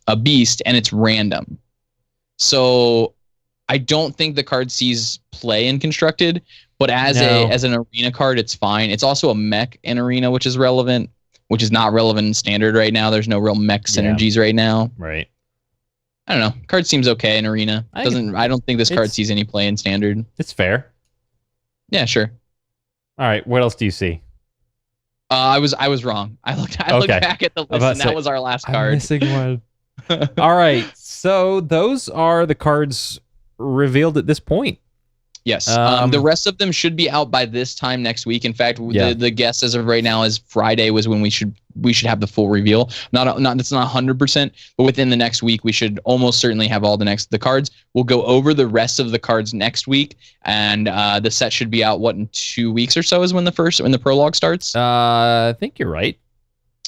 a beast, and it's random. So I don't think the card sees play in constructed, but as an arena card, it's fine. It's also a mech in arena, which is relevant, which is not relevant in standard right now. There's no real mech synergies right now. Right. I don't know. Card seems okay in arena. I don't think this card sees any play in standard. It's fair. Yeah, sure. All right. What else do you see? I was wrong. I looked back at the list, and that was our last card. I'm missing one. All right. So those are the cards revealed at this point. Yes. The rest of them should be out by this time next week. In fact, the guess as of right now is Friday was when we should have the full reveal. It's not 100%, but within the next week we should almost certainly have all the cards. We'll go over the rest of the cards next week, and the set should be out in 2 weeks or so is when the prologue starts. I think you're right.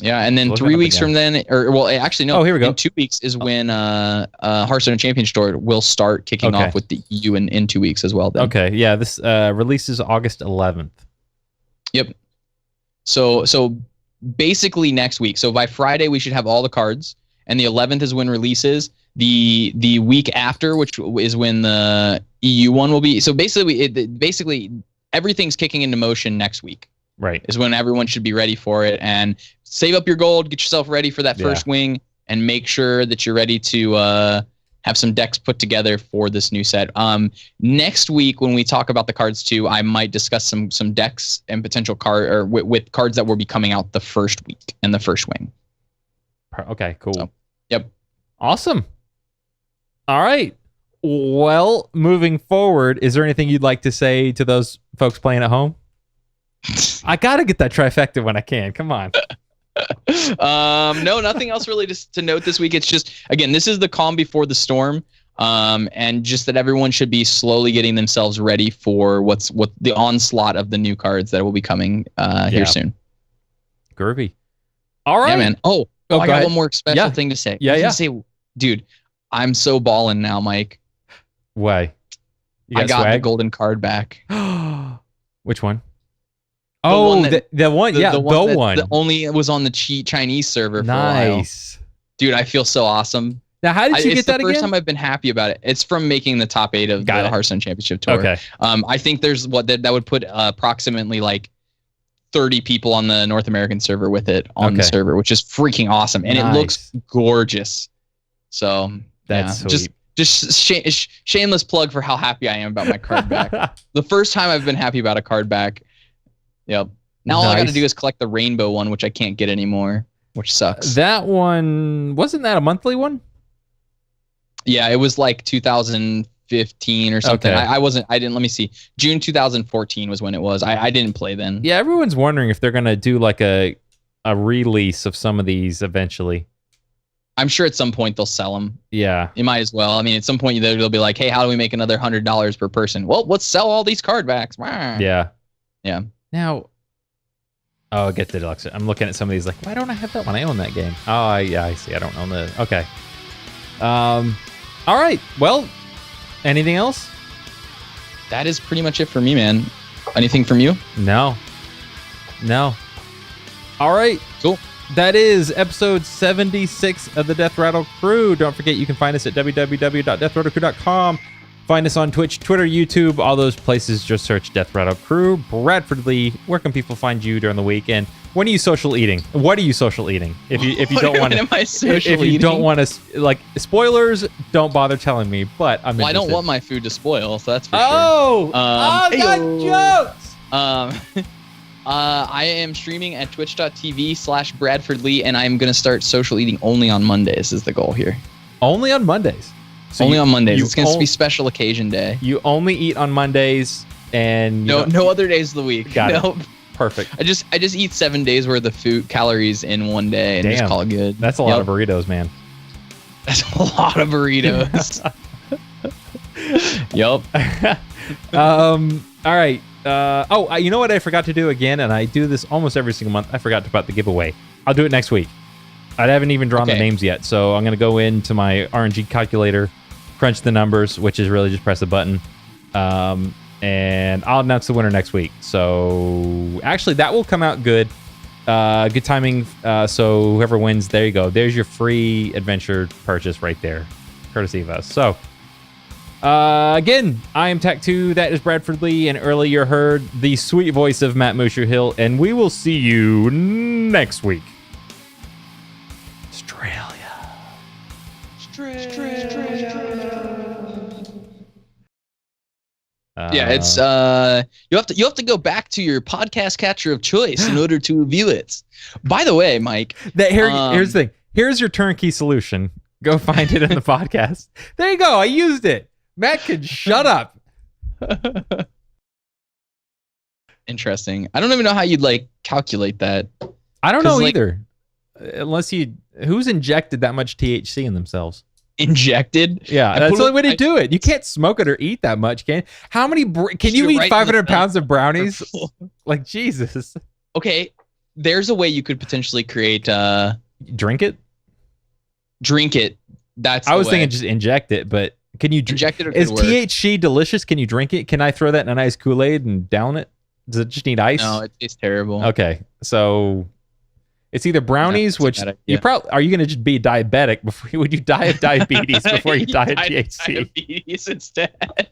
Yeah, and then 3 weeks from then, actually no. Oh, here we go. In 2 weeks is when Hearthstone Championship Tour will start kicking off with the EU in 2 weeks as well. Then. Okay, yeah, this releases August 11th. Yep. So basically next week. So by Friday we should have all the cards, and the 11th is when releases. The week after, which is when the EU one will be. So basically everything's kicking into motion next week. Right. Is when everyone should be ready for it, and save up your gold, get yourself ready for that first wing, and make sure that you're ready to have some decks put together for this new set. Next week, when we talk about the cards too, I might discuss some decks and potential with cards that will be coming out the first week and the first wing. Okay, cool. So, yep. Awesome. All right. Well, moving forward, is there anything you'd like to say to those folks playing at home? I gotta get that trifecta when I can. Come on. No, nothing else really to note this week. It's just, again, this is the calm before the storm, and just that everyone should be slowly getting themselves ready for what the onslaught of the new cards that will be coming here soon. Groovy. All right, yeah, man. I got ahead. one more special thing to say. Yeah. Say, dude, I'm so ballin' now, Mike. Why? I got the golden card back. Which one? The one that only was on the Chinese server for a while. Dude, I feel so awesome. Now, how did you get that again? It's the first time I've been happy about it. It's from making the top 8 of the Hearthstone Championship Tour. Okay. I think there's that would put approximately like 30 people on the North American server with it on the server, which is freaking awesome. And it looks gorgeous. So That's sweet. Just shameless plug for how happy I am about my card back. The first time I've been happy about a card back. Yep. Now all I got to do is collect the rainbow one, which I can't get anymore, which sucks. That one, wasn't that a monthly one? Yeah, it was like 2015 or something. Okay. I didn't, let me see. June 2014 was when it was. I didn't play then. Yeah, everyone's wondering if they're going to do like a release of some of these eventually. I'm sure at some point they'll sell them. Yeah. You might as well. I mean, at some point they'll be like, hey, how do we make another $100 per person? Well, let's sell all these card backs. Yeah. Yeah. Now, oh, get the deluxe. I'm looking at some of these like, why don't I have that one? I own that game. Oh, yeah, I see. I don't own the. Okay. All right. Well, anything else? That is pretty much it for me, man. Anything from you? No. All right. Cool. That is episode 76 of the Death Rattle Crew. Don't forget you can find us at www.deathrattlecrew.com. Find us on Twitch, Twitter, YouTube, all those places. Just search Death Rattle Crew. Bradford Lee, where can people find you during the weekend? When are you social eating? What are you social eating? If you don't want to, am I social if you eating? don't want to, like, spoilers, don't bother telling me. But I'm Well, I don't interested. want my food to spoil, so that's for Oh, sure. got jokes. I am streaming at twitch.tv/Bradford Lee, and I'm going to start social eating only on Mondays is the goal here. Only on Mondays. So only on Mondays. you It's going to be special occasion day. You only eat on Mondays, and No other days of the week. Got it. Nope. Perfect. I just eat 7 days worth of food calories in one day and Damn. just call it good. That's a lot of burritos, man. That's a lot of burritos. Yup. All right. You know what I forgot to do again, and I do this almost every single month. I forgot about the giveaway. I'll do it next week. I haven't even drawn the names yet, so I'm going to go into my RNG calculator, crunch the numbers, which is really just press a button, and I'll announce the winner next week. So actually, that will come out good. Good timing. So whoever wins, there you go. There's your free adventure purchase right there, courtesy of us. So again, I am Tech2. That is Bradford Lee, and earlier you heard the sweet voice of Matt Musher Hill, and we will see you next week. Yeah, it's you have to go back to your podcast catcher of choice in order to view it. By the way, Mike, here's the thing. Here's your turnkey solution. Go find it in the podcast. There you go. I used it. Matt could shut up. Interesting. I don't even know how you'd like calculate that. I don't know like, either. Unless who's injected that much THC in themselves? Injected? Yeah, that's the only way to do it. You can't smoke it or eat that much, can you? How many? Can you eat 500 pounds of brownies? Like Jesus. Okay, there's a way you could potentially create. Drink it. Drink it. That's. I was thinking just inject it, but can you inject it? Or is THC delicious? Can you drink it? Can I throw that in a nice Kool-Aid and down it? Does it just need ice? No, it tastes terrible. Okay, so it's either brownies, which you probably are. You going to just be diabetic before? Would you die of diabetes before you die of THC? Diabetes instead.